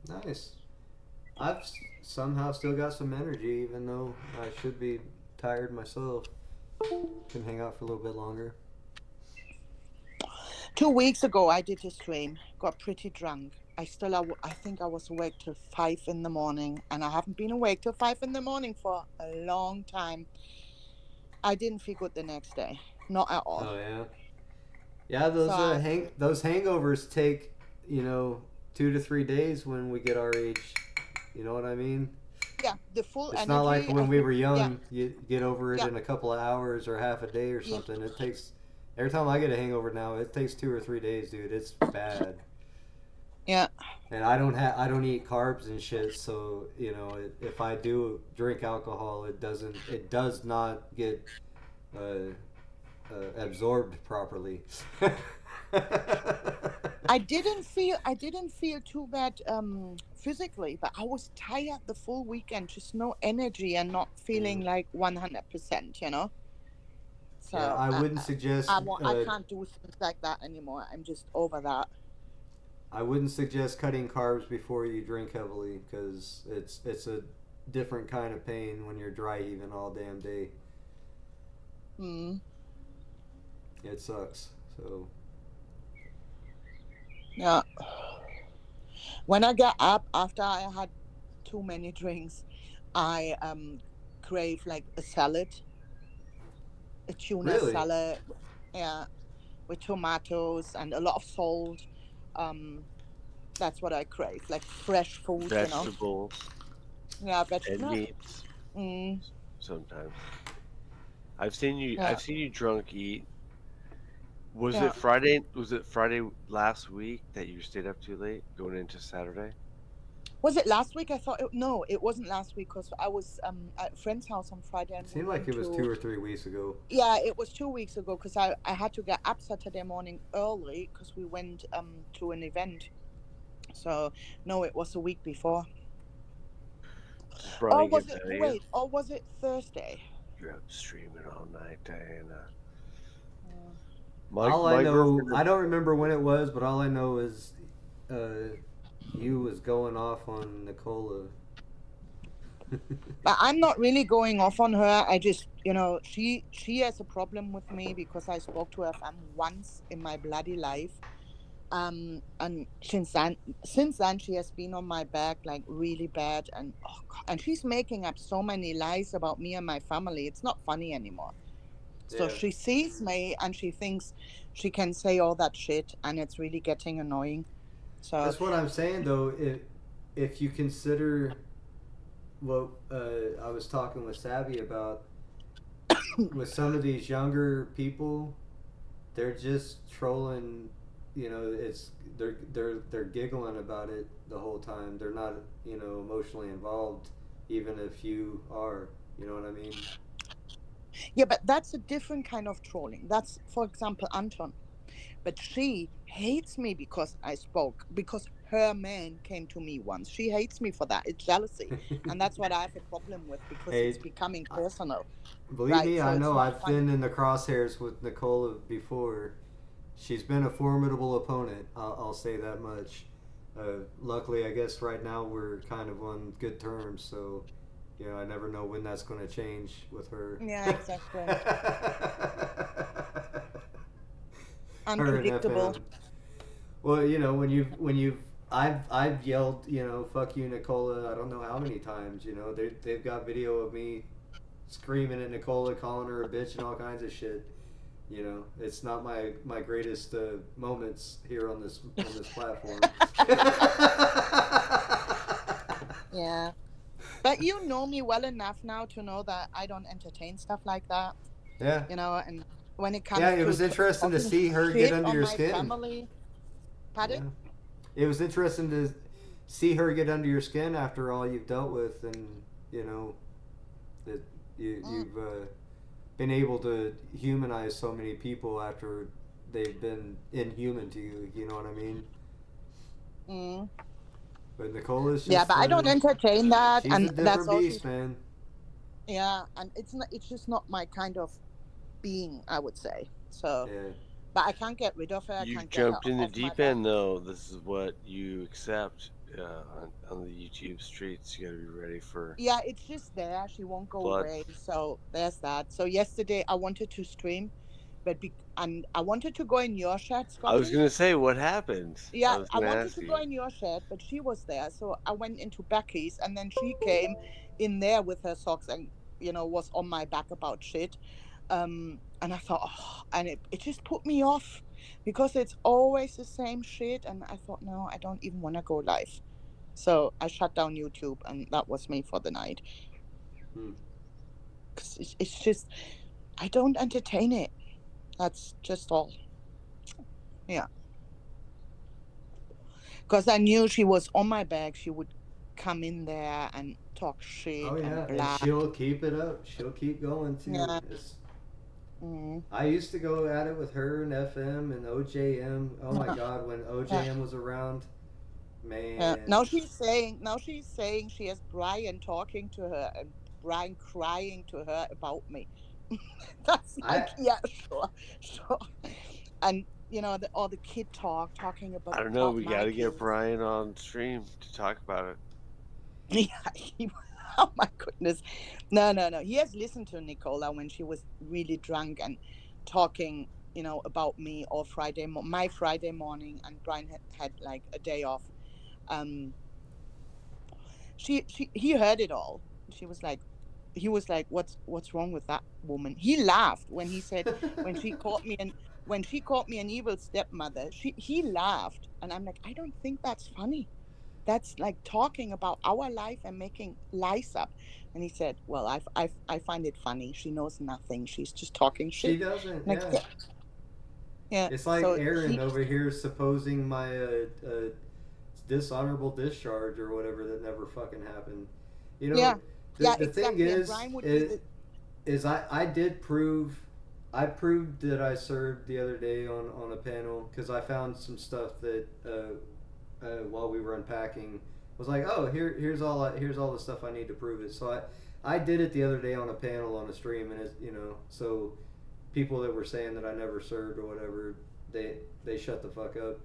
Nice. I've somehow still got some energy, even though I should be tired myself. Can hang out for a little bit longer. 2 weeks ago, I did a stream, got pretty drunk. I think I was awake till 5 in the morning, and I haven't been awake till 5 in the morning for a long time. I didn't feel good the next day, not at all. Oh yeah. Yeah, those So- those hangovers take, 2 to 3 days when we get our age. You know what I mean? Yeah, the full It's energy. not like when I we think- were young, yeah. you get over it Yeah. in a couple of hours or half a day or Yeah. something. It takes every time I get a hangover now, it takes 2 or 3 days, dude. It's bad. Yeah. And I don't eat carbs and shit, so if I do drink alcohol, it does not get absorbed properly. I didn't feel too bad physically, but I was tired the full weekend, just no energy and not feeling like 100%, you know. So Yeah, I wouldn't suggest. I can't do things like that anymore. I'm just over that. I wouldn't suggest cutting carbs before you drink heavily, because it's a different kind of pain when you're dry heaving all damn day. Mm. It sucks. So Yeah. When I get up after I had too many drinks, I crave like a salad, a tuna Really? salad, yeah, with tomatoes and a lot of salt. Um, that's what I crave, like fresh food, you know. Vegetables Yeah, and vegetable. meats Mm, sometimes. I've seen you. yeah, I've seen you drunk eat. Was yeah. it Friday? Was it Friday last week that you stayed up too late going into Saturday? Was it last week? I thought no, it wasn't last week because I was at a friend's house on Friday It and we seemed like went it was to. 2 or 3 weeks ago. Yeah, it was 2 weeks ago because I had to get up Saturday morning early because we went to an event. So no, it was a week before. Does Or Brian was get it mad at you? wait? Or was it Thursday? You're up streaming all night, Diana. Yeah. My All I my know, girlfriend. I don't remember when it was, but all I know is uh, you was going off on Nicola. But I'm not really going off on her. I just, she has a problem with me because I spoke to her fam once in my bloody life. And since then she has been on my back like really bad, and oh God, and she's making up so many lies about me and my family. It's not funny anymore. So Yeah, she sees me and she thinks she can say all that shit, and it's really getting annoying. So that's what I'm saying though. If you consider what I was talking with Savvy about, with some of these younger people, they're just trolling. You know, they're giggling about it the whole time. They're not emotionally involved, even if you are. You know what I mean? yeah, but that's a different kind of trolling. That's, for example, Anton. But she hates me because I spoke, because her man came to me once. She hates me for that. It's jealousy. And that's what I have a problem with because it's Hey, becoming I, personal, believe right? me, So I it's know. not I've been funny. in the crosshairs with Nicola before. She's been a formidable opponent. I'll say that much. Luckily, I guess right now we're kind of on good terms. So, I never know when that's going to change with her. Yeah, exactly. Her and Unpredictable. FM. Well, when you've I've yelled, fuck you, Nicola. I don't know how many times. They've got video of me screaming at Nicola, calling her a bitch and all kinds of shit. It's not my greatest moments here on this platform. Yeah. But you know me well enough now to know that I don't entertain stuff like that, Yeah, and when it yeah. comes It to was interesting to talking see her get shit under on your my skin. family. Pardon? Yeah, it was interesting to see her get under your skin after all you've dealt with, and that Mm, you've been able to humanize so many people after they've been inhuman to you. You know what I mean? mm. But Nicola's Yeah, just but I don't entertain that, she's a and that's different all beast, she's. man. Yeah, and it's not. It's just not my kind of being, I would say. So, Yeah. but I can't get rid of her. I You can't get her jumped in the off my deep back. end, though. This is what you accept on the YouTube streets. You got to be ready for Yeah, it's just there. She won't go blood. away. So there's that. So yesterday I wanted to stream, and I wanted to go in your chat, I was Scotty. gonna say what happened. I Yeah, was I gonna wanted ask to go you. in your chat, but she was there. So I went into Becky's, and then she came in there with her socks and was on my back about shit. And I thought, oh, and it just put me off because it's always the same shit. And I thought, no, I don't even want to go live. So I shut down YouTube, and that was me for the night. Hmm. 'Cause it's just, I don't entertain it. That's just all. Yeah. Because I knew she was on my back. She would come in there and talk Oh shit and yeah, and blah. she'll keep it up. She'll keep going too. Yeah. It's, Mm, I used to go at it with her and FM and OJM. Oh my yeah. God, when Yeah. OJM was around, Yeah. man. Now she's saying she has Brian talking to her and Brian crying to her about me. That's I like, yeah, sure, sure. And all the kid talking I don't know. about We got my to get kids. Brian on stream to talk about it. Yeah, oh my goodness. No, no, no. He has listened to Nicola when she was really drunk and talking, about me all my Friday morning, and Brian had like a day off. um, he heard it all. She was like, he was like, what's wrong with that woman? He laughed when he said, when she called me and when she called me an evil stepmother. He laughed, and I'm like, I don't think that's funny. That's like talking about our life and making lies up. And he said, well, I find it funny. She knows nothing. She's just talking She shit. doesn't, Like, yeah. yeah, yeah. It's like So Aaron he, over here supposing my dishonorable discharge or whatever that never fucking happened. You know, yeah, yeah, the thing exactly. And Brian would be the, is I did prove, I proved that I served the other day on a panel because I found some stuff that while we were unpacking was like, oh, here's all the stuff I need to prove it. So I did it the other day on a panel on a stream, and you know, so people that were saying that I never served or whatever, they shut the fuck up.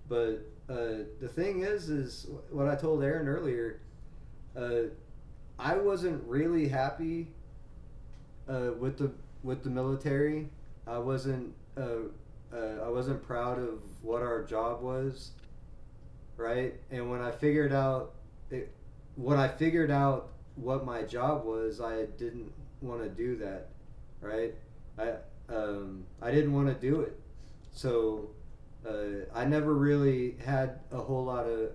But the thing is what I told Aaron earlier. I wasn't really happy with the military. I wasn't proud of what our job was, right? And when I figured out what my job was, I didn't want to do that, right? I didn't want to do it, so I never really had a whole lot of,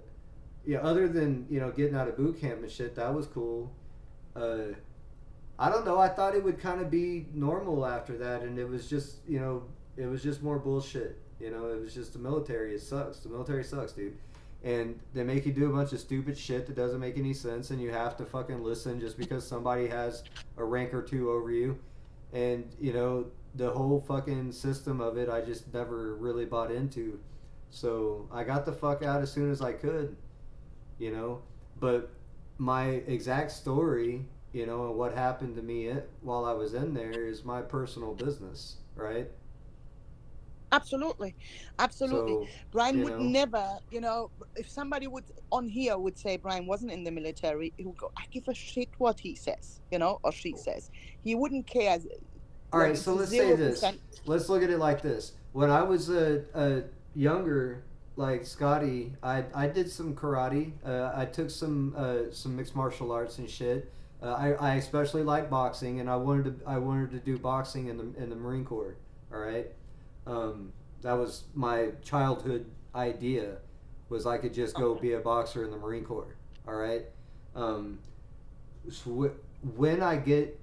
yeah, other than, you know, getting out of boot camp and shit. That was cool. I don't know. I thought it would kind of be normal after that, and it was just, you know, it was just more bullshit. You know, it was just the military. It sucks. The military sucks, dude. And they make you do a bunch of stupid shit that doesn't make any sense, and you have to fucking listen just because somebody has a rank or two over you. And, you know, the whole fucking system of it, I just never really bought into. So I got the fuck out as soon as I could, you know. But my exact story, you know, and what happened to me while I was in there is my personal business, right? absolutely, absolutely. So, Brian you would know, never, you know, if somebody would on here would say Brian wasn't in the military, he would go, I give a shit what he says, you know, or she says. He wouldn't care. all Like right, it's so let's say this. 0%. Let's look at it like this. When I was a younger, like Scotty, I did some karate. I took some mixed martial arts and shit. I especially like boxing, and I wanted to do boxing in the Marine Corps. All right, that was my childhood idea, was I could just go be a boxer in the Marine Corps. All right, so when I get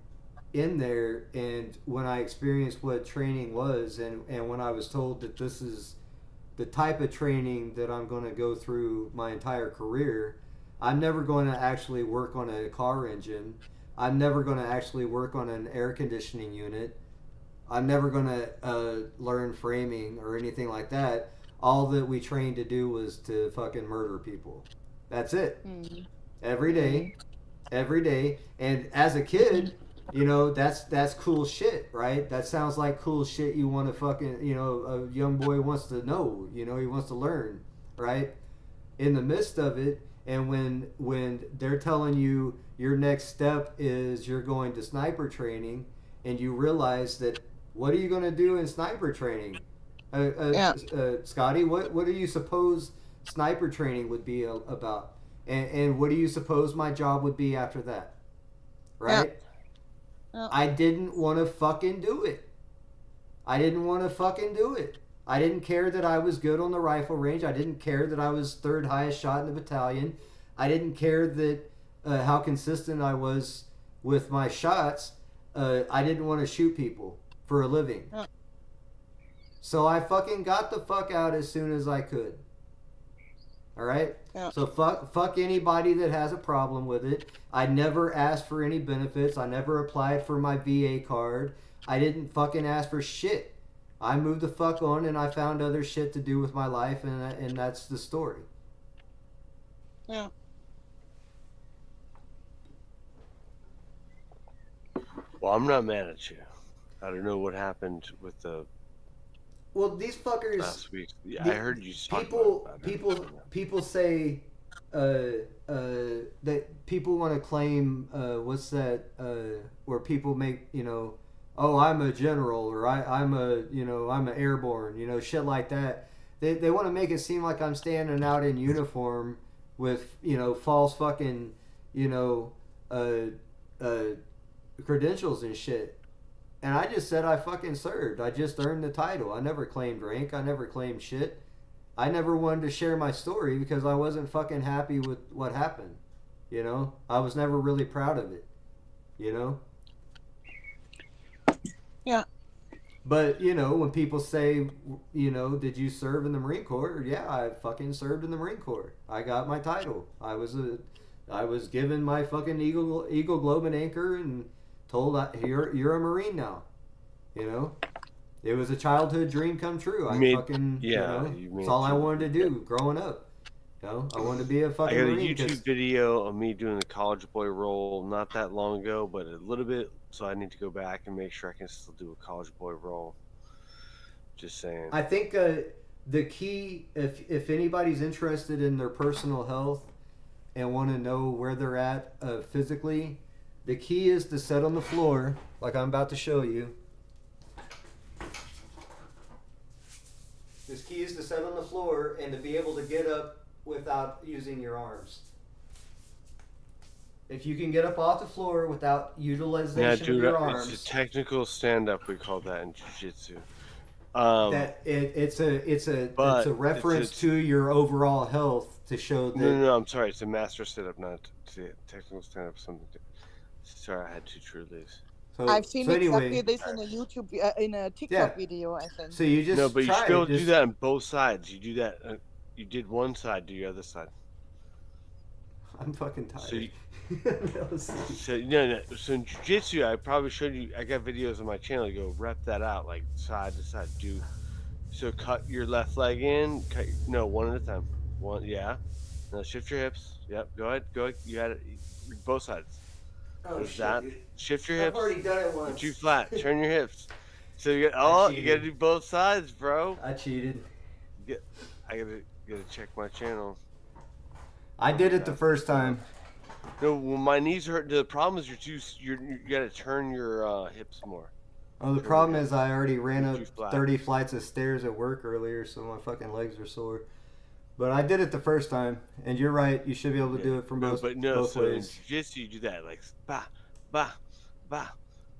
in there and when I experienced what training was, and when I was told that this is the type of training that I'm going to go through my entire career, I'm never going to actually work on a car engine. I'm never going to actually work on an air conditioning unit. I'm never going to learn framing or anything like that. All that we trained to do was to fucking murder people. That's it. Every day. Every day. And as a kid, you know, that's cool shit, right? That sounds like cool shit you want to fucking, you know, a young boy wants to know, you know, he wants to learn, right? In the midst of it, and when they're telling you your next step is you're going to sniper training, and you realize that, what are you going to do in sniper training? Scotty, what do you suppose sniper training would be about? And what do you suppose my job would be after that? Right? Yeah. I didn't want to fucking do it. I didn't want to fucking do it. I didn't care that I was good on the rifle range. I didn't care that I was third highest shot in the battalion. I didn't care that how consistent I was with my shots. I didn't want to shoot people for a living. Yeah. So I fucking got the fuck out as soon as I could. All right? Yeah. So fuck anybody that has a problem with it. I never asked for any benefits. I never applied for my VA card. I didn't fucking ask for shit. I moved the fuck on, and I found other shit to do with my life, and that's the story. Yeah. Well, I'm not mad at you. I don't know what happened with the Well, these fuckers. last week. Yeah, I heard you talk about People say that people want to claim what's that where people make, you know, oh, I'm a general, or I'm an airborne, you know, shit like that. They want to make it seem like I'm standing out in uniform with false fucking you know uh, credentials and shit. And I just said I fucking served. I just earned the title. I never claimed rank. I never claimed shit. I never wanted to share my story because I wasn't fucking happy with what happened. I was never really proud of it. Yeah. But, when people say, did you serve in the Marine Corps? Yeah, I fucking served in the Marine Corps. I got my title. I was given my fucking Eagle Globe and Anchor and told you're a Marine now. It was a childhood dream come true. It's all I wanted to do growing up. I wanted to be a fucking I got a Marine. YouTube video of me doing the college boy role not that long ago, but a little bit. So I need to go back and make sure I can still do a college boy role. Just saying. I think the key, if anybody's interested in their personal health and want to know where they're at physically, the key is to sit on the floor, like I'm about to show you. This key is to sit on the floor and to be able to get up without using your arms. If you can get up off the floor without utilization of your arms, it's a technical stand-up. We call that in jiu-jitsu. It's a reference to your overall health to show that. No, I'm sorry. It's a master sit-up, not a technical stand-up. Something. Sorry, I had two Trulies. I've seen exactly this in a YouTube, in a TikTok video, I think. So you just but you should be able to do that on both sides. You do that. You did one side, do the other side. I'm fucking tired. So in jiu-jitsu, I probably showed you. I got videos on my channel. You go rep that out, like side to side. So cut your left leg in. One at a time. One, yeah. Now shift your hips. Yep. Go ahead. You had it. Both sides. Oh shit! That. Shift your hips. I've already done it once. Put you flat. Turn your hips. So you gotta do both sides, bro. I cheated. I gotta check my channel. I did it the first time. No, when my knees hurt. The problem is you gotta turn your hips more. Oh, the problem is I already ran up 30 flights of stairs at work earlier, so my fucking legs are sore. But I did it the first time, and you're right. You should be able to do it from both ways. In jiu-jitsu, you do that like ba, ba, ba,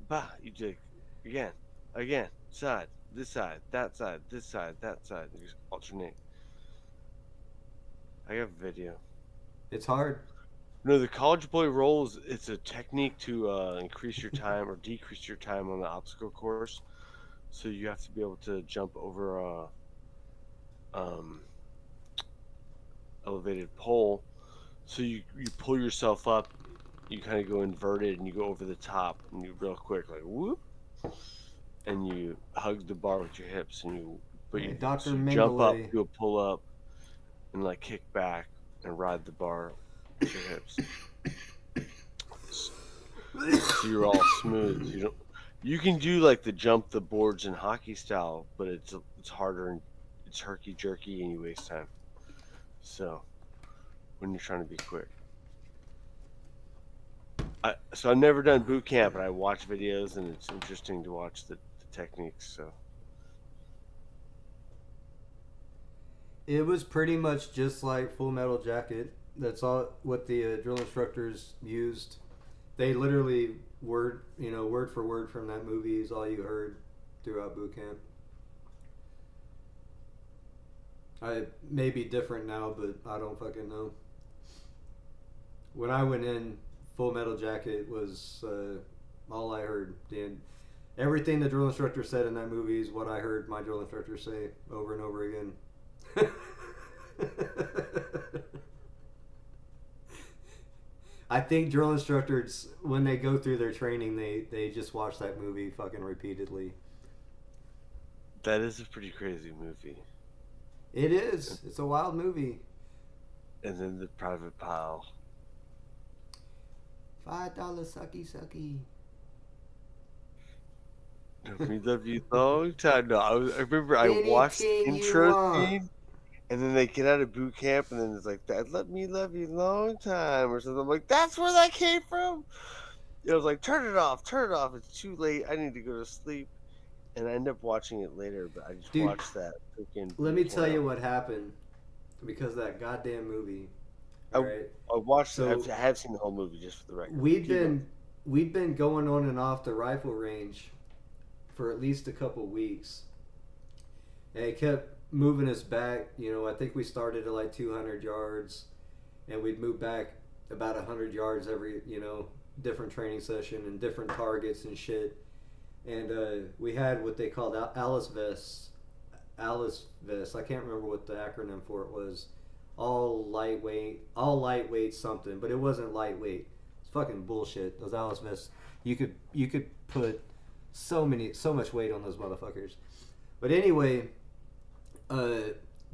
ba. You do it again, side, this side, that side, this side, that side. You just alternate. I have a video. It's hard. No, the college boy rolls. It's a technique to increase your time or decrease your time on the obstacle course. So you have to be able to jump over elevated pole. So you pull yourself up. You kind of go inverted and you go over the top and you real quick like whoop, and you hug the bar with your hips and you jump up, do a pull up, and like kick back and ride the bar with your hips. So you're all smooth. You can do like the jump the boards in hockey style, but it's harder and it's herky jerky and you waste time. So when you're trying to be quick. So I've never done boot camp, but I watch videos and it's interesting to watch the techniques. So it was pretty much just like Full Metal Jacket. That's all what the drill instructors used. They literally word for word from that movie is all you heard throughout boot camp. I may be different now, but I don't fucking know. When I went in, Full Metal Jacket was all I heard. Everything the drill instructor said in that movie is what I heard my drill instructor say over and over again. I think drill instructors, when they go through their training, they just watch that movie fucking repeatedly. That is a pretty crazy movie. It is. It's a wild movie. And then the private pile. $5 sucky. We love you long time. No, I remember I watched the intro scene, and then they get out of boot camp, and then it's like, "That let me love you long time," or something. I'm like, "That's where that came from." I was like, "Turn it off. It's too late. I need to go to sleep." And I end up watching it later, but I just watched that freaking. Let me tell you what happened because of that goddamn movie. All I, right. I watched. So I have seen the whole movie, just for the record. we'd Keep going. been going on and off the rifle range for at least a couple weeks, and it kept moving us back. You know, I think we started at like 200 yards, and we'd move back about 100 yards every, different training session and different targets and shit. And we had what they called Alice vests. Alice vests. I can't remember what the acronym for it was. All lightweight something, but it wasn't lightweight. It's fucking bullshit. Those Alice vests, you could put so much weight on those motherfuckers. But anyway,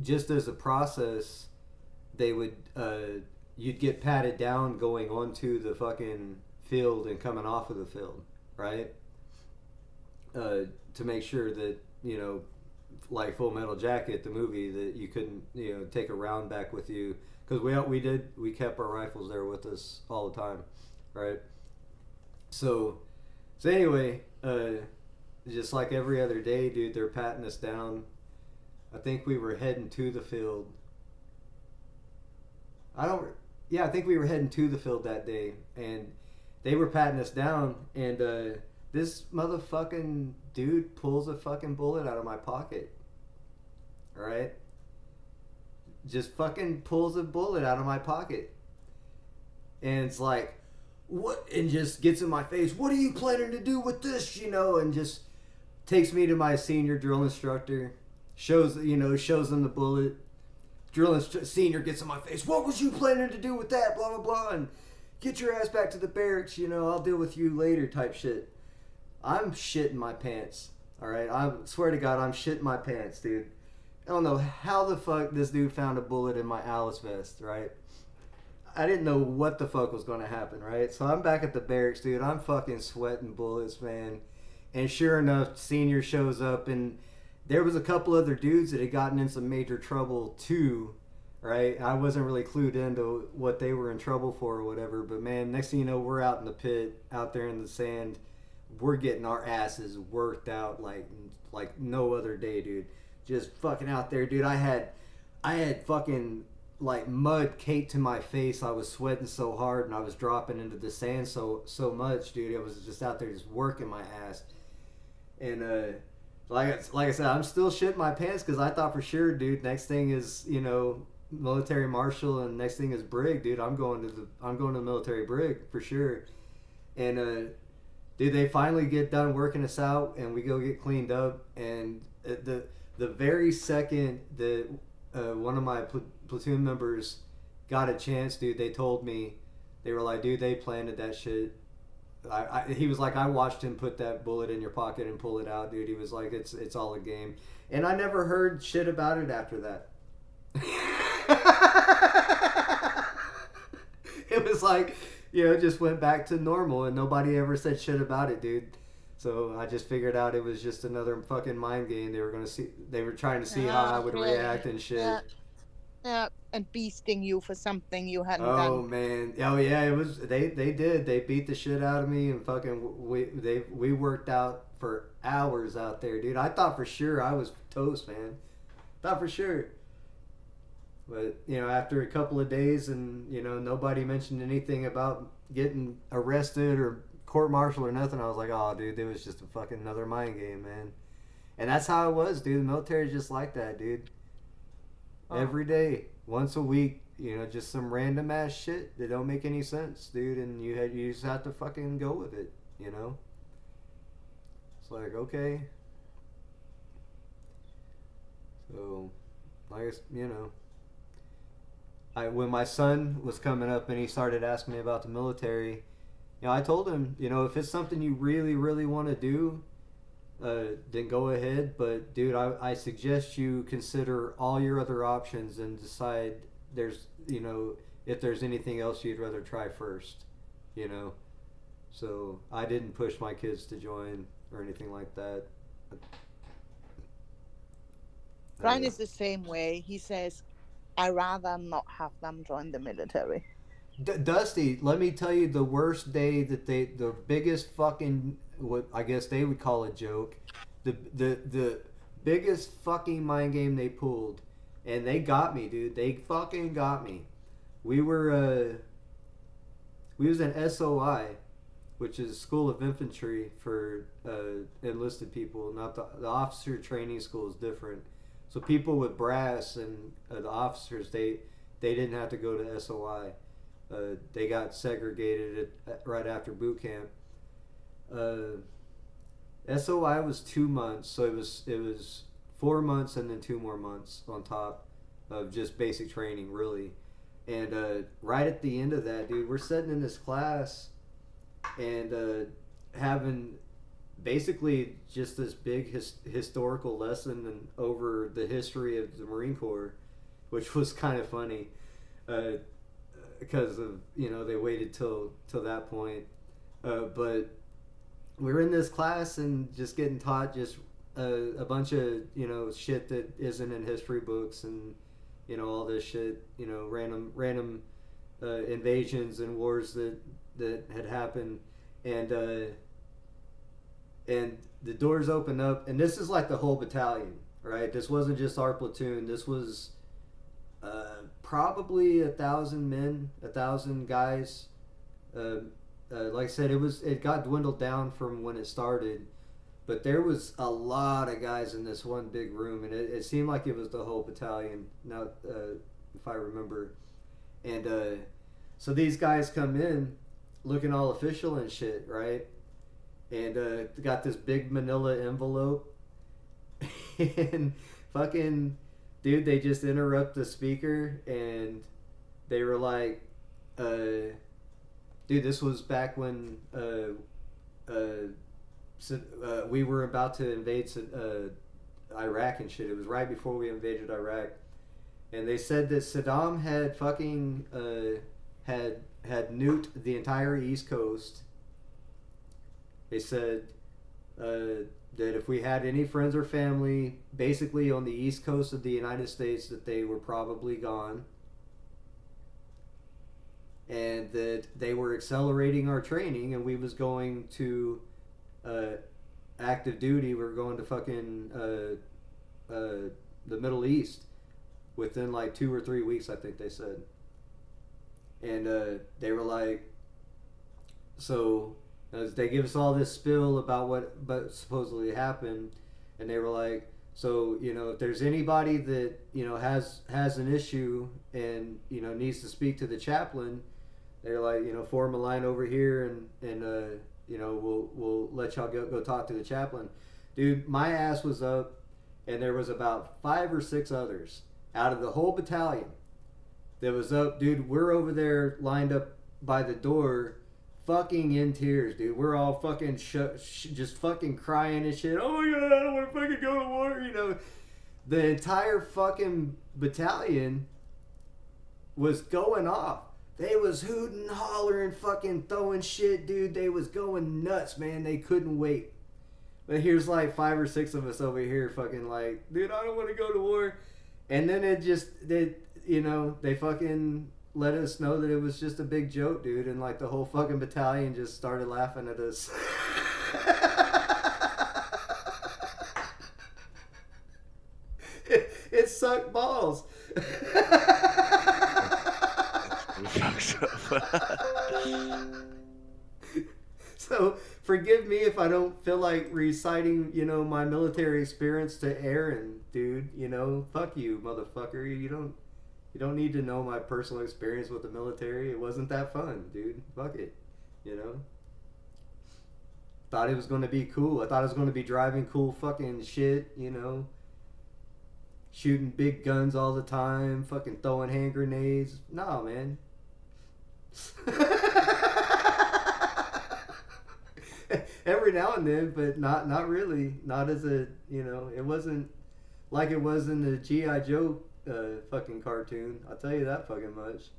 just as a process, they would you'd get patted down going onto the fucking field and coming off of the field, right? To make sure that, like Full Metal Jacket, the movie, that you couldn't, take a round back with you, because we kept our rifles there with us all the time, right? So anyway, just like every other day, dude, they're patting us down. I think we were heading to the field. I think we were heading to the field that day, and they were patting us down, and this motherfucking dude pulls a fucking bullet out of my pocket. Alright? Just fucking pulls a bullet out of my pocket. And it's like, what? And just gets in my face, what are you planning to do with this? And just takes me to my senior drill instructor, shows them the bullet. Senior gets in my face, what was you planning to do with that? Blah, blah, blah. And get your ass back to the barracks, I'll deal with you later type shit. I'm shitting my pants. Alright? I swear to God, I'm shitting my pants, dude. I don't know how the fuck this dude found a bullet in my Alice vest, right? I didn't know what the fuck was going to happen, right? So I'm back at the barracks, dude. I'm fucking sweating bullets, man. And sure enough, Senior shows up, and there was a couple other dudes that had gotten in some major trouble too, right? I wasn't really clued into what they were in trouble for or whatever, but man, next thing you know, we're out in the pit, out there in the sand. We're getting our asses worked out like no other day, dude. Just fucking out there, dude. I had fucking like mud caked to my face. I was sweating so hard, and I was dropping into the sand so much, dude. I was just out there just working my ass. And like I said, I'm still shitting my pants because I thought for sure, dude, next thing is, military marshal, and next thing is brig, dude. I'm going to the military brig for sure. And dude, they finally get done working us out, and we go get cleaned up. And the very second that one of my platoon members got a chance, dude, they told me, they were like, dude, they planted that shit. He was like, I watched him put that bullet in your pocket and pull it out, dude. He was like, it's all a game. And I never heard shit about it after that. It was like, it just went back to normal, and nobody ever said shit about it, dude. So I just figured out it was just another fucking mind game. They were trying to see how I would react and shit. Yeah, and beasting you for something you hadn't done. Oh man, oh yeah, it was. They did. They beat the shit out of me, and fucking we worked out for hours out there, dude. I thought for sure I was toast, man. Thought for sure. But after a couple of days, and nobody mentioned anything about getting arrested or court-martial or nothing, I was like, oh dude, it was just a fucking another mind game, man. And that's how it was, dude. The military's just like that, dude. Every day, once a week, just some random ass shit that don't make any sense, dude, and you just have to fucking go with it, It's like, okay. So, I guess, when my son was coming up and he started asking me about the military, I told him, if it's something you really, really want to do, then go ahead. But dude, I suggest you consider all your other options and decide if there's anything else you'd rather try first, So I didn't push my kids to join or anything like that. Brian is the same way. He says, I'd rather not have them join the military. Dusty, let me tell you the worst day that the biggest fucking, what I guess they would call a joke, the biggest fucking mind game they pulled, and they got me, dude. They fucking got me. we was in SOI, which is School of Infantry for enlisted people. Not the officer training school is different. So people with brass and the officers, they didn't have to go to SOI. They got segregated right after boot camp. SOI was 2 months, so it was 4 months and then 2 more months on top of just basic training, really. And right at the end of that, dude, we're sitting in this class and having basically just this big historical lesson and over the history of the Marine Corps, which was kind of funny because of, you know, they waited till that point. But we were in this class and just getting taught just a bunch of, you know, shit that isn't in history books and, you know, all this shit, you know, random invasions and wars that had happened. And the doors open up, and this is like the whole battalion, right? This wasn't just our platoon. This was probably 1,000 men, 1,000 guys. Like I said, it got dwindled down from when it started, but there was a lot of guys in this one big room, and it seemed like it was the whole battalion. Now, if I remember, and so these guys come in looking all official and shit, right? And got this big manila envelope and fucking dude, they just interrupt the speaker and they were like, dude, this was back when we were about to invade Iraq and shit. It was right before we invaded Iraq, and they said that Saddam had fucking had nuked the entire East Coast. They said that if we had any friends or family basically on the East Coast of the United States, that they were probably gone. And that they were accelerating our training and we was going to active duty. We were going to fucking the Middle East within like 2 or 3 weeks, I think they said. And they were like, so they give us all this spill about what supposedly happened, and they were like, so, you know, if there's anybody that, you know, has an issue and, you know, needs to speak to the chaplain, they're like, you know, form a line over here and you know, we'll let y'all go talk to the chaplain. Dude, my ass was up, and there was about 5 or 6 others out of the whole battalion that was up. Dude, we're over there lined up by the door, fucking in tears, dude. We're all fucking just fucking crying and shit. Oh my god, I don't want to fucking go to war, you know. The entire fucking battalion was going off. They was hooting, hollering, fucking throwing shit, dude. They was going nuts, man. They couldn't wait. But here's like 5 or 6 of us over here fucking like, dude, I don't want to go to war. And then you know, they fucking let us know that it was just a big joke, dude. And like the whole fucking battalion just started laughing at us. It sucked balls. So forgive me if I don't feel like reciting, you know, my military experience to Aaron, dude. You know, fuck you, motherfucker. You don't need to know my personal experience with the military. It wasn't that fun, dude. Fuck it, you know. Thought it was gonna be cool. I thought it was gonna be driving cool fucking shit, you know. Shooting big guns all the time, fucking throwing hand grenades. Nah, man. Every now and then, but not really. Not as a, you know, it wasn't like it was in the G.I. Joe fucking cartoon. I'll tell you that fucking much.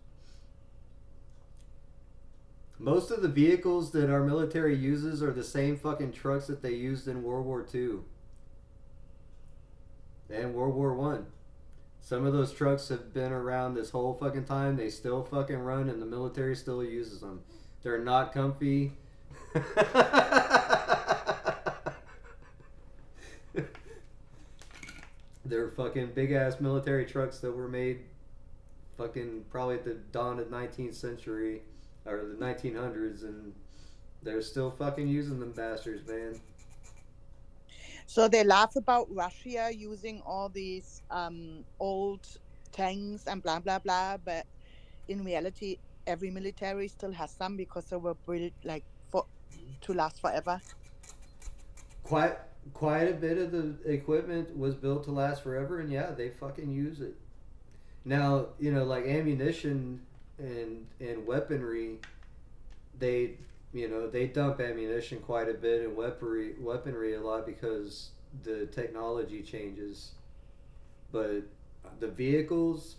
Most of the vehicles that our military uses are the same fucking trucks that they used in World War II and World War One. Some of those trucks have been around this whole fucking time. They still fucking run, and the military still uses them. They're not comfy. They're fucking big ass military trucks that were made fucking probably at the dawn of 19th century or the 1900s, and they're still fucking using them bastards, man. So they laugh about Russia using all these old tanks and blah blah blah, but in reality, every military still has some because they were built like for to last forever. Quite quite a bit of the equipment was built to last forever, and yeah, they fucking use it. Now, like ammunition and weaponry, they they dump ammunition quite a bit and weaponry a lot because the technology changes. But the vehicles,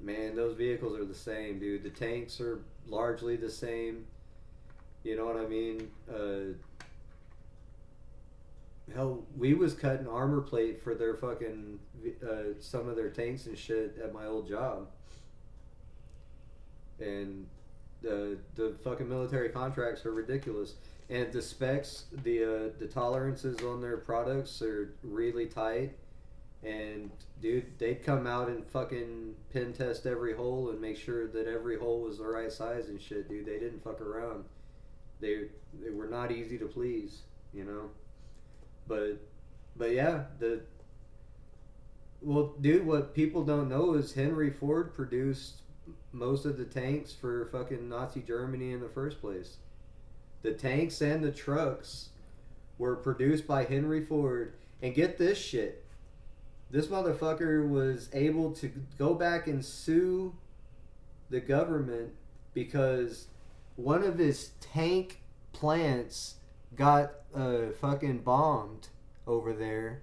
man, those vehicles are the same, dude. The tanks are largely the same. You know what I mean? Hell, we was cutting armor plate for their fucking some of their tanks and shit at my old job, and the fucking military contracts are ridiculous, and the specs, the tolerances on their products are really tight, and dude, they'd come out and fucking pin test every hole and make sure that every hole was the right size and shit, dude. They didn't fuck around. They were not easy to please, But yeah, dude, what people don't know is Henry Ford produced most of the tanks for fucking Nazi Germany in the first place. The tanks and the trucks were produced by Henry Ford. And get this shit. This motherfucker was able to go back and sue the government because one of his tank plants got fucking bombed over there,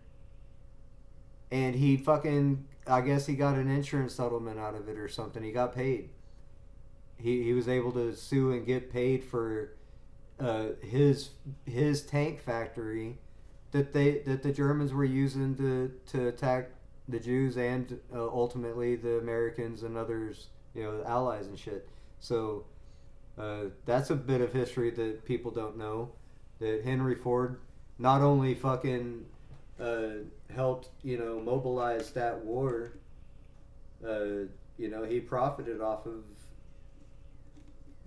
and he fucking, I guess he got an insurance settlement out of it or something. He got paid. He was able to sue and get paid for his tank factory that the Germans were using to attack the Jews and ultimately the Americans and others, the allies and shit. So that's a bit of history that people don't know. That Henry Ford not only fucking helped, mobilize that war, he profited off of,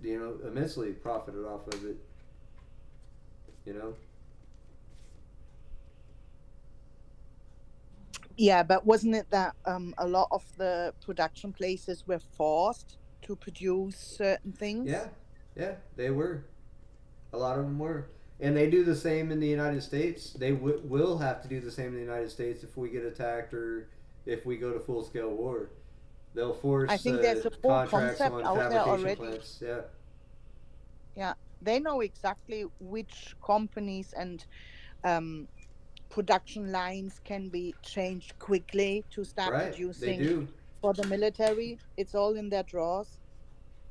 immensely profited off of it, Yeah, but wasn't it that a lot of the production places were forced to produce certain things? Yeah, they were. A lot of them were. And they do the same in the United States. They will have to do the same in the United States if we get attacked or if we go to full-scale war. They'll force I think there's a full contracts concept on out there fabrication already. plants. Yeah. Yeah, they know exactly which companies and production lines can be changed quickly to start Right. They producing do. for the military. It's all in their drawers.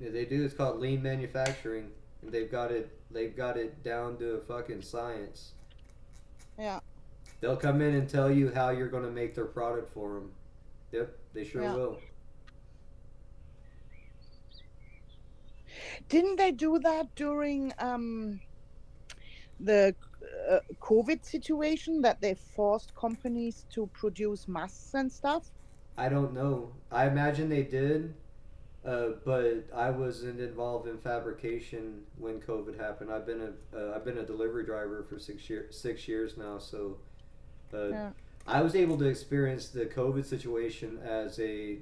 Yeah, they do. It's called lean manufacturing, and they've got it down to a fucking science. Yeah. They'll come in and tell you how you're going to make their product for them. Yep, they sure will. Didn't they do that during the COVID situation, that they forced companies to produce masks and stuff? I don't know. I imagine they did, but I wasn't involved in fabrication when COVID happened. I've been a delivery driver for 6 years now, so I was able to experience the COVID situation as a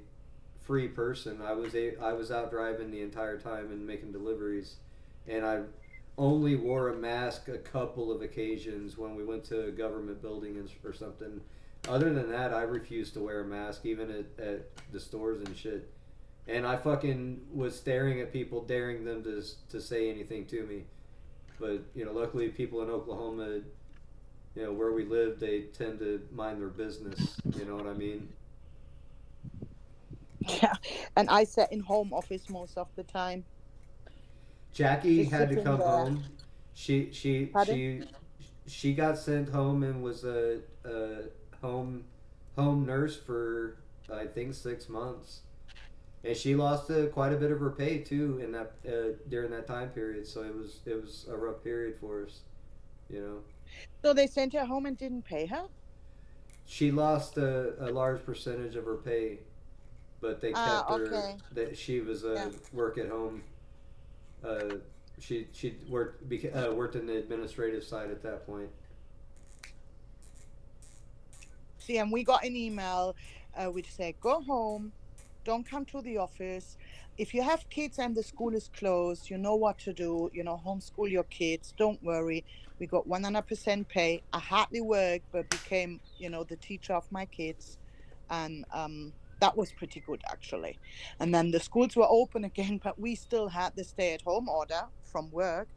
free person. I was out driving the entire time and making deliveries, and I only wore a mask a couple of occasions when we went to a government building or something. Other than that, I refused to wear a mask even at the stores and shit. And I fucking was staring at people, daring them to say anything to me. But luckily, people in Oklahoma, where we live, they tend to mind their business. You know what I mean? Yeah, and I sat in home office most of the time. Jackie Just had to sitting come there. home. She got sent home and was a home nurse for I think 6 months, and she lost quite a bit of her pay too in that during that time period. So it was a rough period for us, So they sent her home and didn't pay her? She lost a large percentage of her pay. but they Ah, kept her. okay. That she was Yeah. a work at home. Uh, she worked in the administrative side at that point. See, and we got an email which said, "Go home, don't come to the office. If you have kids and the school is closed, you know what to do. Homeschool your kids. Don't worry. We got 100% pay. I hardly worked, but became, the teacher of my kids, and that was pretty good actually. And then the schools were open again, but we still had the stay-at-home order from work,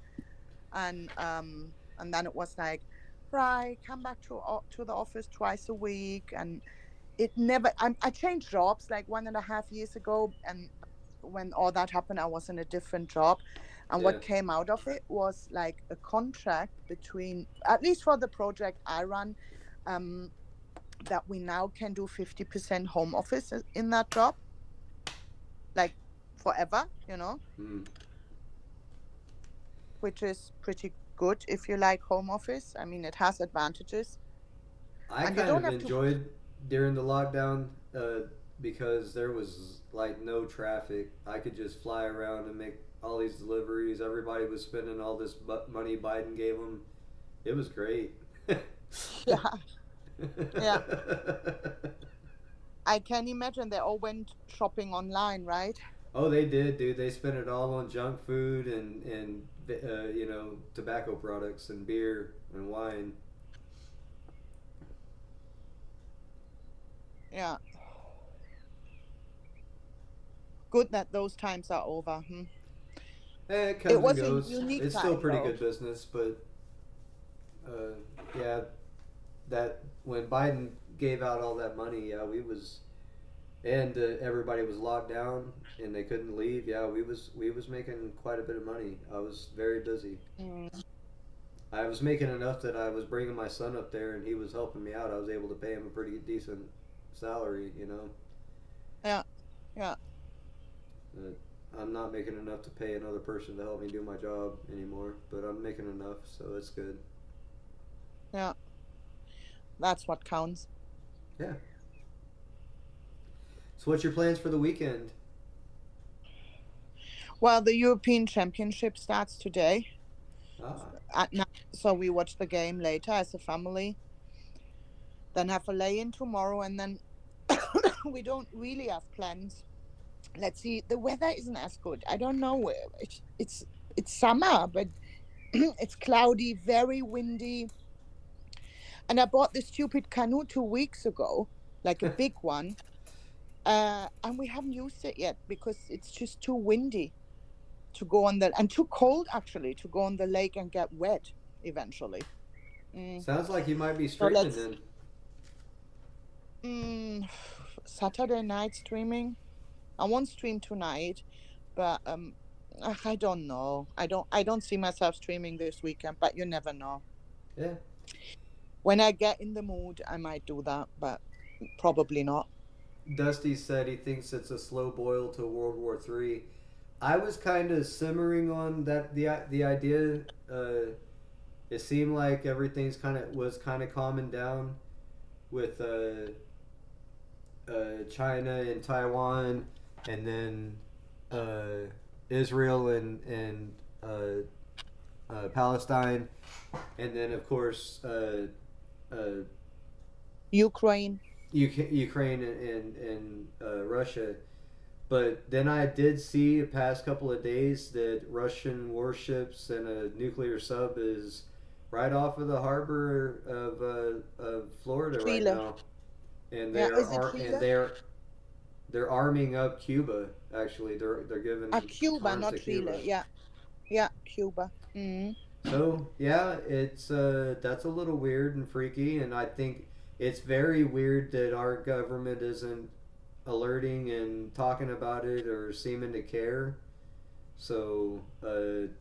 and then it was like, right, come back to the office twice a week, and it never. I changed jobs like 1.5 years ago, and when all that happened, I was in a different job, and Yeah. what came out of it was like a contract between, at least for the project I run, um, that we now can do 50% home office in that job, like forever, Mm. which is pretty good if you like home office. I mean, it has advantages, I and you kind don't of have to. enjoyed during the lockdown because there was like no traffic. I could just fly around and make all these deliveries. Everybody was spending all this money Biden gave them. It was great. Yeah, yeah. I can imagine they all went shopping online, right? Oh, they did, dude. They spent it all on junk food and tobacco products and beer and wine. Yeah. Good that those times are over. Hmm? It It comes and was a goes. unique It's still time, pretty though. good business, but uh, yeah, that when Biden gave out all that money, yeah, we was and everybody was locked down and they couldn't leave. Yeah, we was making quite a bit of money. I was very busy. Mm. I was making enough that I was bringing my son up there and he was helping me out. I was able to pay him a pretty decent salary. Yeah, yeah, But I'm not making enough to pay another person to help me do my job anymore, but I'm making enough, so it's good. yeah. That's what counts. Yeah. So what's your plans for the weekend? Well, the European Championship starts today Ah. at night, so we watch the game later as a family. Then have a lay-in tomorrow, and then we don't really have plans. Let's see. The weather isn't as good. I don't know. It's summer, but it's cloudy, very windy. And I bought this stupid canoe 2 weeks ago, like a big one. And we haven't used it yet because it's just too windy to go on the, and too cold actually to go on the lake and get wet eventually. Mm. Sounds like you might be So streaming let's then. mm, Saturday night streaming. I won't stream tonight, but I don't know. I don't see myself streaming this weekend, but you never know. Yeah. When I get in the mood, I might do that, but probably not. Dusty said he thinks it's a slow boil to World War III. I was kind of simmering on that the idea. It seemed like everything's kind of calming down with China and Taiwan, and then uh, Israel and Palestine, and then of course uh, Ukraine. Ukraine and Russia. But then I did see the past couple of days that Russian warships and a nuclear sub is right off of the harbor of Florida right Chile. now, and Yeah, is it Chile? they're arming up Cuba. Actually, they're giving Cuba, arms to not Cuba. Chile. Yeah, yeah, Cuba. Mm. So yeah, it's that's a little weird and freaky, and I think it's very weird that our government isn't alerting and talking about it or seeming to care. So,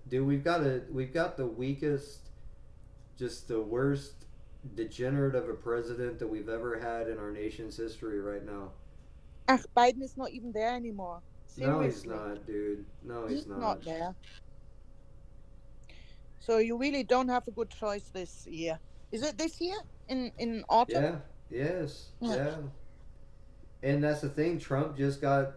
dude, we've got the weakest, just the worst degenerate of a president that we've ever had in our nation's history right now. Ah, Biden is not even there anymore. No, he's Seriously, not, dude. No, he's he's not. not there. So you really don't have a good choice this year. Is it this year in autumn? Yeah. Yes. Yeah. Yeah. And that's the thing. Trump just got,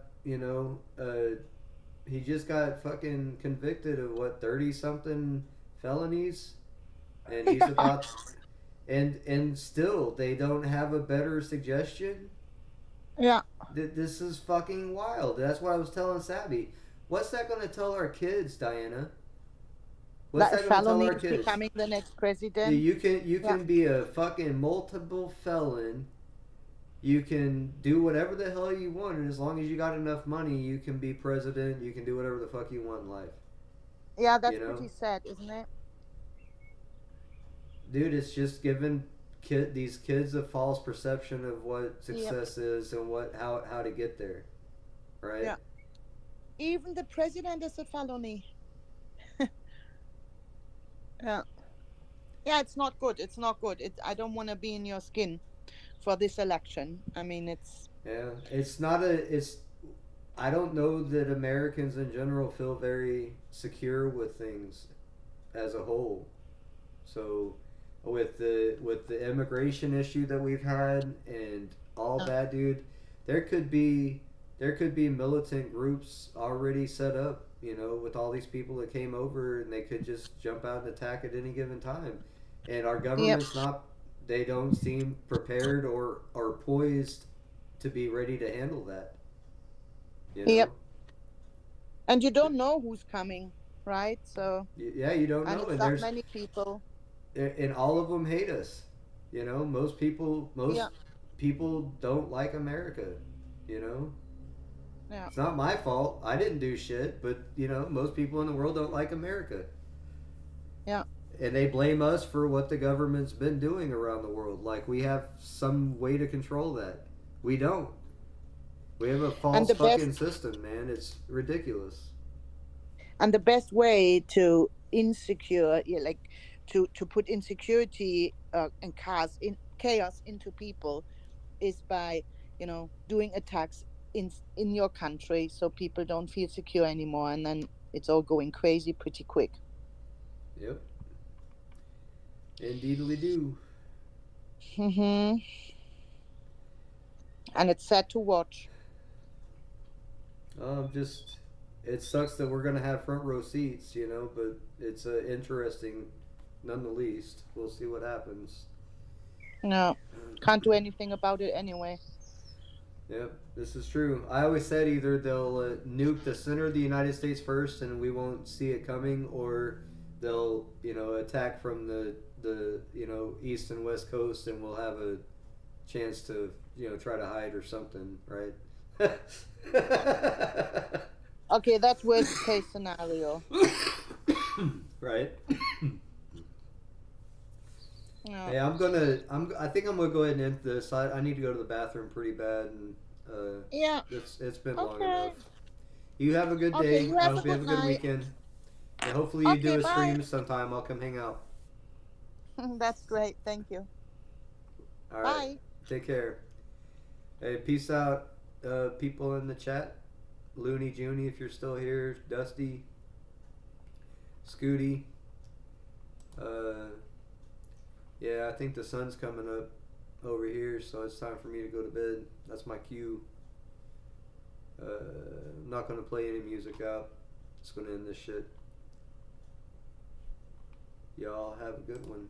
he just got fucking convicted of what, 30 something felonies, and he's about, and still they don't have a better suggestion. Yeah, This is fucking wild. That's what I was telling Savvy. What's that going to tell our kids, Diana? What's that a that going to tell felony our is kids? becoming the next president. You can Yeah, be a fucking multiple felon. You can do whatever the hell you want, and as long as you got enough money, you can be president. You can do whatever the fuck you want in life. yeah, You that's know, pretty sad, isn't it? dude, it's just giving these kids a false perception of what Yep. success is and what how to get there, right? Yeah. Even the president is a felony. Yeah. Yeah, it's not good. It's not good. I don't want to be in your skin for this election. I mean, it's Yeah, it's not a. It's. I don't know that Americans in general feel very secure with things as a whole. So, with the immigration issue that we've had and all uh, that, dude, there could be there could be militant groups already set up. With all these people that came over, and they could just jump out and attack at any given time. And our yep, government's not. They don't seem prepared or poised to be ready to handle that. You yep. know, And you don't know who's coming, right? So, yeah, you don't and know, it's and that there's many people. and all of them hate us. Most Yeah, people don't like America. You know, yeah, it's not my fault. I didn't do shit, but most people in the world don't like America, yeah. and they blame us for what the government's been doing around the world. Like we have some way to control that. We don't. We have a And false the fucking best system, man. It's ridiculous. and the best way to insecure, yeah, like to put insecurity and chaos into people is by doing attacks in your country so people don't feel secure anymore, and then it's all going crazy pretty quick. Yep, indeedly do. Hmm. And it's sad to watch. Just it sucks that we're gonna have front row seats, but it's interesting, none the least. We'll see what happens. No, can't do anything about it anyway. Yep, this is true. I always said either they'll nuke the center of the United States first, and we won't see it coming, or they'll attack from the east and west coast, and we'll have a chance to try to hide or something, right? Okay, that's worst case scenario. Right. No. Hey, I think I'm gonna go ahead and end this. I need to go to the bathroom pretty bad, and Yeah. it's been long Okay. enough. You have a good Okay, day. you I have a hope you have good a good night. weekend. And hopefully you do Okay, a bye. stream sometime. I'll come hang out. That's great. Thank you. All right. Bye. Take care. Hey, peace out, people in the chat. Looney Junie, if you're still here. Dusty. Scooty. Uh, yeah, I think the sun's coming up over here, so it's time for me to go to bed. That's my cue. I'm not going to play any music out. Just going to end this shit. Y'all have a good one.